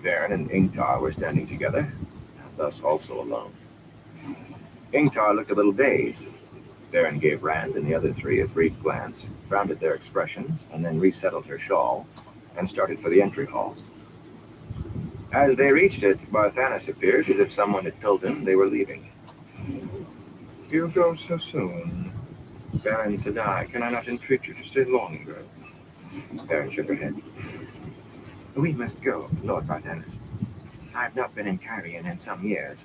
Baron and Ingtar were standing together, and thus also alone. Ingtar looked a little dazed. Baron gave Rand and the other three a brief glance, frowned at their expressions, and then resettled her shawl, and started for the entry hall. As they reached it, Barthanas appeared as if someone had told him they were leaving. You go so soon. Baron Sedai, Can I not entreat you to stay longer? Baron shook her head. We must go, Lord Barthanas. I've not been in Kyrian in some years.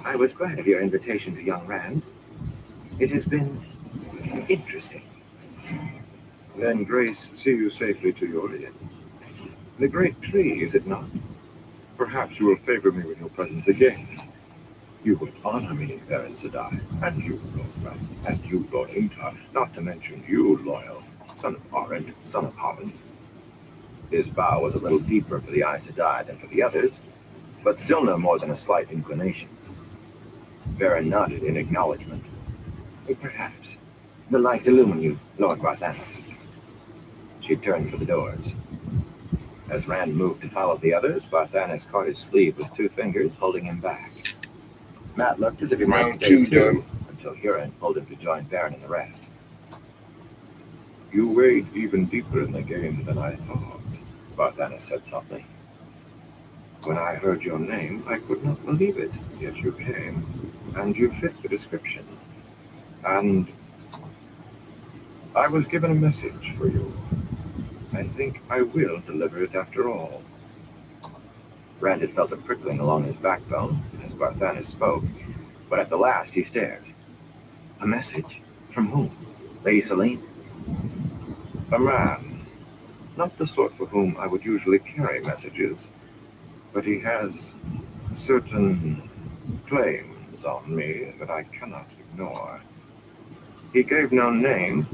I was glad of your invitation to young Rand. It has been interesting. Then Grace see you safely to your inn. The great tree, is it not? Perhaps you will favor me with your presence again. You would honor me, Baron Sedai, and you, Lord Rand, and you, Lord Ingtar, not to mention you, Loyal, son of Arend, son of Holland. His bow was a little deeper for the Aes Sedai than for the others, but still no more than a slight inclination. Baron nodded in acknowledgement. Perhaps. The light illumine you, Lord Barthanas. She turned for the doors. As Rand moved to follow the others, Barthanas caught his sleeve with two fingers, holding him back. Matt looked as if he might Round stay two too, done. until Huron pulled him to join Baron and the rest. You wade even deeper in the game than I thought, Barthanes said softly. When I heard your name, I could not believe it, yet you came, and you fit the description. And I was given a message for you. I think I will deliver it after all. Rand had felt a prickling along his backbone as Barthanes spoke, but at the last he stared. A message? From whom? Lady Selene? A man, not the sort for whom I would usually carry messages, but he has certain claims on me that I cannot ignore. He gave no name,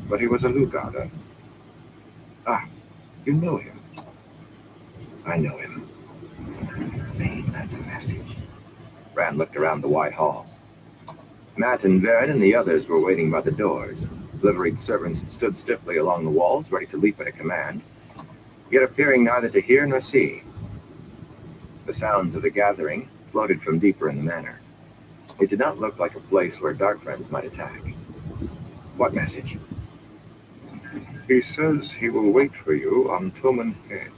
but he was a Lugarder. Ah, you know him. I know him. Bane left a message. Rand looked around the wide hall. Matt and Varen and the others were waiting by the doors. Liveried servants stood stiffly along the walls, ready to leap at a command, yet appearing neither to hear nor see. The sounds of the gathering floated from deeper in the manor. It did not look like a place where dark friends might attack. What message? He says he will wait for you on Toman Head.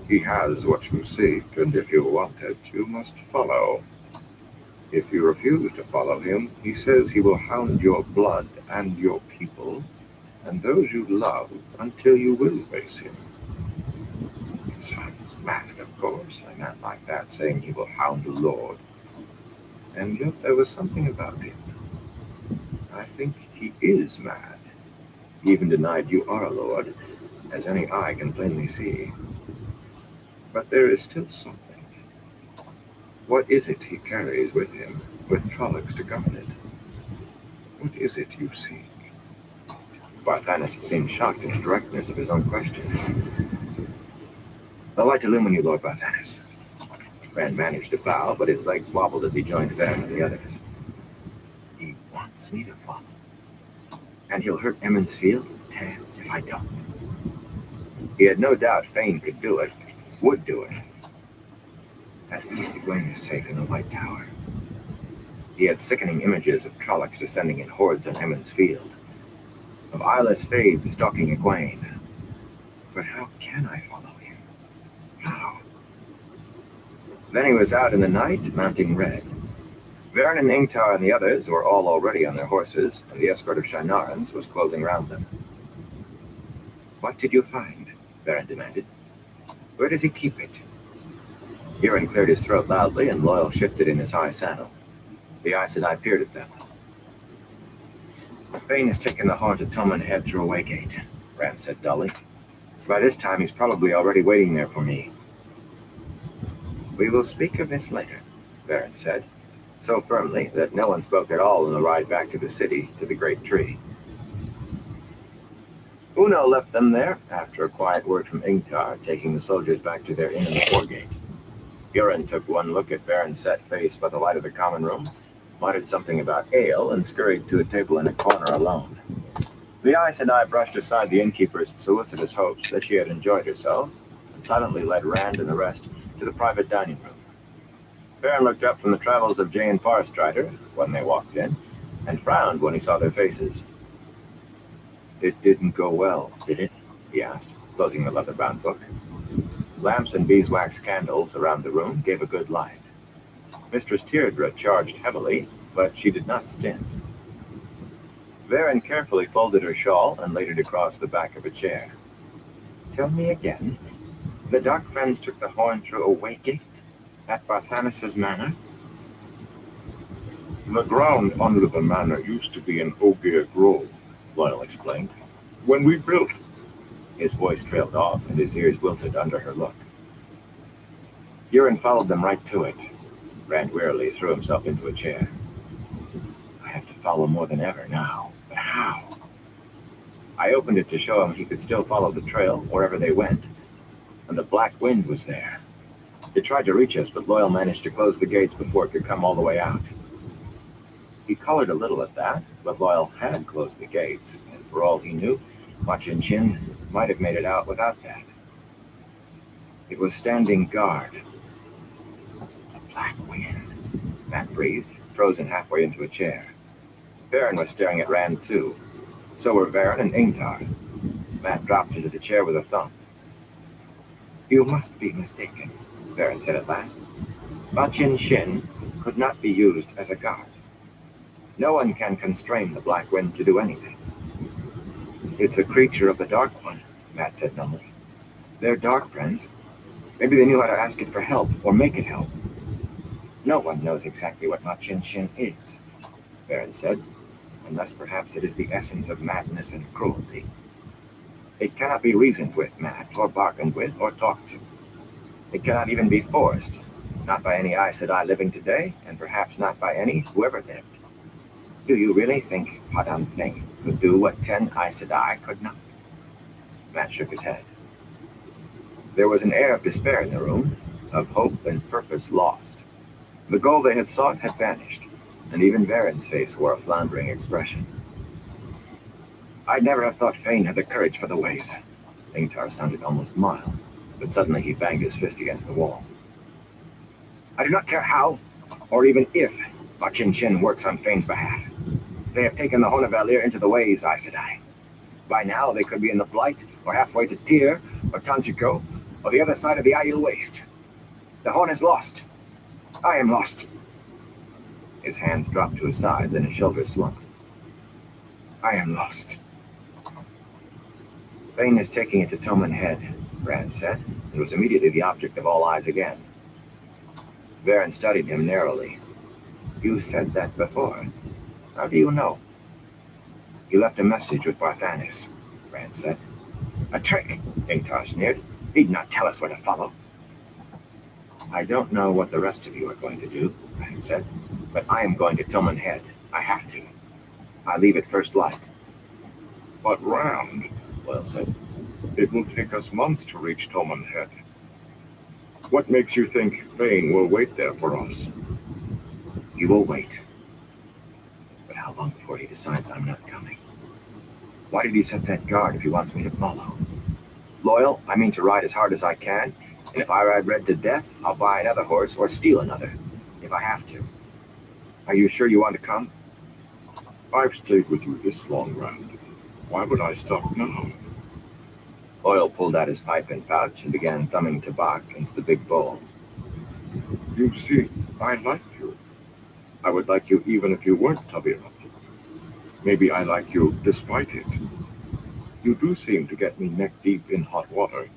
He has what you seek, and if you want it, you must follow. If you refuse to follow him, he says he will hound your blood and your people, and those you love, until you will face him. It sounds mad, of course. I meant like that, saying he will hound a lord. And yet there was something about him. I think he is mad. He even denied you are a lord, as any eye can plainly see. But there is still something. What is it he carries with him, with Trollocs to govern it? What is it you seek? Barthanes seemed shocked at the directness of his own question. The light illumine you, Lord Barthanes. Rand managed to bow, but his legs wobbled as he joined Varen and the others. He wants me to follow. And he'll hurt Emmons Field, Tam, if I don't. He had no doubt Fane could do it, would do it. At least Egwene is safe in the White Tower. He had sickening images of Trollocs descending in hordes on Emmons Field, of eyeless Fades stalking Egwene. But how can I follow him? How? Then he was out in the night, mounting Red. Varen and Ingtar and the others were all already on their horses, and the escort of Shinarans was closing round them. What did you find? Varen demanded. Where does he keep it? Huron cleared his throat loudly, and Loyal shifted in his high saddle. The Aes Sedai peered at them. Fane has taken the horn to Toman Head through a waygate, Rand said dully. By this time, he's probably already waiting there for me. We will speak of this later, Varen said, so firmly that no one spoke at all on the ride back to the city, to the great tree. Uno left them there, after a quiet word from Ingtar, taking the soldiers back to their inn in the foregate. Huron took one look at Varen's set face by the light of the common room, muttered something about ale, and scurried to a table in a corner alone. The Aes Sedai brushed aside the innkeeper's solicitous hopes that she had enjoyed herself, and silently led Rand and the rest to the private dining room. Varen looked up from the travels of Jane Farstrider when they walked in, and frowned when he saw their faces. It didn't go well, did it? He asked, closing the leather-bound book. Lamps and beeswax candles around the room gave a good light. Mistress Teirdre charged heavily, but she did not stint. Varen carefully folded her shawl and laid it across the back of a chair. Tell me again, the dark friends took the horn through a waygate at Barthanes' manor? The ground under the manor used to be an Ogier grove, Loyal explained. When we built, his voice trailed off, and his ears wilted under her look. Huron followed them right to it. Rand wearily threw himself into a chair. I have to follow more than ever now, but how? I opened it to show him he could still follow the trail wherever they went, and the black wind was there. It tried to reach us, but Loyal managed to close the gates before it could come all the way out. He colored a little at that, but Loyal had closed the gates, and for all he knew, Machin Chin might have made it out without that. It was standing guard. A black wind, Matt breathed, frozen halfway into a chair. Varen was staring at Rand too. So were Varen and Ingtar. Matt dropped into the chair with a thump. You must be mistaken, Varen said at last. Machin Shin could not be used as a guard. No one can constrain the Black Wind to do anything. It's a creature of the Dark One, Matt said numbly. They're dark friends. Maybe they knew how to ask it for help or make it help. No one knows exactly what Machin Shin is, Varen said, unless perhaps it is the essence of madness and cruelty. It cannot be reasoned with, Matt, or bargained with, or talked to. It cannot even be forced, not by any Aes Sedai living today, and perhaps not by any who ever lived. Do you really think Padam Thing could do what 10 Aes Sedai could not? Matt shook his head. There was an air of despair in the room, of hope and purpose lost. The goal they had sought had vanished, and even Varen's face wore a floundering expression. I'd never have thought Fane had the courage for the ways. Ingtar sounded almost mild, but suddenly he banged his fist against the wall. I do not care how, or even if, Machin Shin works on Fane's behalf. They have taken the Hona Valir into the ways, Aes Sedai. By now, they could be in the Blight, or halfway to Tyr, or Tanchico, or the other side of the Aiel Waste. The Hona is lost. I am lost. His hands dropped to his sides and his shoulders slumped. I am lost. Fane is taking it to Toman Head, Rand said, and was immediately the object of all eyes again. Varen studied him narrowly. You said that before. How do you know? He left a message with Barthanes, Rand said. A trick, Ingtar sneered. He'd not tell us where to follow. I don't know what the rest of you are going to do, Rand said, but I am going to Toman Head. I have to. I leave at first light. But Rand, Loyal said, it will take us months to reach Toman Head. What makes you think Fane will wait there for us? He will wait. But how long before he decides I'm not coming? Why did he set that guard if he wants me to follow? Loyal, I mean to ride as hard as I can, and if I ride Red to death, I'll buy another horse or steal another, if I have to. Are you sure you want to come? I've stayed with you this long, Rand. Why would I stop now? Loyal pulled out his pipe and pouch and began thumbing tobacco into the big bowl. You see, I like you. I would like you even if you weren't Tabira. Maybe I like you despite it. You do seem to get me neck deep in hot water.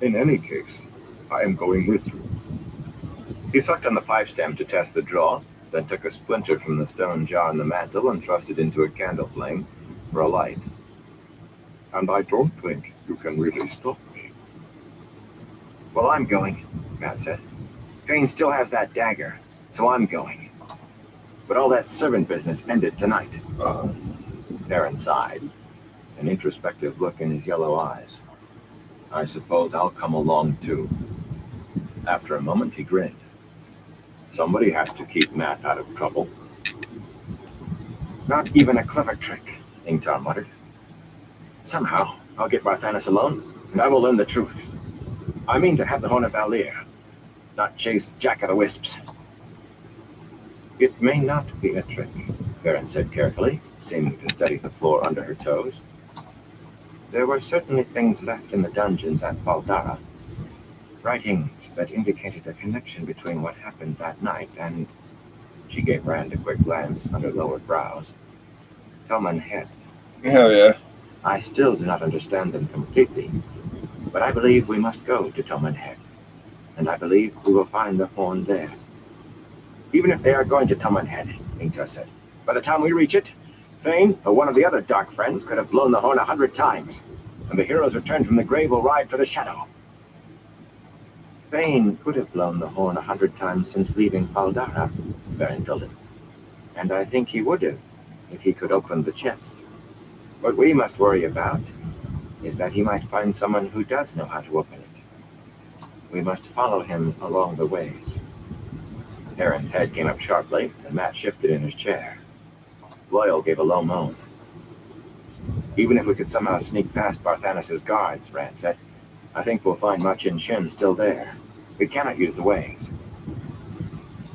In any case, I am going with you. He sucked on the pipe stem to test the draw, then took a splinter from the stone jar on the mantel and thrust it into a candle flame for a light. And I don't think you can really stop me. Well, I'm going, Matt said. Fane still has that dagger, so I'm going. But all that servant business ended tonight. Varen sighed, an introspective look in his yellow eyes. I suppose I'll come along too. After a moment, he grinned. Somebody has to keep Matt out of trouble. Not even a clever trick, Ingtar muttered. Somehow, I'll get Barthanes alone, and I will learn the truth. I mean to have the Hona Valir, not chase Jack-o'-the-Wisps. It may not be a trick, Varen said carefully, seeming to study the floor under her toes. There were certainly things left in the dungeons at Valdara. Writings that indicated a connection between what happened that night and... She gave Rand a quick glance under lowered brows. Toman Head. Hell yeah. I still do not understand them completely, but I believe we must go to Toman Head, and I believe we will find the horn there. Even if they are going to Toman Head, Ingtar said, by the time we reach it, Fane or one of the other dark friends could have blown the horn 100 times, and the heroes returned from the grave will ride for the shadow. Fane could have blown the horn 100 times since leaving Valdara, Varen told him, and I think he would have if he could open the chest. What we must worry about is that he might find someone who does know how to open it. We must follow him along the ways. Varen's head came up sharply, and Matt shifted in his chair. Loyal gave a low moan. Even if we could somehow sneak past Barthanes' guards, Rand said, I think we'll find Machin Shin still there. We cannot use the ways.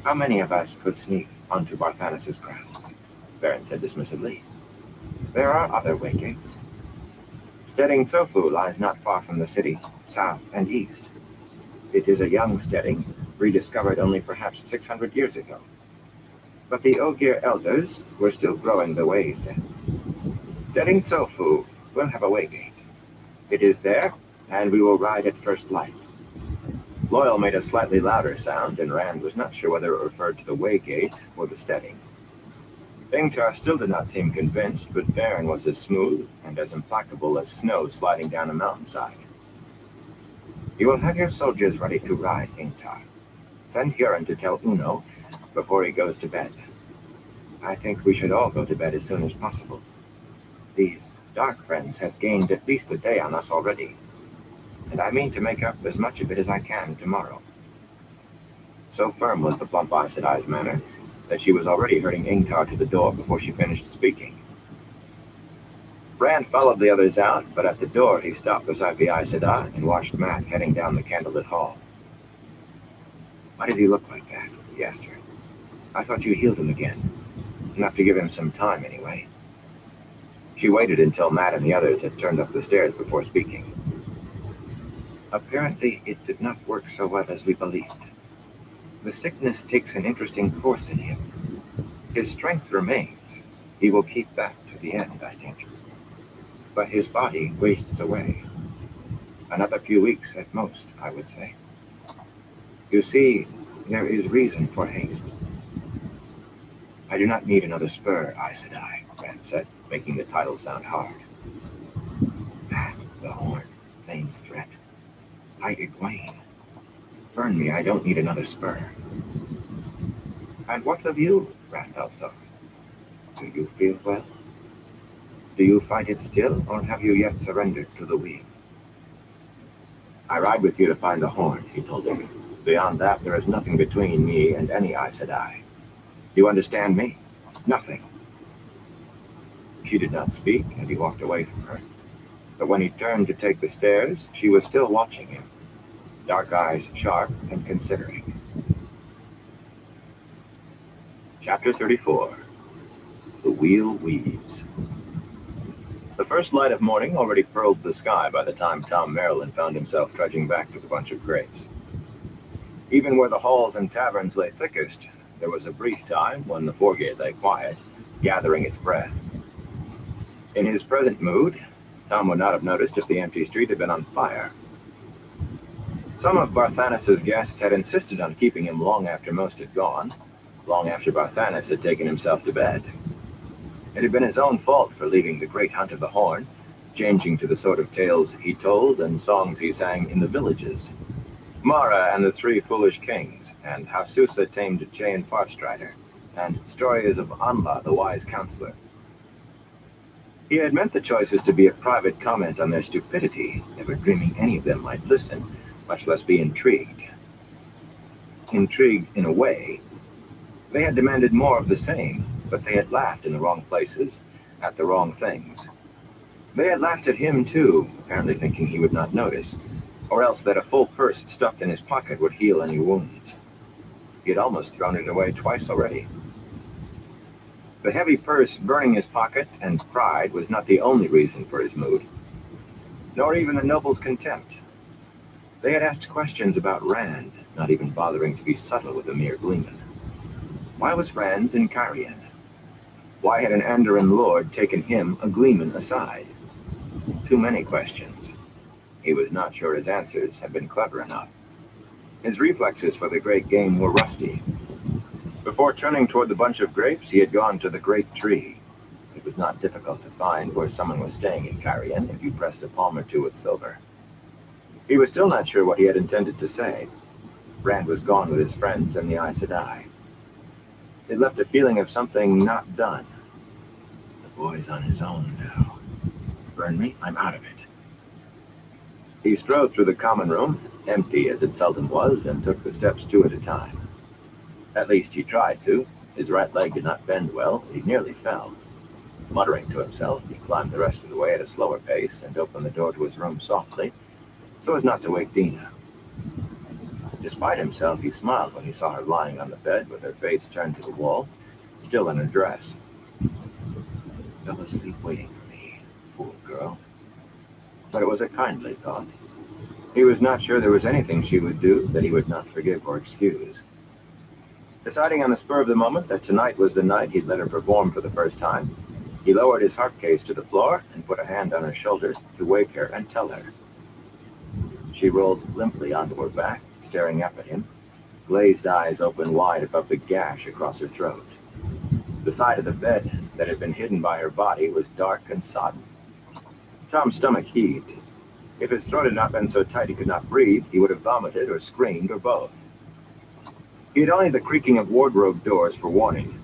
How many of us could sneak onto Barthanus' grounds, Baron said dismissively. There are other waygates. Steading Tsofu lies not far from the city, south and east. It is a young steading, rediscovered only perhaps 600 years ago. But the Ogier elders were still growing the ways then. Steading Tsofu will have a waygate. It is there, and we will ride at first light. Loyal made a slightly louder sound, and Rand was not sure whether it referred to the waygate or the steading. Ingtar still did not seem convinced, but Baron was as smooth and as implacable as snow sliding down a mountainside. You will have your soldiers ready to ride, Ingtar. Send Huron to tell Uno before he goes to bed. I think we should all go to bed as soon as possible. These dark friends have gained at least a day on us already, and I mean to make up as much of it as I can tomorrow. So firm was the plump Aes Sedai's manner that she was already herding Ingtar to the door before she finished speaking. Rand followed the others out, but at the door he stopped beside the Aes Sedai and watched Mat heading down the candlelit hall. Why does he look like that? He asked her. I thought you healed him again. Enough to give him some time, anyway. She waited until Mat and the others had turned up the stairs before speaking. Apparently, it did not work so well as we believed. The sickness takes an interesting course in him. His strength remains. He will keep that to the end, I think. But his body wastes away. Another few weeks at most, I would say. You see, there is reason for haste. I do not need another spur, Aes Sedai, Rand said, making the title sound hard. Mat, the horn, Thane's threat. Fight Egwene. Burn me, I don't need another spur. And what of you, Randolph thought? Do you feel well? Do you fight it still, or have you yet surrendered to the wheel? I ride with you to find the horn, he told him. Beyond that, there is nothing between me and any Aes Sedai. You understand me? Nothing. She did not speak, and he walked away from her. But when he turned to take the stairs, she was still watching him, dark eyes sharp and considering. Chapter 34. The Wheel Weaves. The first light of morning already pearled the sky by the time Tom Maryland found himself trudging back to the bunch of grapes. Even where the halls and taverns lay thickest, there was a brief time when the foregate lay quiet, gathering its breath. In his present mood, Tom would not have noticed if the empty street had been on fire. Some of Barthanus' guests had insisted on keeping him long after most had gone, long after Barthanus had taken himself to bed. It had been his own fault for leaving the great hunt of the horn, changing to the sort of tales he told and songs he sang in the villages. Mara and the Three Foolish Kings, and how Susa tamed Chaean Farstrider, and stories of Anla, the wise counselor. He had meant the choices to be a private comment on their stupidity, never dreaming any of them might listen, much less be intrigued. Intrigued in a way. They had demanded more of the same, but they had laughed in the wrong places, at the wrong things. They had laughed at him too, apparently thinking he would not notice, or else that a full purse stuffed in his pocket would heal any wounds. He had almost thrown it away twice already. The heavy purse burning his pocket and pride was not the only reason for his mood, nor even the noble's contempt. They had asked questions about Rand, not even bothering to be subtle with a mere gleeman. Why was Rand in Cairhien? Why had an Andoran lord taken him, a gleeman, aside? Too many questions. He was not sure his answers had been clever enough. His reflexes for the great game were rusty. Before turning toward the bunch of grapes, he had gone to the great tree. It was not difficult to find where someone was staying in Cairhien if you pressed a palm or two with silver. He was still not sure what he had intended to say. Rand was gone with his friends and the Aes Sedai. It left a feeling of something not done. The boy's on his own now. Burn me, I'm out of it. He strode through the common room, empty as it seldom was, and took the steps two at a time. At least he tried to. His right leg did not bend well, he nearly fell. Muttering to himself, he climbed the rest of the way at a slower pace and opened the door to his room softly, so as not to wake Dina. Despite himself, he smiled when he saw her lying on the bed with her face turned to the wall, still in her dress. Fell asleep waiting for me, fool girl. But it was a kindly thought. He was not sure there was anything she would do that he would not forgive or excuse. Deciding on the spur of the moment that tonight was the night he'd let her perform for the first time, he lowered his harp case to the floor and put a hand on her shoulder to wake her and tell her. She rolled limply onto her back, staring up at him, glazed eyes open wide above the gash across her throat. The side of the bed that had been hidden by her body was dark and sodden. Tom's stomach heaved. If his throat had not been so tight he could not breathe, he would have vomited or screamed or both. He had only the creaking of wardrobe doors for warning.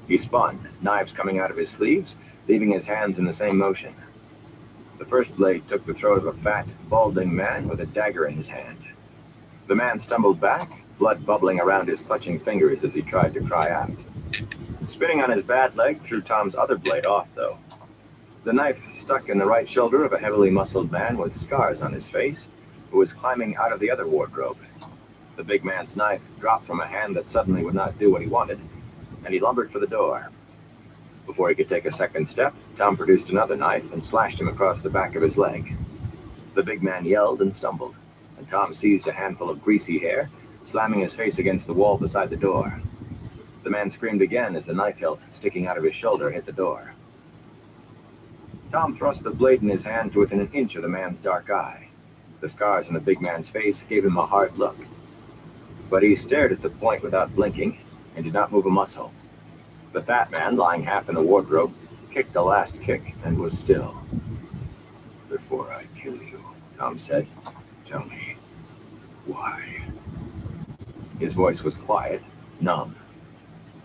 He spun, knives coming out of his sleeves, leaving his hands in the same motion. The first blade took the throat of a fat, balding man with a dagger in his hand. The man stumbled back, blood bubbling around his clutching fingers as he tried to cry out. Spinning on his bad leg threw Tom's other blade off, though. The knife stuck in the right shoulder of a heavily muscled man with scars on his face, who was climbing out of the other wardrobe. The big man's knife dropped from a hand that suddenly would not do what he wanted, and he lumbered for the door. Before he could take a second step, Tom produced another knife and slashed him across the back of his leg. The big man yelled and stumbled, and Tom seized a handful of greasy hair, slamming his face against the wall beside the door. The man screamed again as the knife hilt sticking out of his shoulder hit the door. Tom thrust the blade in his hand to within an inch of the man's dark eye. The scars on the big man's face gave him a hard look. But he stared at the point without blinking and did not move a muscle. The fat man, lying half in the wardrobe, kicked the last kick and was still. "Before I kill you," Tom said, "tell me, why?" His voice was quiet, numb.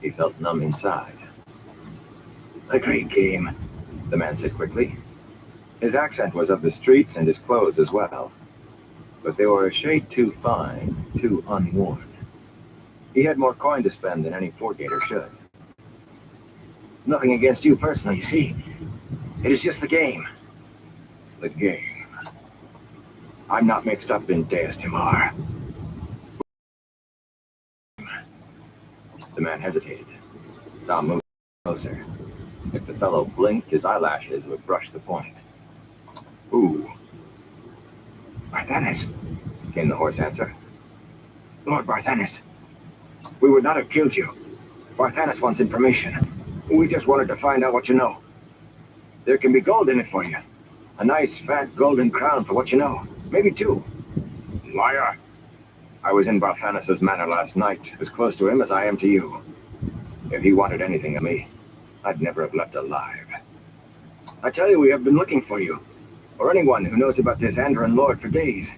He felt numb inside. "A great game," the man said quickly. His accent was of the streets and his clothes as well. But they were a shade too fine, too unworn. He had more coin to spend than any Fourgater should. "Nothing against you personally, you see. It is just the game." "The game. I'm not mixed up in Deus Timar." The man hesitated. Tom moved closer. If the fellow blinked, his eyelashes would brush the point. "Who?" "Barthanes," came the hoarse answer. "Lord Barthanes. We would not have killed you. Barthanes wants information. We just wanted to find out what you know. There can be gold in it for you. A nice, fat, golden crown for what you know. Maybe two." "Liar. I was in Barthanes' manor last night, as close to him as I am to you. If he wanted anything of me, I'd never have left alive. I tell you, we have been looking for you, or anyone who knows about this Andron Lord for days.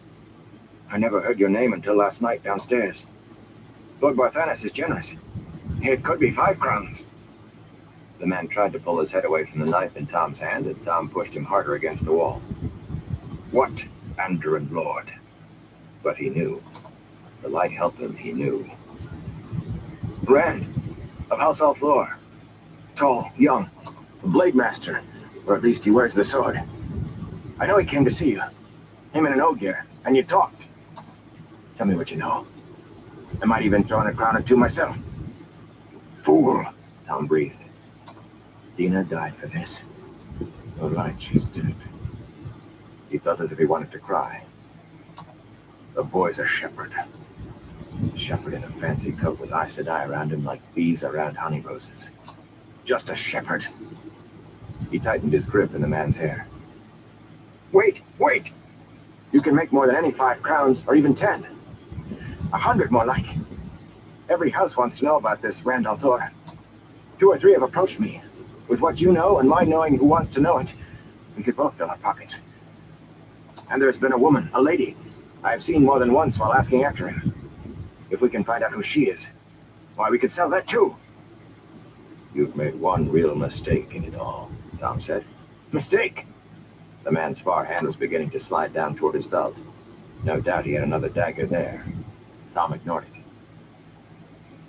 I never heard your name until last night downstairs. Lord Barthanes is generous. It could be 5 crowns. The man tried to pull his head away from the knife in Tom's hand, and Tom pushed him harder against the wall. "What Andron Lord?" But he knew. The light helped him, he knew. "Rand, of House Althor. Tall, young, a blade master, or at least he wears the sword. I know he came to see you. Him and an Ogier, and you talked. Tell me what you know. I might even throw in a crown or two myself." "Fool," Tom breathed. "Dina died for this. All right, she's dead." He felt as if he wanted to cry. "The boy's a shepherd. A shepherd in a fancy coat with Aes Sedai around him like bees around honey roses. Just a shepherd." He tightened his grip in the man's hair. Wait! You can make more than any 5 crowns, or even 10. 100 more like. Every house wants to know about this Rand al'Thor. 2 or 3 have approached me. With what you know and my knowing who wants to know it, we could both fill our pockets. And there's been a woman, a lady, I have seen more than once while asking after him. If we can find out who she is, why, we could sell that too." "You've made one real mistake in it all," Tom said. "Mistake?" The man's far hand was beginning to slide down toward his belt. No doubt he had another dagger there. Tom ignored it.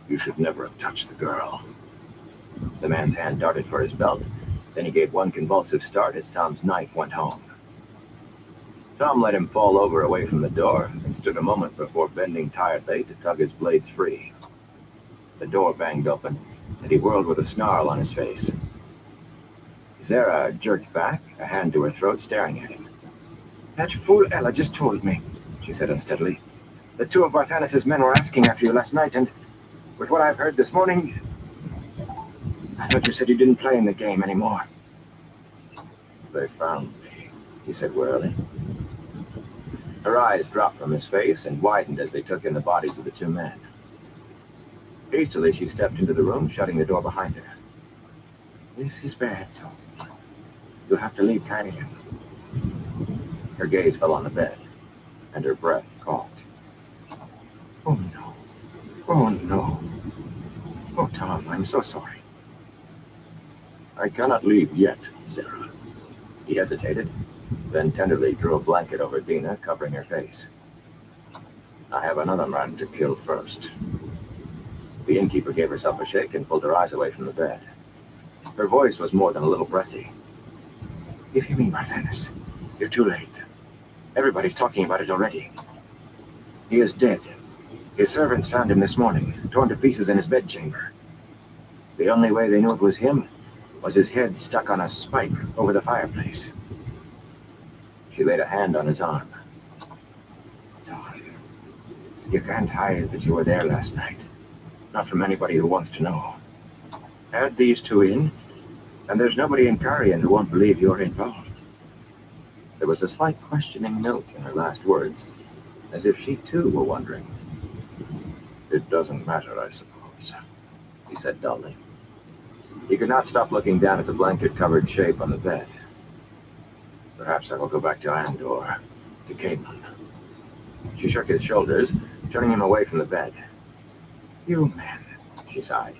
"You should never have touched the girl." The man's hand darted for his belt. Then he gave one convulsive start as Tom's knife went home. Tom let him fall over away from the door and stood a moment before bending tiredly to tug his blades free. The door banged open, and he whirled with a snarl on his face. Zara jerked back, a hand to her throat, staring at him. "That fool Ella just told me," she said unsteadily. "The two of Barthanes' men were asking after you last night, and with what I've heard this morning, I thought you said you didn't play in the game anymore." "They found me," he said wearily. Her eyes dropped from his face and widened as they took in the bodies of the two men. Hastily, she stepped into the room, shutting the door behind her. "This is bad, Tom. You'll have to leave Kyrian." Her gaze fell on the bed, and her breath caught. "Oh no. Oh no. Oh, Tom, I'm so sorry." "I cannot leave yet, Sarah." He hesitated, then tenderly drew a blanket over Dina, covering her face. "I have another man to kill first." The innkeeper gave herself a shake and pulled her eyes away from the bed. Her voice was more than a little breathy. "If you mean Barthanes, you're too late. Everybody's talking about it already. He is dead. His servants found him this morning, torn to pieces in his bedchamber. The only way they knew it was him was his head stuck on a spike over the fireplace." She laid a hand on his arm. "Tom, you can't hide that you were there last night. Not from anybody who wants to know. Add these two in, and there's nobody in Carrion who won't believe you're involved." There was a slight questioning note in her last words, as if she too were wondering. "It doesn't matter, I suppose," he said dully. He could not stop looking down at the blanket-covered shape on the bed. "Perhaps I will go back to Andor, to Caitlin." She shook his shoulders, turning him away from the bed. "You men," she sighed.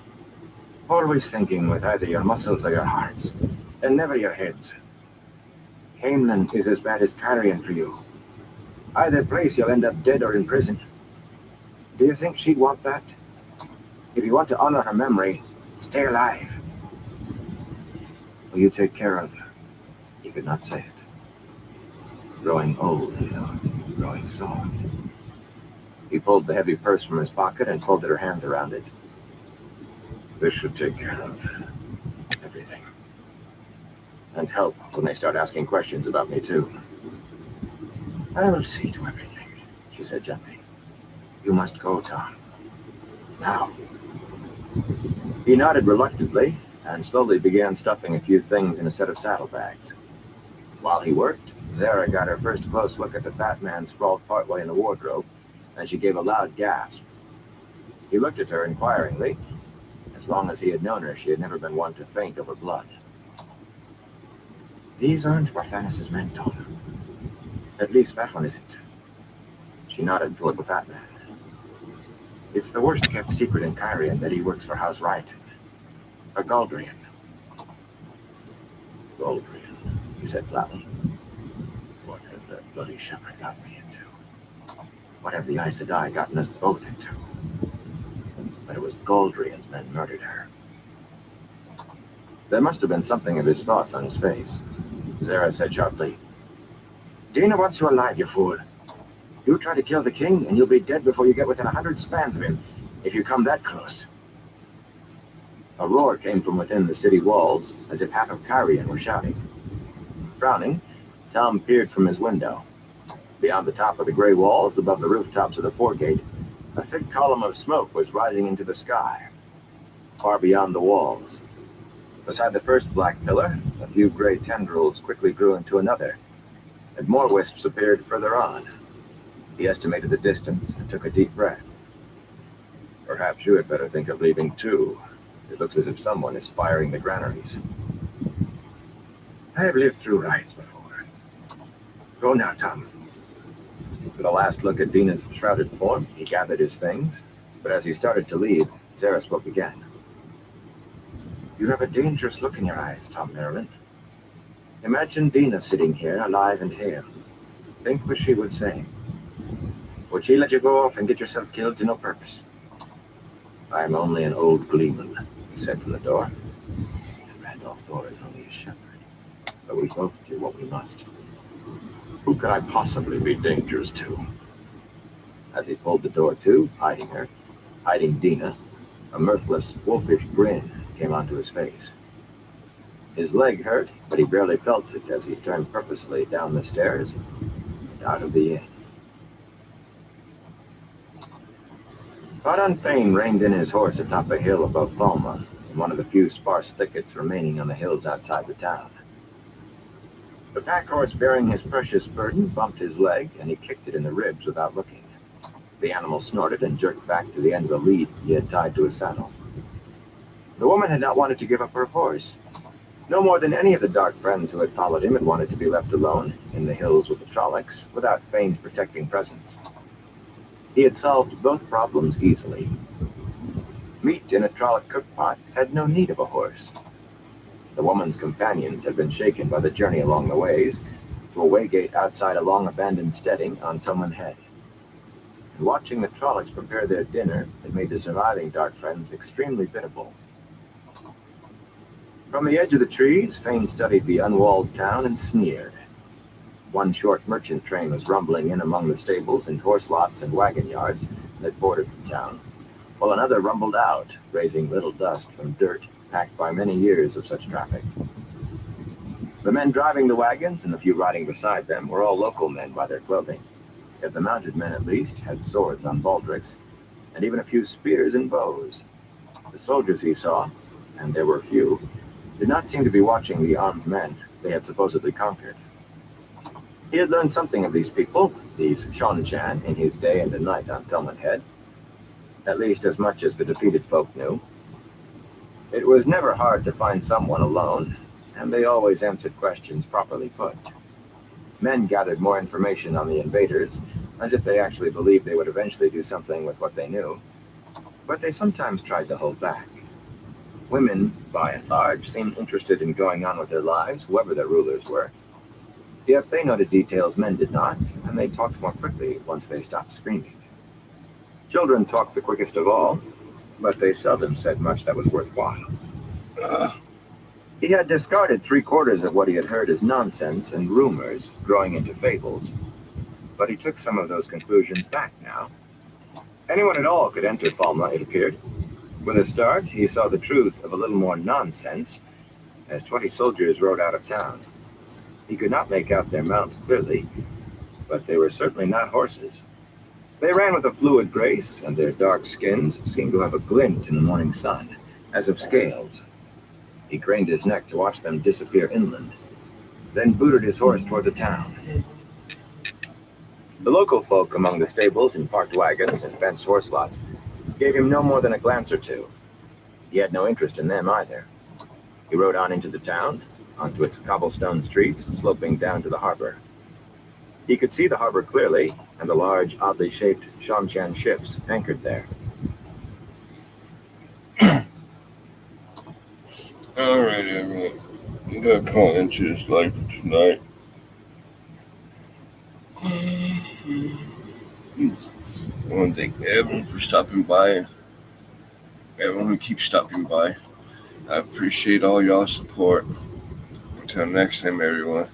"Always thinking with either your muscles or your hearts, and never your heads. Caemlyn is as bad as Carrion for you. Either place you'll end up dead or in prison. Do you think she'd want that? If you want to honor her memory, stay alive." "Will you take care of her?" He could not say it. Growing old, he thought, growing soft. He pulled the heavy purse from his pocket and folded her hands around it. "This should take care of everything. And help when they start asking questions about me, too." "I will see to everything," she said gently. "You must go, Tom. Now." He nodded reluctantly and slowly began stuffing a few things in a set of saddlebags. While he worked, Zara got her first close look at the fat man sprawled partway in the wardrobe, and she gave a loud gasp. He looked at her inquiringly. As long as he had known her, she had never been one to faint over blood. "These aren't Barthanes' men, Tom. At least that one isn't." She nodded toward the fat man. "It's the worst-kept secret in Kyrian that he works for House Rioton. A Galdrian." "Galdrian," he said flatly. "What has that bloody shepherd got me into? What have the Aes Sedai gotten us both into?" But it was Galdrian's men murdered her. There must have been something of his thoughts on his face. Zara said sharply, "Dina wants you alive, you fool. You try to kill the king, and you'll be dead before you get within 100 spans of him, if you come that close." A roar came from within the city walls, as if half of Kyrian were shouting. Frowning, Tom peered from his window. Beyond the top of the gray walls, above the rooftops of the foregate, a thick column of smoke was rising into the sky, far beyond the walls. Beside the first black pillar, a few gray tendrils quickly grew into another, and more wisps appeared further on. He estimated the distance and took a deep breath. "Perhaps you had better think of leaving too. It looks as if someone is firing the granaries." "I have lived through riots before. Go now, Tom." With a last look at Dina's shrouded form, he gathered his things, but as he started to leave, Zara spoke again. "You have a dangerous look in your eyes, Tom Maryland. Imagine Dina sitting here, alive and hale. Think what she would say. Would she let you go off and get yourself killed to no purpose?" "I am only an old gleeman," he said from the door. "And Randolph Thor is only a shepherd. But we both do what we must. Who could I possibly be dangerous to?" As he pulled the door to, hiding Dina, A mirthless, wolfish grin came onto his face. His leg hurt, but he barely felt it as he turned purposefully down the stairs and out of the inn. Faran Thane reined in his horse atop a hill above Falma, in one of the few sparse thickets remaining on the hills outside the town. The pack horse bearing his precious burden bumped his leg, and he kicked it in the ribs without looking. The animal snorted and jerked back to the end of the lead he had tied to his saddle. The woman had not wanted to give up her horse. No more than any of the dark friends who had followed him had wanted to be left alone in the hills with the Trollocs without Fane's protecting presence. He had solved both problems easily. Meat in a Trolloc cookpot had no need of a horse. The woman's companions had been shaken by the journey along the ways to a waygate outside a long-abandoned steading on Toman Head. And watching the Trollocs prepare their dinner had made the surviving dark friends extremely biddable. From the edge of the trees, Fane studied the unwalled town and sneered. One short merchant train was rumbling in among the stables and horse lots and wagon yards that bordered the town, while another rumbled out, raising little dust from dirt packed by many years of such traffic. The men driving the wagons and the few riding beside them were all local men by their clothing, yet the mounted men at least had swords on baldricks, and even a few spears and bows. The soldiers he saw, and there were few, did not seem to be watching the armed men they had supposedly conquered. He had learned something of these people, these Seanchan, in his day and the night on Toman Head, at least as much as the defeated folk knew. It was never hard to find someone alone, and they always answered questions properly put. Men gathered more information on the invaders, as if they actually believed they would eventually do something with what they knew, but they sometimes tried to hold back. Women, by and large, seemed interested in going on with their lives, whoever their rulers were. Yet they noted details men did not, and they talked more quickly once they stopped screaming. Children talked the quickest of all, but they seldom said much that was worthwhile. He had discarded 3/4 of what he had heard as nonsense and rumors growing into fables, but he took some of those conclusions back now. Anyone at all could enter Falma, it appeared. With a start, he saw the truth of a little more nonsense as 20 soldiers rode out of town. He could not make out their mounts clearly, but they were certainly not horses. They ran with a fluid grace, and their dark skins seemed to have a glint in the morning sun, as of scales. He craned his neck to watch them disappear inland, then booted his horse toward the town. The local folk among the stables and parked wagons and fenced horse lots gave him no more than a glance or two. He had no interest in them either. He rode on into the town, onto its cobblestone streets sloping down to the harbor. He could see the harbor clearly, and the large, oddly shaped Seanchan ships anchored there. Alright, everyone. We got to call into this life for tonight. I want to thank everyone for stopping by. Everyone who keeps stopping by. I appreciate all y'all's support. Until next time, everyone.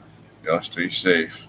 Y'all stay safe.